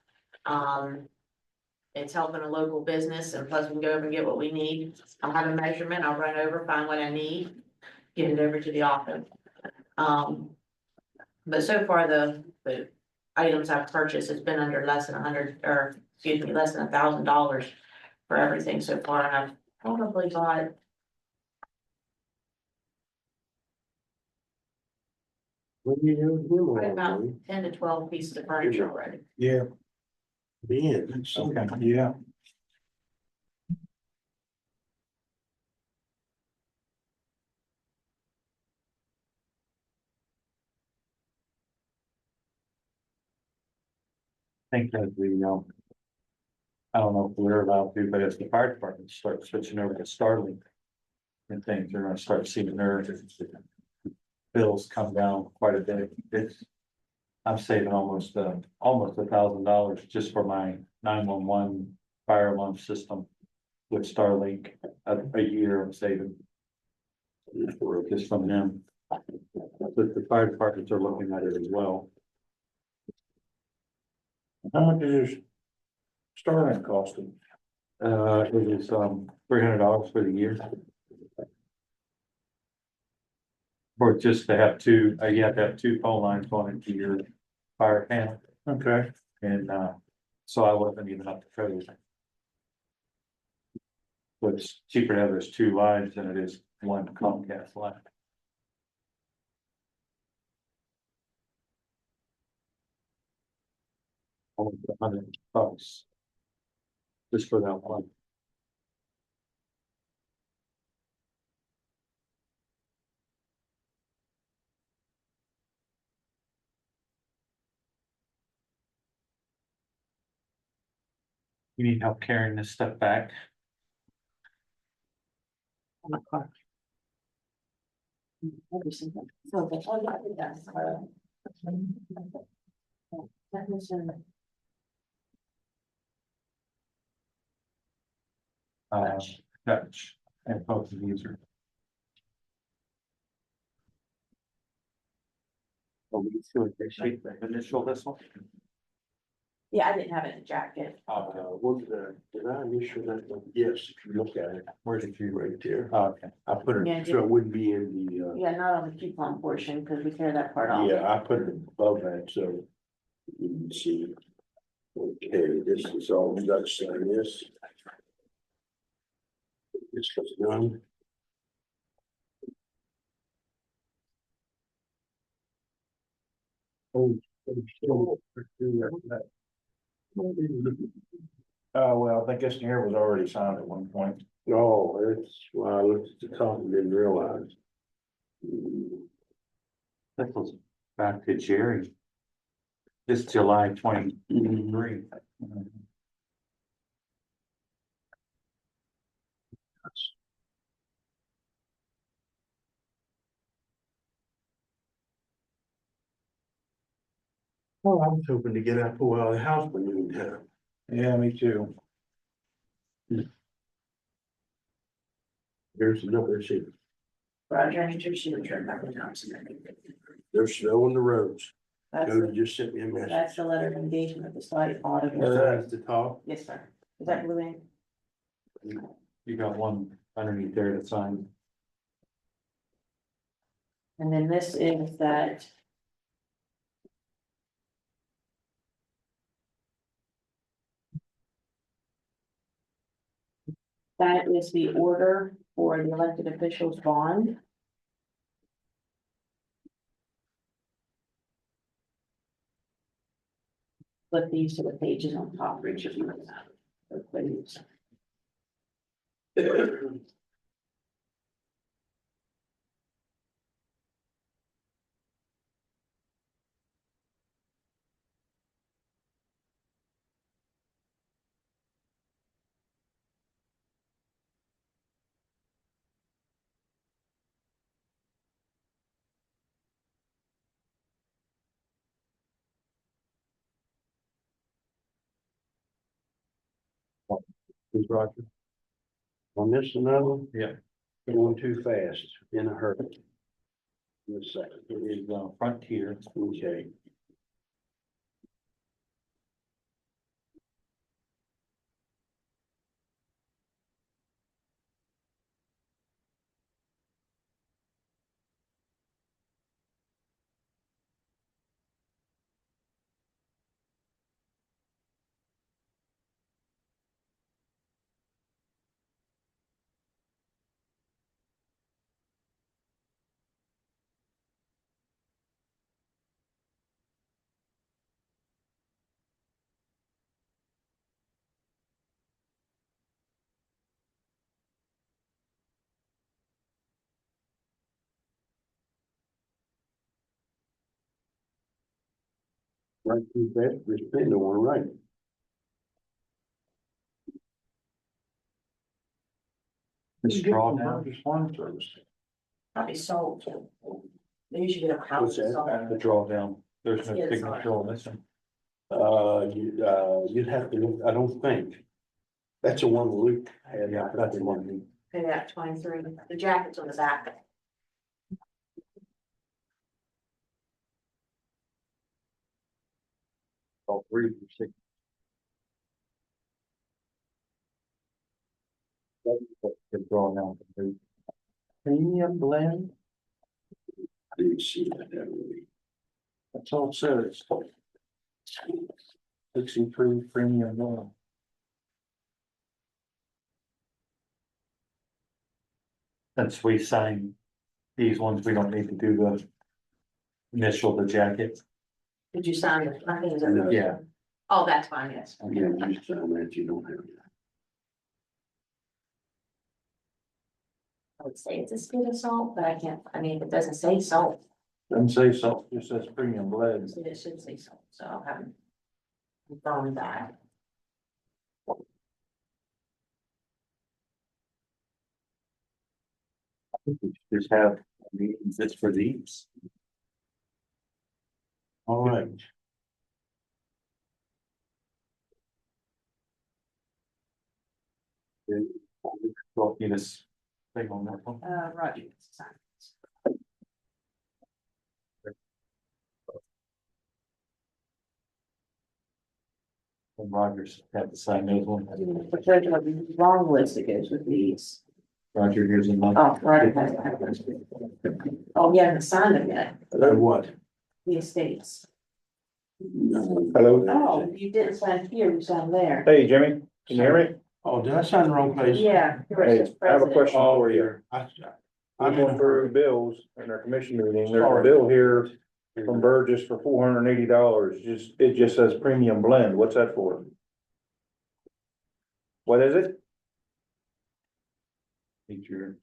It's helping a local business, and plus we can go over and get what we need. I'll have a measurement, I'll run over, find what I need, get it over to the office. But so far, the items I've purchased, it's been under less than less than $1,000 for everything so far, and I've probably got.
What do you do?
Probably about 10 to 12 pieces of furniture already.
Yeah.
Man, that's so.
Okay, yeah. Think that I don't know if we're allowed to, but as the fire department starts switching over to Starlink. And things, they're gonna start seeing their bills come down quite a bit. I'm saving almost $1,000 just for my 911 fire alarm system. With Starlink, a year I'm saving. Just from them. But the fire departments are looking at it as well.
How much is Starlink costing?
It is $300 for the year. Or just to have two, you have to have two phone lines going into your fire panel,
Okay.
and so I wasn't even up to code. But it's cheaper to have those two lines than it is one Comcast line. Almost $100 just for that one. You need help carrying this stuff back? Dutch and both of these are. Oh, we still appreciate the initial this one.
Yeah, I didn't have it in the jacket.
Did I initial that one? Yes, if you look at it,
Where did you?
right there.
Okay.
I put
Yeah,
it, so it wouldn't be in the,
Yeah, not on the coupon portion, because we tear that part off.
yeah, I put it above that, so you can see. Okay, this is all, we gotta sign this. This was done. Oh.
Well, I think this here was already signed at one point.
Oh, that's why I looked at the top and didn't realize.
That was back to Jerry. This July 23.
Oh, I was hoping to get out for a while, the house when you in town.
Yeah, me too.
Here's another sheet.
Roger, I need your signature, Dr. Thompson.
There's snow on the roads.
That's,
Go just sent me a message.
that's the letter of engagement of the site auditor.
That's the top.
Yes, sir. Is that blue ink?
You got one underneath there to sign.
And then this is that. That is the order for the elected officials bond. Flip these to the pages on top for each of you. Please.
Is Roger? On this another?
Yeah.
Going too fast, in a hurry. In a second.
It is Frontier.
Okay. Right too fast, we're spending one, right?
This
Burgess Farm Service.
Probably sold. They usually get a house.
What's that?
sold.
The drawdown, there's no
Yeah, it's
signature on this one.
You'd have to look, I don't think. That's the one Luke had.
Yeah, that's the one.
Okay, that 23, the jacket's on the back.
All three for six. The drawdown. Premium blend,
I didn't see that really.
that's all it says. 63 premium blend. Since we signed these ones, we don't need to do the initial, the jacket.
Did you sign it? I think it's
No.
Yeah.
Oh, that's fine, yes.
Yeah, you sign that, you don't have that.
I would say it's a skin of salt, but I can't, I mean, if it doesn't say salt,
Doesn't say so, it just says premium blend.
it should say salt, so I'll have it. Confirm that.
Just have meetings just for these.
All right.
Well, you just thing on that one.
Roger. Sign.
And Rogers had to sign those ones.
There's a long list that goes with these.
Roger, here's a month.
Oh, Roger has to have those. Oh, you haven't signed them yet,
What?
the estates.
No.
Hello?
Oh, you didn't sign here, you signed there.
Hey, Jimmy, can you hear me?
Oh, did I sign the wrong place?
Yeah.
Hey, I have a question
Oh,
for you.
here.
I'm
I'm
going
in
through bills in our commission meeting. There's a
Sorry.
bill here from Burgess for $480. It just says premium blend. What's that for? What is it?
Feature.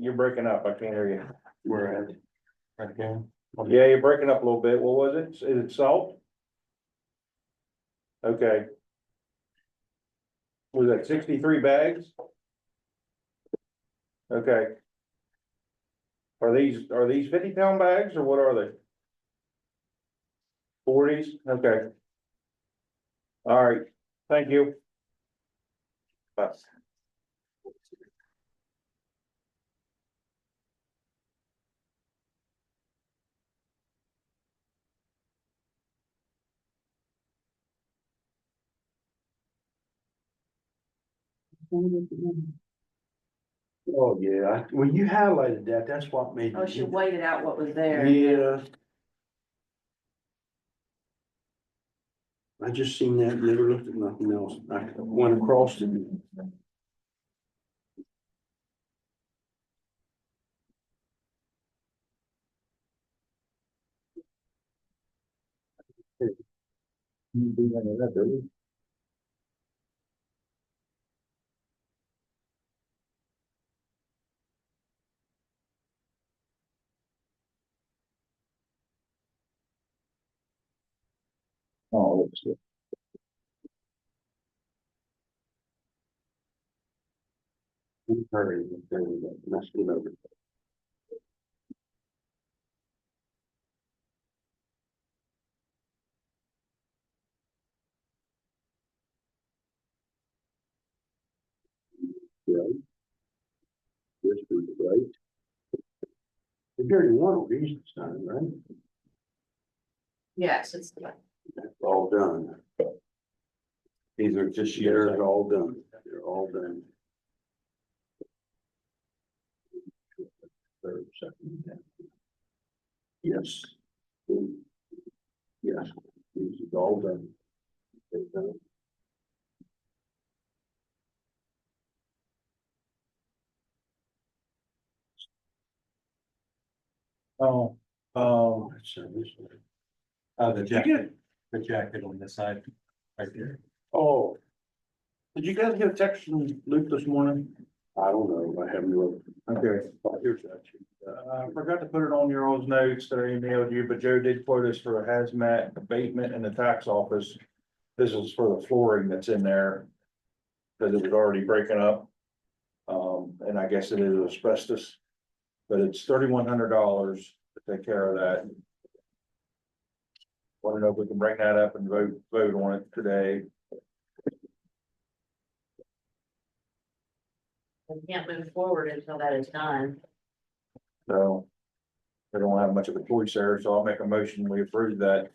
You're breaking up. I can't hear you.
We're at.
Right there.
Yeah, you're breaking up a little bit. What was it? Is it salt? Okay. Was that 63 bags? Okay. Are these 50-pound bags or what are they? 40s? Okay. All right, thank you. Bye.
Oh, yeah, when you highlighted that, that's what made.
Oh, she waited out what was there.
Yeah. I just seen that, never looked at nothing else. I went across it.
Oh,
Hurry, there we go. Messed it over. right? If you're in one of these, it's done, right?
Yes, it's,
That's all done. These are just years all done. They're all done. Third, second. Yes. Yes, this is all done. It's done.
Oh,
That's, this one.
The jacket on the side, right there.
oh. Did you guys get a text from Luke this morning?
I don't know, I haven't looked.
Okay.
Oh, here's that.
I forgot to put it on your all's notes that I emailed you, but Joe did quote us for a hazmat abatement in the tax office. This is for the flooring that's in there. Cause it was already breaking up. And I guess it is asbestos. But it's $3,100 to take care of that. Want to know if we can bring that up and vote on it today.
we can't move forward until that is done.
So. They don't have much of a choice there, so I'll make a motion, we approve that.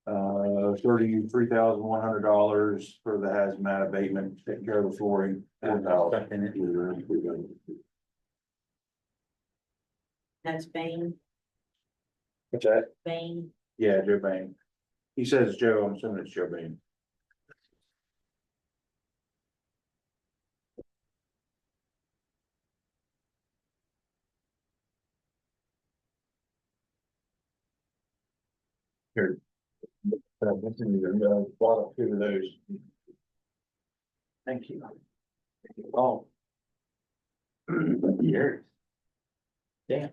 $33,100 for the hazmat abatement, taking care of the flooring.
That's Bain,
What's that?
Bain.
Yeah, Joe Bain. He says Joe, I'm assuming it's Joe Bain. Here. Bought a few of those. Thank you. Oh. Jerry's. Damn.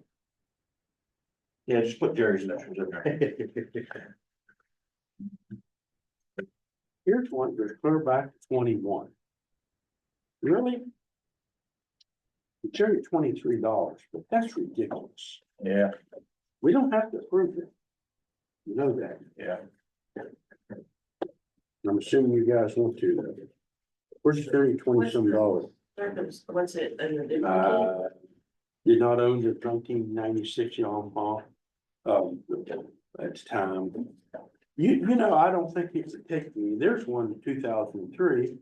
Yeah, just put Jerry's initials in there.
Here's one, goes clear back to 21. Really? It's only $23, but that's ridiculous.
Yeah,
We don't have to approve it. You know that.
yeah.
I'm assuming you guys want to, though. Where's the 20 some dollars?
What's it?
Did not own the 1996 Yamaha. That's time. You know, I don't think it would take me, there's one in 2003.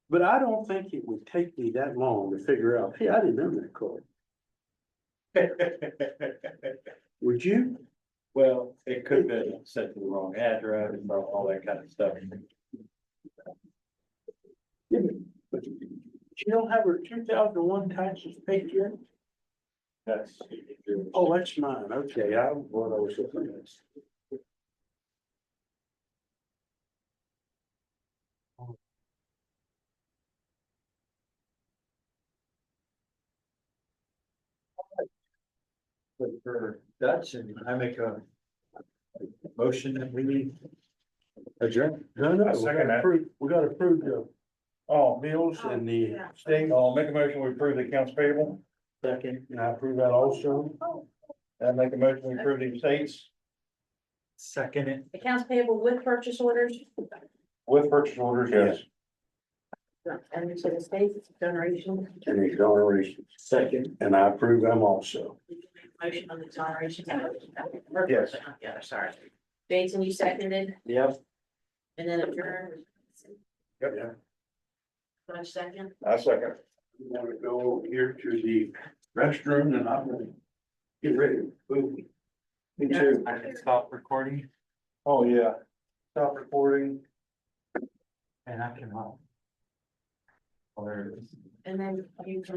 But I don't think it would take me that long to figure out, hey, I didn't own that car. Would you?
Well, it could have been set to the wrong address and all that kind of stuff.
Yeah, but you don't have her 2001 taxes paid yet?
That's.
Oh, that's mine. Okay, I was looking at.
But for Dutch, I make a motion that we need. Adjourn.
No, no,
Second that.
we gotta approve the
Oh,
bills and the state.
I'll make a motion, we approve the accounts payable,
Second, and I approve that also.
and make a motion, we approve the estates
Second it.
Accounts payable with purchase orders,
with purchase orders, yes.
and to the state's donation.
And exonerations.
Second.
And I approve them also.
Motion on the exoneration.
Yes.
Yeah, sorry. Jason, you seconded,
Yep.
and then adjourn.
Yep.
One second.
I second.
I'm gonna go over here to the restroom and I'm gonna get ready to move.
Me too.
I can stop recording
Oh, yeah. Stop recording.
and I can. Or.
And then you can